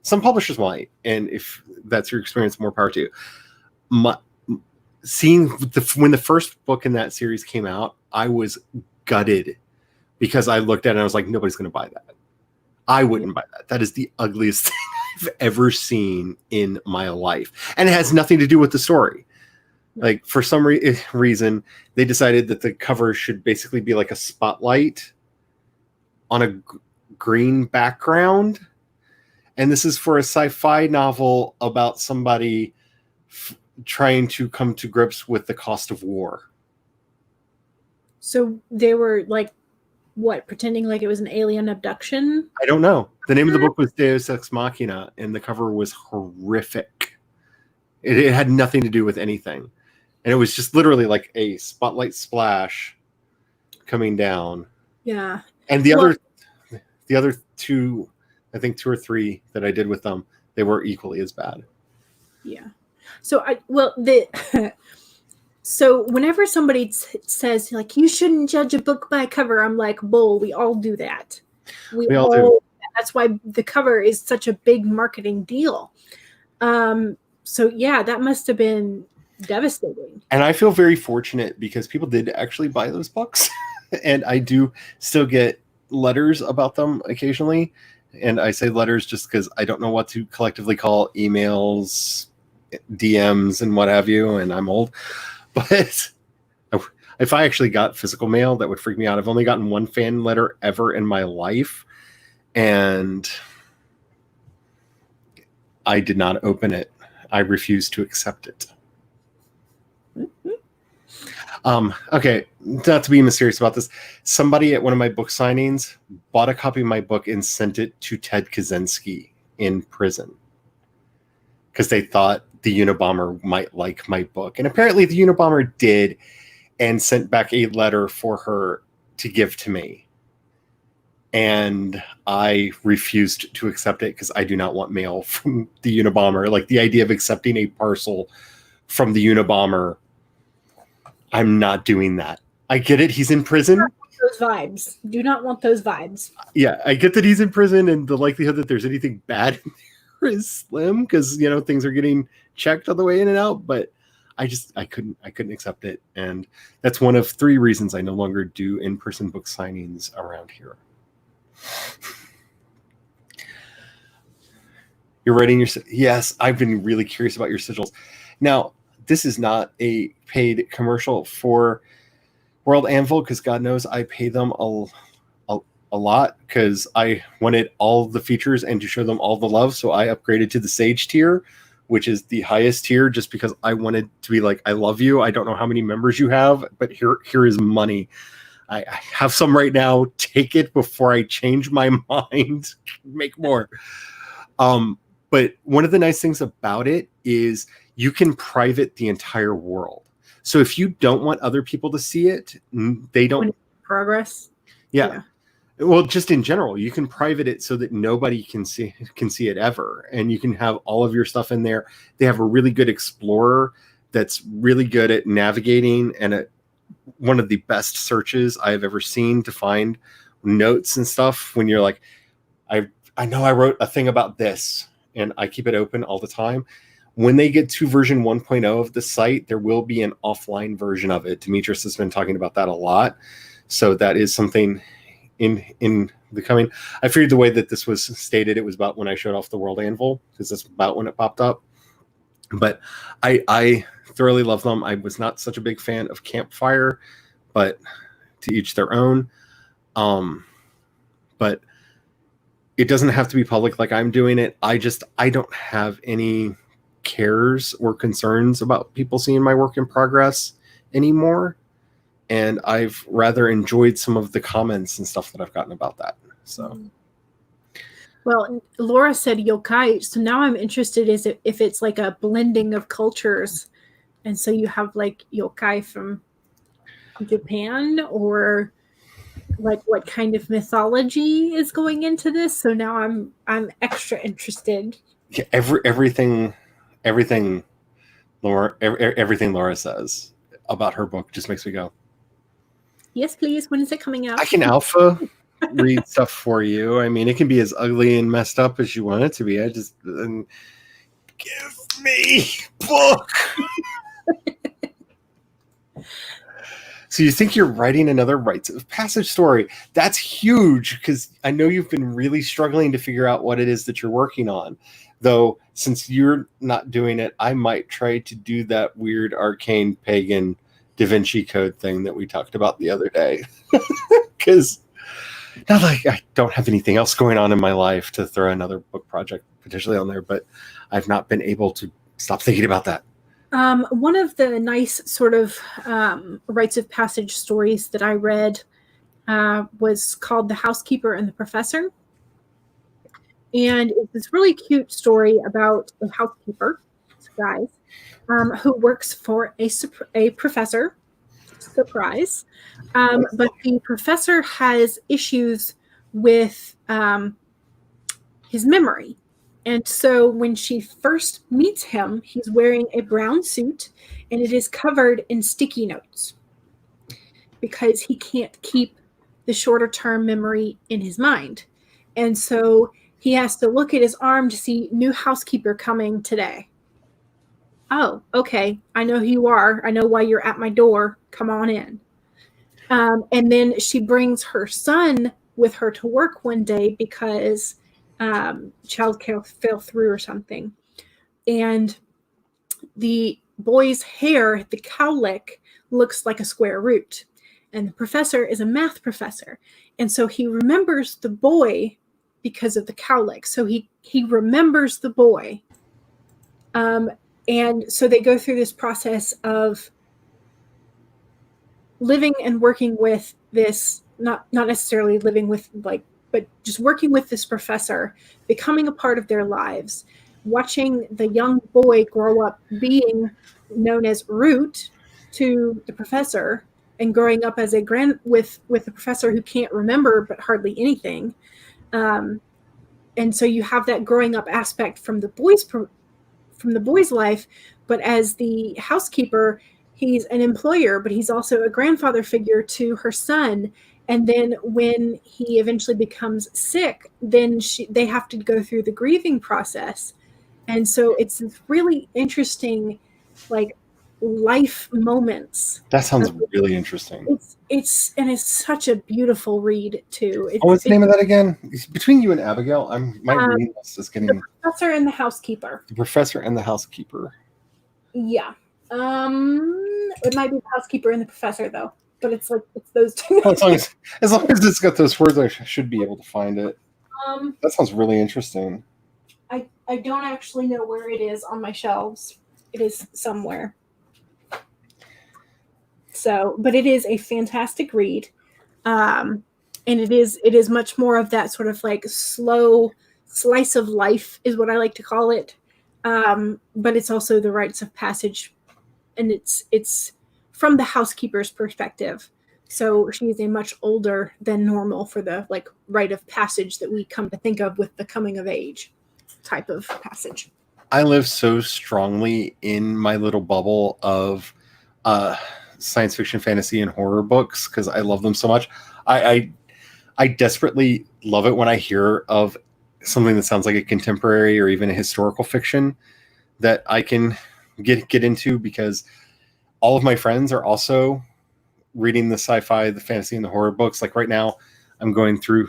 Some publishers might, and if that's your experience, more power to you. When the first book in that series came out, I was gutted, because I looked at it and I was like, nobody's going to buy that. I wouldn't buy that. That is the ugliest thing I've ever seen in my life. And it has nothing to do with the story. Like, for some reason, they decided that the cover should basically be like a spotlight on a green background. And this is for a sci-fi novel about somebody trying to come to grips with the cost of war. So they were like, what, pretending like it was an alien abduction? I don't know. The name of the book was Deus Ex Machina, and the cover was horrific. It had nothing to do with anything. And it was just literally like a spotlight splash coming down. Yeah. And the other 2, I think 2 or 3 that I did with them, they were equally as bad. Yeah. So so whenever somebody says like, you shouldn't judge a book by a cover, I'm like, bull, we all do that. We all do. That's why the cover is such a big marketing deal. So yeah, that must have been devastating. And I feel very fortunate, because people did actually buy those books. And I do still get letters about them occasionally. And I say letters just because I don't know what to collectively call emails, DMs, and what have you. And I'm old. But if I actually got physical mail, that would freak me out. I've only gotten 1 fan letter ever in my life. And I did not open it. I refused to accept it. Okay, not to be mysterious about this. Somebody at one of my book signings bought a copy of my book and sent it to Ted Kaczynski in prison. because they thought the Unabomber might like my book. And apparently the Unabomber did, and sent back a letter for her to give to me. And I refused to accept it because I do not want mail from the Unabomber. Like, the idea of accepting a parcel from the Unabomber, I'm not doing that. I get it. He's in prison. Those vibes. Do not want those vibes. Yeah, I get that he's in prison, and the likelihood that there's anything bad in there is slim because, you know, things are getting checked on the way in and out. But I couldn't accept it. And that's one of 3 reasons I no longer do in-person book signings around here. You're writing your... Yes, I've been really curious about your sigils. Now, this is not a paid commercial for World Anvil, because God knows I pay them a lot, because I wanted all the features and to show them all the love. So I upgraded to the Sage tier, which is the highest tier, just because I wanted to be like, I love you. I don't know how many members you have, but here is money. I have some right now. Take it before I change my mind. Make more. But one of the nice things about it is you can private the entire world. So if you don't want other people to see it, they don't... Progress? Yeah. Well, just in general, you can private it so that nobody can see it ever. And you can have all of your stuff in there. They have a really good explorer that's really good at navigating, and one of the best searches I've ever seen to find notes and stuff when you're like, I know I wrote a thing about this, and I keep it open all the time. When they get to version 1.0 of the site, there will be an offline version of it. Demetrius has been talking about that a lot. So that is something in the coming. I figured the way that this was stated, it was about when I showed off the World Anvil, because that's about when it popped up. But I thoroughly love them. I was not such a big fan of Campfire, but to each their own. But it doesn't have to be public like I'm doing it. I don't have any cares or concerns about people seeing my work in progress anymore. And I've rather enjoyed some of the comments and stuff that I've gotten about that. So, well, Laura said yokai, so now I'm interested if it's like a blending of cultures, and so you have like yokai from Japan, or like what kind of mythology is going into this. So now I'm extra interested. Yeah, everything Laura says about her book just makes me go, yes, please. When is it coming out? I can alpha read stuff for you. I mean, it can be as ugly and messed up as you want it to be. Give me book. So you think you're writing another rites of passage story? That's huge, because I know you've been really struggling to figure out what it is that you're working on. Though, since you're not doing it, I might try to do that weird arcane pagan Da Vinci Code thing that we talked about the other day. Because not like I don't have anything else going on in my life to throw another book project potentially on there, but I've not been able to stop thinking about that. One of the nice sort of rites of passage stories that I read was called The Housekeeper and the Professor. And it's this really cute story about a housekeeper, guys, who works for a professor. Surprise. But the professor has issues with his memory. And so when she first meets him, he's wearing a brown suit, and it is covered in sticky notes because he can't keep the shorter term memory in his mind. And so he has to look at his arm to see new housekeeper coming today. Oh, okay. I know who you are. I know why you're at my door. Come on in. And then she brings her son with her to work one day because childcare fell through or something. And the boy's hair, the cowlick, looks like a square root. And the professor is a math professor. And so he remembers the boy because of the cowlick. So he remembers the boy. And so they go through this process of living and working with this, not necessarily living with but just working with this professor, becoming a part of their lives, watching the young boy grow up being known as Root to the professor, and growing up as with a professor who can't remember but hardly anything. And so you have that growing up aspect from the boy's life, but as the housekeeper, he's an employer, but he's also a grandfather figure to her son. And then when he eventually becomes sick, then they have to go through the grieving process. And so it's really interesting, like, life moments. That sounds really interesting. It's such a beautiful read too. What's the name of that again? Between you and Abigail, my reading list is getting. The Professor and the Housekeeper. The Professor and the Housekeeper. Yeah. It might be the Housekeeper and the Professor though, but it's those two. As long as it's got those words, I should be able to find it. That sounds really interesting. I don't actually know where it is on my shelves. It is somewhere. So, but it is a fantastic read. And it is much more of that sort of like slow slice of life is what I like to call it. But it's also the rites of passage, and it's from the housekeeper's perspective. So she's a much older than normal for the like rite of passage that we come to think of with the coming of age type of passage. I live so strongly in my little bubble of science fiction, fantasy, and horror books because I love them so much. I desperately love it when I hear of something that sounds like a contemporary or even a historical fiction that I can get into, because all of my friends are also reading the sci-fi, the fantasy, and the horror books. Like right now, we're going through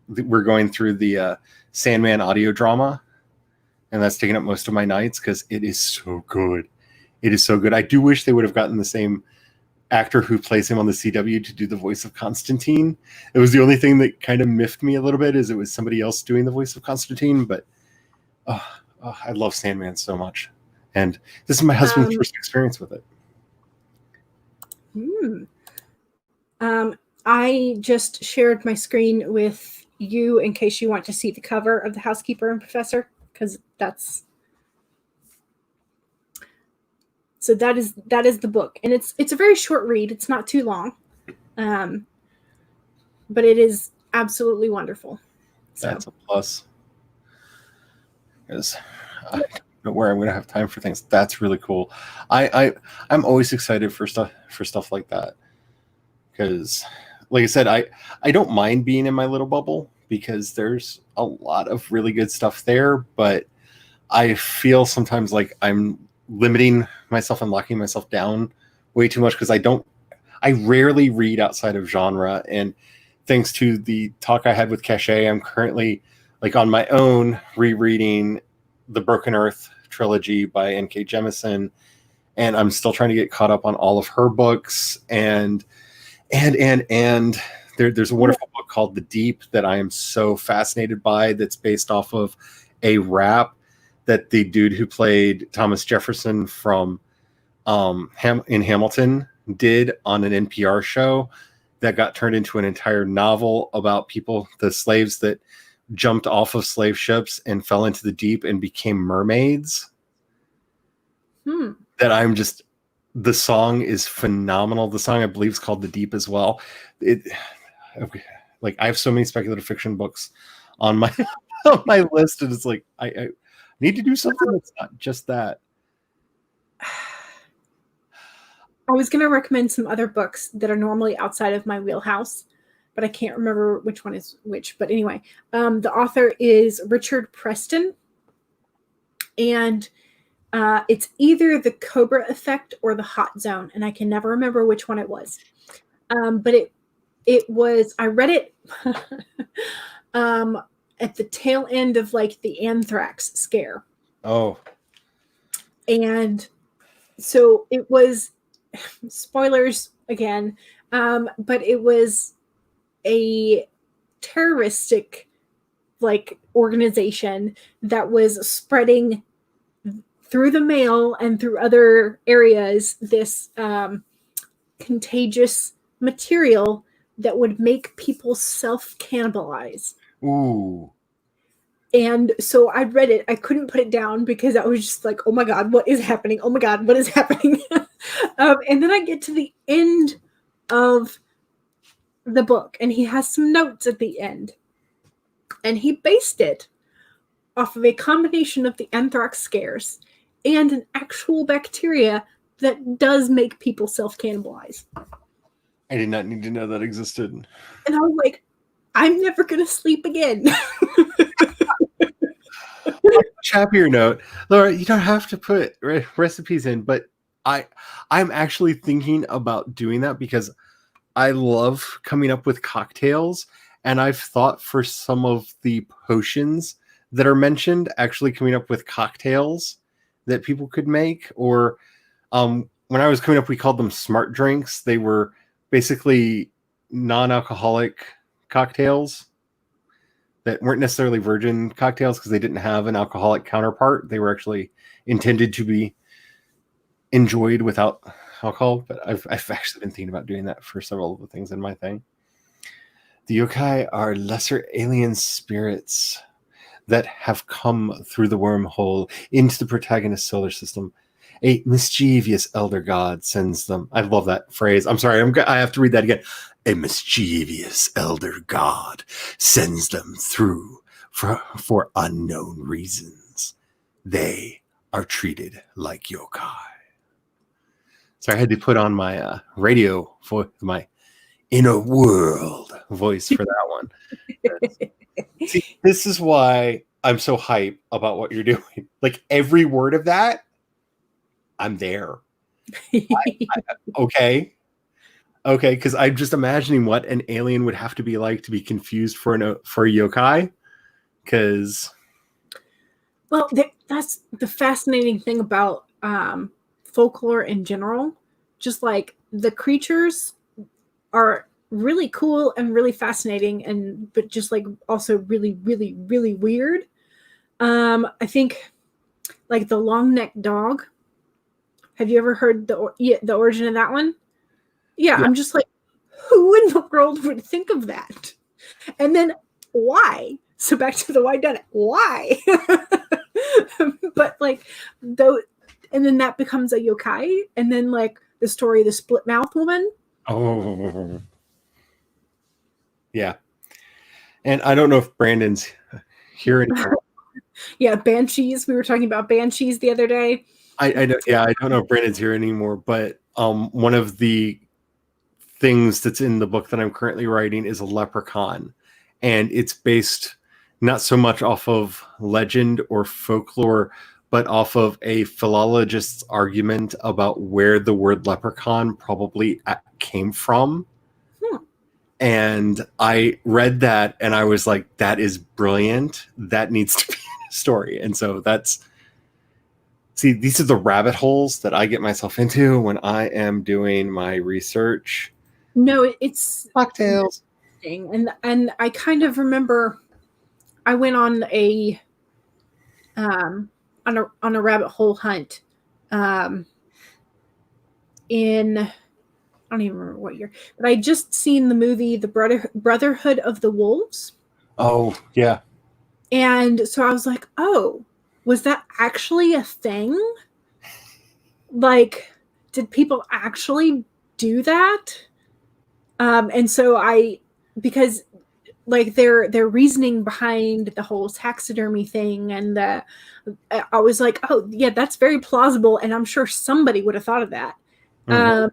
the Sandman audio drama, and that's taking up most of my nights because it is so good. It is so good. I do wish they would have gotten the same actor who plays him on the CW to do the voice of Constantine. It was the only thing that kind of miffed me a little bit, is it was somebody else doing the voice of Constantine. But I love Sandman so much, and this is my husband's first experience with it. I just shared my screen with you in case you want to see the cover of the Housekeeper and Professor, because that is the book, and it's a very short read. It's not too long, but it is absolutely wonderful. So. That's a plus, because I don't know where I'm going to have time for things. That's really cool. I'm always excited for stuff like that, because, like I said, I don't mind being in my little bubble because there's a lot of really good stuff there, but I feel sometimes like I'm limiting myself and locking myself down way too much, because I rarely read outside of genre. And thanks to the talk I had with Cachet, I'm currently like on my own rereading the Broken Earth trilogy by N.K. Jemisin, and I'm still trying to get caught up on all of her books. And there's a wonderful book called The Deep that I am so fascinated by, that's based off of a rap that the dude who played Thomas Jefferson from in Hamilton did on an NPR show that got turned into an entire novel about the slaves that jumped off of slave ships and fell into the deep and became mermaids. That the song is phenomenal. The song, I believe, is called The Deep as well. Like, I have so many speculative fiction books on my on my list, and it's like I need to do something that's not just that. I was going to recommend some other books that are normally outside of my wheelhouse, but I can't remember which one is which. But anyway, the author is Richard Preston, and it's either The Cobra Effect or The Hot Zone, and I can never remember which one it was. But it was, I read it at the tail end of like the anthrax scare. Oh. And so it was, spoilers again, but it was a terroristic like organization that was spreading through the mail and through other areas this contagious material that would make people self-cannibalize. Ooh. And so I read it. I couldn't put it down because I was just like, oh my God, what is happening? Oh my God, what is happening? And then I get to the end of the book, and he has some notes at the end. And he based it off of a combination of the anthrax scares and an actual bacteria that does make people self-cannibalize. I did not need to know that existed. And I was like, I'm never going to sleep again. Happier note, Laura, you don't have to put recipes in, but I'm actually thinking about doing that because I love coming up with cocktails, and I've thought for some of the potions that are mentioned, actually coming up with cocktails that people could make. Or when I was coming up, we called them smart drinks. They were basically non-alcoholic cocktails that weren't necessarily virgin cocktails because they didn't have an alcoholic counterpart. They were actually intended to be enjoyed without alcohol. But I've actually been thinking about doing that for several of the things in my thing. The yokai are lesser alien spirits that have come through the wormhole into the protagonist's solar system. A mischievous elder god sends them. I love that phrase. I'm sorry. I have to read that again. A mischievous elder god sends them through for unknown reasons. They are treated like yokai. So I had to put on my radio for my inner world voice for that one. See, this is why I'm so hype about what you're doing. Like every word of that, I'm there. Okay, because I'm just imagining what an alien would have to be like to be confused for a yokai. Because, well, that's the fascinating thing about folklore in general. Just like the creatures are really cool and really fascinating, but just like also really, really, really weird. I think like the long-necked dog. Have you ever heard the origin of that one? Yeah, I'm just like, who in the world would think of that? And then why? So back to the why done it. Why? But like though, and then that becomes a yokai, and then like the story of the split mouth woman. Oh, yeah. And I don't know if Brandon's here anymore. Yeah, banshees. We were talking about banshees the other day. I know. Yeah, I don't know if Brandon's here anymore, but one of the things that's in the book that I'm currently writing is a leprechaun, and it's based not so much off of legend or folklore, but off of a philologist's argument about where the word leprechaun probably came from. And I read that and I was like, that is brilliant. That needs to be a story. And so these are the rabbit holes that I get myself into when I am doing my research. No, it's cocktails. And I kind of remember I went on a rabbit hole hunt in, I don't even remember what year, but I just seen the movie The Brotherhood of the Wolves. Oh, yeah. And so I was like, oh, was that actually a thing? Like, did people actually do that? And so because like their reasoning behind the whole taxidermy thing, and I was like, oh yeah, that's very plausible, and I'm sure somebody would have thought of that. Mm-hmm.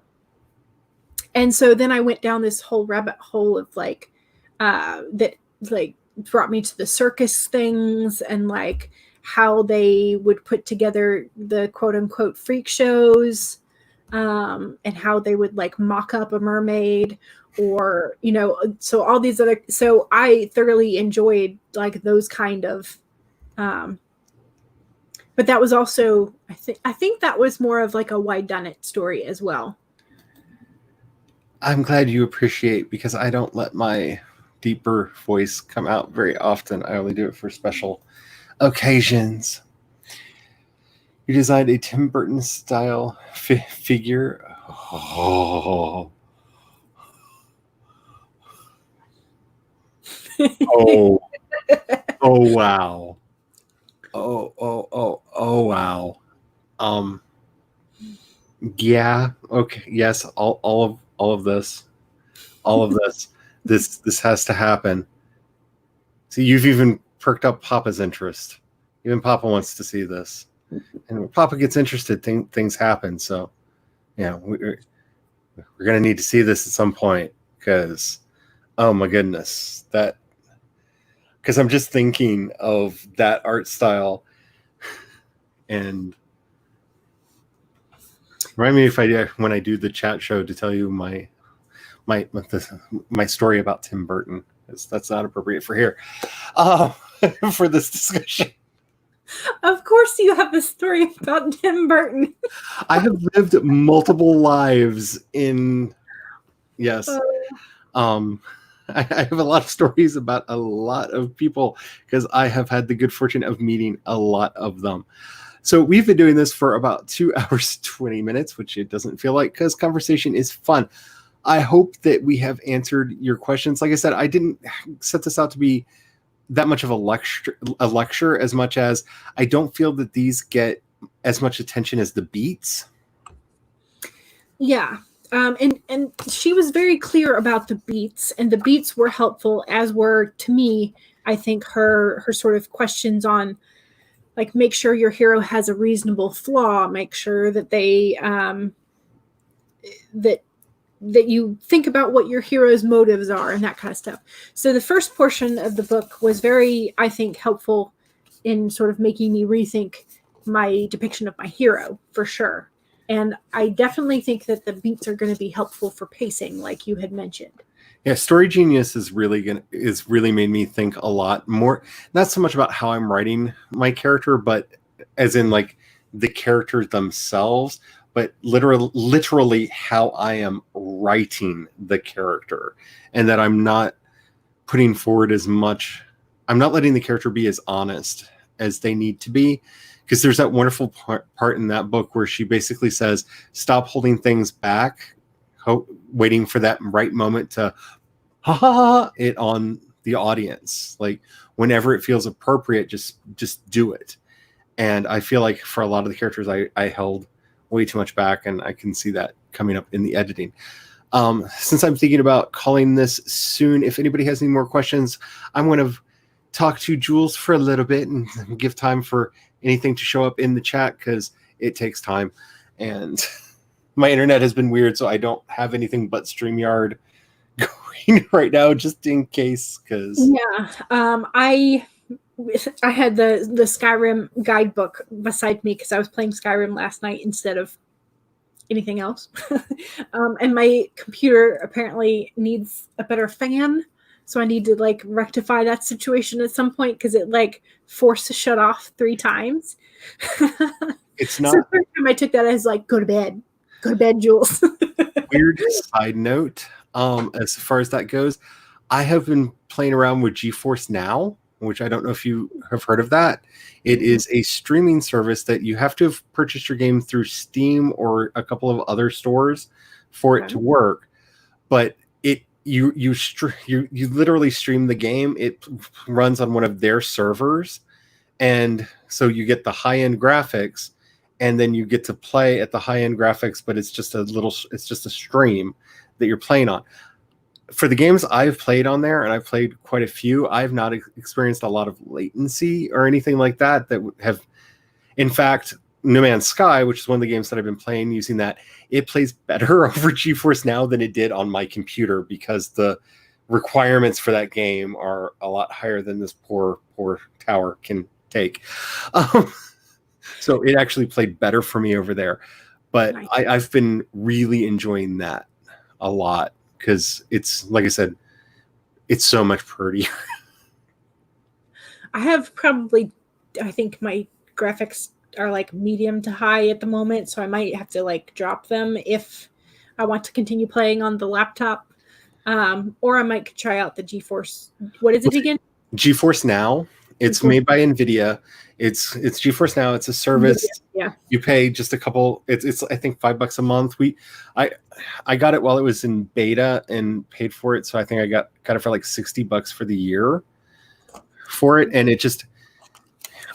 And so then I went down this whole rabbit hole of like that like brought me to the circus things, and like how they would put together the quote unquote freak shows, and how they would like mock up a mermaid, or so all these other. So I thoroughly enjoyed like those kind of. But that was also I think that was more of like a why done it story as well. I'm glad you appreciate, because I don't let my deeper voice come out very often. I only do it for special occasions. You designed a Tim Burton style figure. Oh. Oh. Oh wow. Oh wow. Um yeah, okay. Yes, all of this. All of this. This has to happen. See, you've even perked up Papa's interest. Even Papa wants to see this. And when Papa gets interested, things happen. So, yeah, we're going to need to see this at some point because, oh my goodness, that, because I'm just thinking of that art style and remind me when I do the chat show to tell you my story about Tim Burton. That's not appropriate for here, for this discussion. Of course, you have a story about Tim Burton. I have lived multiple lives in, yes. I have a lot of stories about a lot of people because I have had the good fortune of meeting a lot of them. So we've been doing this for about 2 hours, 20 minutes, which it doesn't feel like because conversation is fun. I hope that we have answered your questions. Like I said, I didn't set this out to be that much of a lecture as much as I don't feel that these get as much attention as the beats. Yeah. And she was very clear about the beats, and the beats were helpful, as were, to me, I think her sort of questions on, like, make sure your hero has a reasonable flaw, make sure that they that you think about what your hero's motives are and that kind of stuff. So the first portion of the book was very, I think, helpful in sort of making me rethink my depiction of my hero, for sure. And I definitely think that the beats are going to be helpful for pacing, like you had mentioned. Yeah, Story Genius is really made me think a lot more, not so much about how I'm writing my character, but as in like the characters themselves, but literally how I am writing the character, and that I'm not putting forward as much. I'm not letting the character be as honest as they need to be. Because there's that wonderful part in that book where she basically says, stop holding things back, waiting for that right moment to ha it on the audience. Like whenever it feels appropriate, just do it. And I feel like for a lot of the characters, I held way too much back, and I can see that coming up in the editing. Since I'm thinking about calling this soon, if anybody has any more questions, I'm going to talk to Jules for a little bit and give time for anything to show up in the chat because it takes time. And my internet has been weird, so I don't have anything but StreamYard going right now, just in case. Because I had the Skyrim guidebook beside me because I was playing Skyrim last night instead of anything else. And my computer apparently needs a better fan. So I need to like rectify that situation at some point because it like forced to shut off 3 times. It's not. So the first time I took that as like, go to bed, Jules. Weird side note. As far as that goes, I have been playing around with GeForce Now, which I don't know if you have heard of that. It is a streaming service that you have to have purchased your game through Steam or a couple of other stores for it to work. But you literally stream the game. It runs on one of their servers, and so you get the high-end graphics, and then you get to play at the high-end graphics, but it's just a stream that you're playing on. For the games I've played on there, and I've played quite a few, I've not experienced a lot of latency or anything like that would have. In fact, No Man's Sky, which is one of the games that I've been playing using that, it plays better over GeForce Now than it did on my computer because the requirements for that game are a lot higher than this poor tower can take. So it actually played better for me over there. But nice. I've been really enjoying that a lot because it's, like I said, it's so much prettier. I think my graphics are like medium to high at the moment, so I might have to like drop them if I want to continue playing on the laptop, or I might try out the GeForce. What is it again? GeForce Now. It's made by NVIDIA. It's GeForce Now. It's a service. Yeah. You pay just a couple. It's I think $5 a month. I got it while it was in beta and paid for it, so I think I got it for like $60 for the year for it, and it just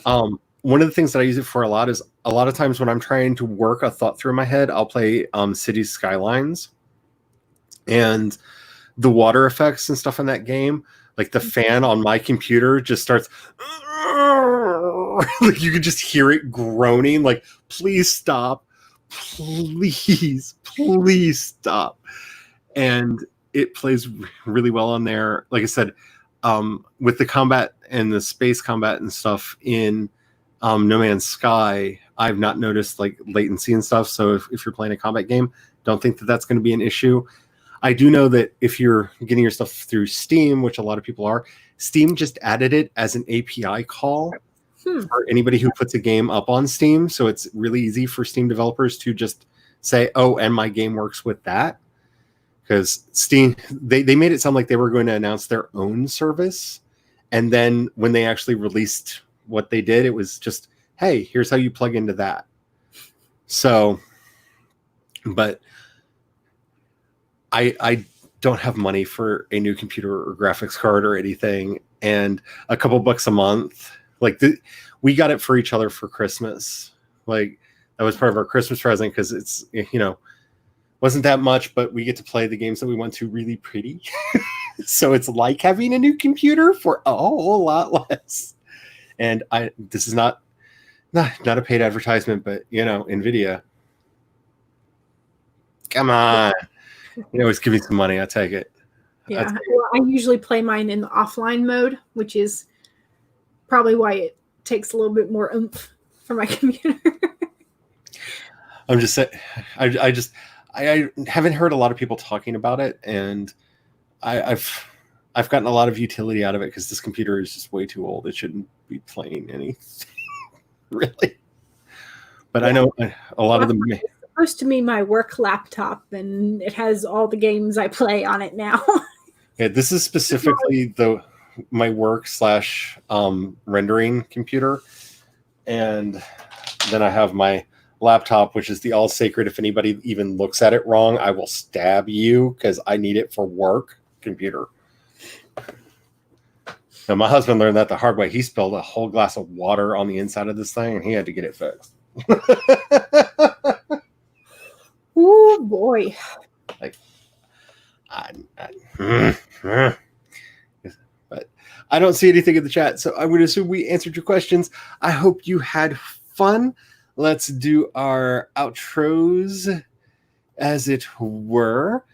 one of the things that I use it for a lot is a lot of times when I'm trying to work a thought through in my head, I'll play Cities Skylines, and the water effects and stuff in that game, like the fan on my computer just starts like you can just hear it groaning, like, please stop, please stop. And it plays really well on there. Like I said, with the combat and the space combat and stuff in No Man's Sky, I've not noticed like latency and stuff. So if you're playing a combat game, don't think that that's going to be an issue. I do know that if you're getting your stuff through Steam, which a lot of people are, Steam just added it as an API call for anybody who puts a game up on Steam. So it's really easy for Steam developers to just say, oh, and my game works with that. Because Steam, they made it sound like they were going to announce their own service. And then when they actually released what they did, it was just, hey, here's how you plug into that. So, but I don't have money for a new computer or graphics card or anything. And a couple bucks a month, like we got it for each other for Christmas. Like that was part of our Christmas present because it's, wasn't that much, but we get to play the games that we want to really pretty. So it's like having a new computer for a whole lot less. And this is not a paid advertisement, but NVIDIA, come on. Always give me some money. I take it. Yeah. Well, I usually play mine in the offline mode, which is probably why it takes a little bit more oomph for my computer. I'm just saying, I haven't heard a lot of people talking about it, and I've gotten a lot of utility out of it because this computer is just way too old. It shouldn't be playing anything, really. But yeah. I know a lot of them. Supposed to be my work laptop, and it has all the games I play on it now. Yeah, this is specifically my work / rendering computer, and then I have my laptop, which is the all sacred. If anybody even looks at it wrong, I will stab you because I need it for work computer. Now, my husband learned that the hard way. He spilled a whole glass of water on the inside of this thing, and he had to get it fixed. Oh boy! Like, but I don't see anything in the chat, so I'm going to assume we answered your questions. I hope you had fun. Let's do our outros, as it were,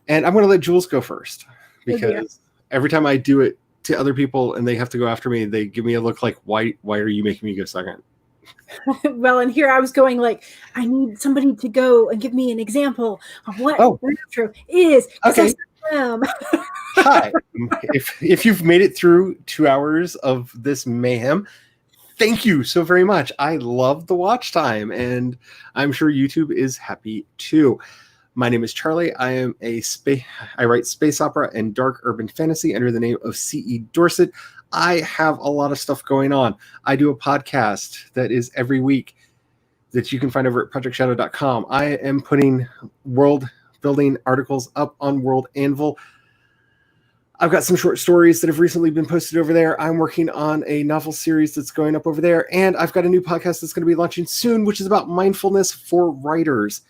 and I'm going to let Jules go first because every time I do it to other people and they have to go after me, they give me a look like, "Why are you making me go second?" Well, and here I was going like, I need somebody to go and give me an example of what an outro is. Okay. Hi. If you've made it through 2 hours of this mayhem, thank you so very much. I love the watch time, and I'm sure YouTube is happy too. My name is Charlie. I write space opera and dark urban fantasy under the name of C.E. Dorset. I have a lot of stuff going on. I do a podcast that is every week that you can find over at projectshadow.com. I am putting world building articles up on World Anvil. I've got some short stories that have recently been posted over there. I'm working on a novel series that's going up over there. And I've got a new podcast that's going to be launching soon, which is about mindfulness for writers.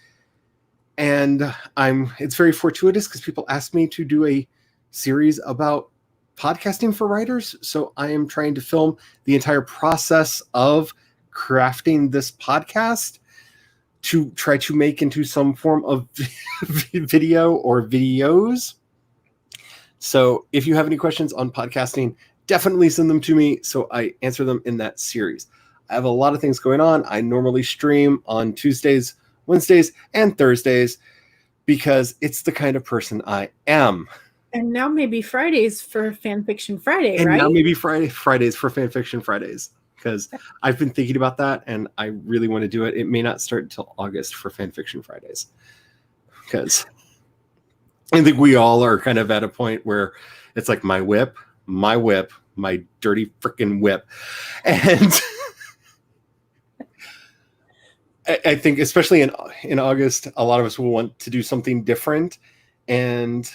And it's very fortuitous because people asked me to do a series about podcasting for writers. So I am trying to film the entire process of crafting this podcast to try to make into some form of video or videos. So if you have any questions on podcasting, definitely send them to me so I answer them in that series. I have a lot of things going on. I normally stream on Tuesdays, Wednesdays, and Thursdays because it's the kind of person I am. And now maybe Fridays for Fanfiction Friday, and right? Now maybe Fridays for Fanfiction Fridays, because I've been thinking about that and I really want to do it. It may not start until August for Fanfiction Fridays, because I think we all are kind of at a point where it's like my whip, my dirty freaking whip. And I think especially in August, a lot of us will want to do something different. And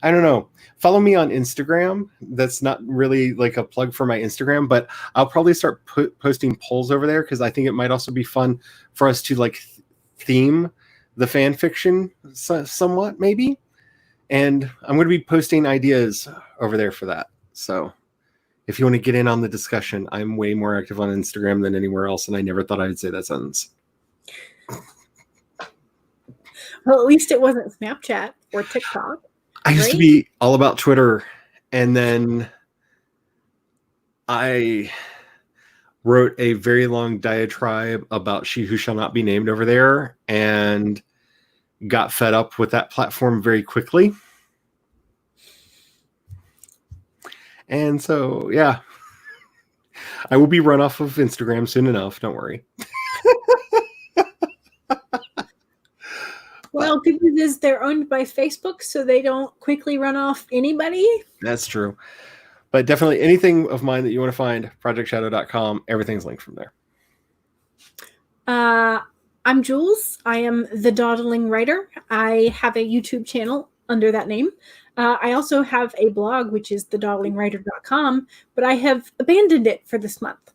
I don't know. Follow me on Instagram. That's not really like a plug for my Instagram, but I'll probably start posting polls over there because I think it might also be fun for us to like theme the fan fiction somewhat, maybe. And I'm going to be posting ideas over there for that. So if you want to get in on the discussion, I'm way more active on Instagram than anywhere else, and I never thought I'd say that sentence. Well, at least it wasn't Snapchat or TikTok. I used to be all about Twitter, and then I wrote a very long diatribe about She Who Shall Not Be Named over there, and got fed up with that platform very quickly. And so, yeah, I will be run off of Instagram soon enough. Don't worry. Well, good news is they're owned by Facebook, so they don't quickly run off anybody. That's true. But definitely anything of mine that you want to find, projectshadow.com, everything's linked from there. I'm Jules. I am the Dawdling Writer. I have a YouTube channel under that name. I also have a blog, which is thedawdlingwriter.com, but I have abandoned it for this month.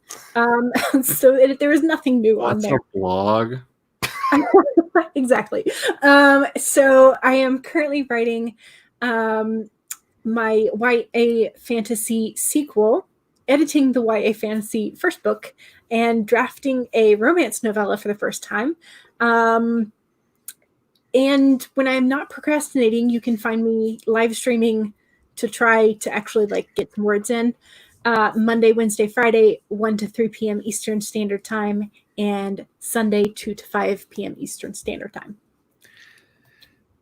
So there is nothing new on there. What's a blog? Exactly. So I am currently writing my YA fantasy sequel, editing the YA fantasy first book, and drafting a romance novella for the first time. And when I'm not procrastinating, you can find me live streaming to try to actually like get some words in. Monday, Wednesday, Friday, 1 to 3 p.m. Eastern Standard Time, and Sunday, 2 to 5 p.m. Eastern Standard Time.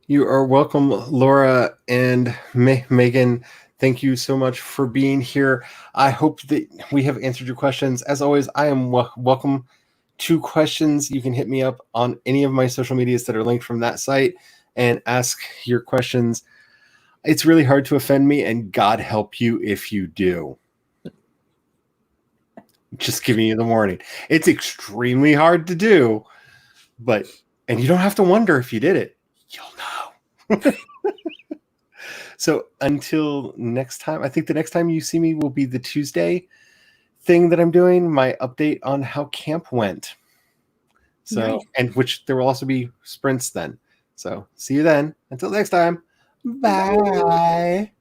You are welcome, Laura and Megan. Thank you so much for being here. I hope that we have answered your questions. As always, I am welcome to questions. You can hit me up on any of my social medias that are linked from that site and ask your questions. It's really hard to offend me, and God help you if you do. Just giving you the warning. It's extremely hard to do, and you don't have to wonder if you did it. You'll know. So until next time, I think the next time you see me will be the Tuesday thing that I'm doing, my update on how camp went. So, nice. And which there will also be sprints then. So see you then. Until next time. Bye.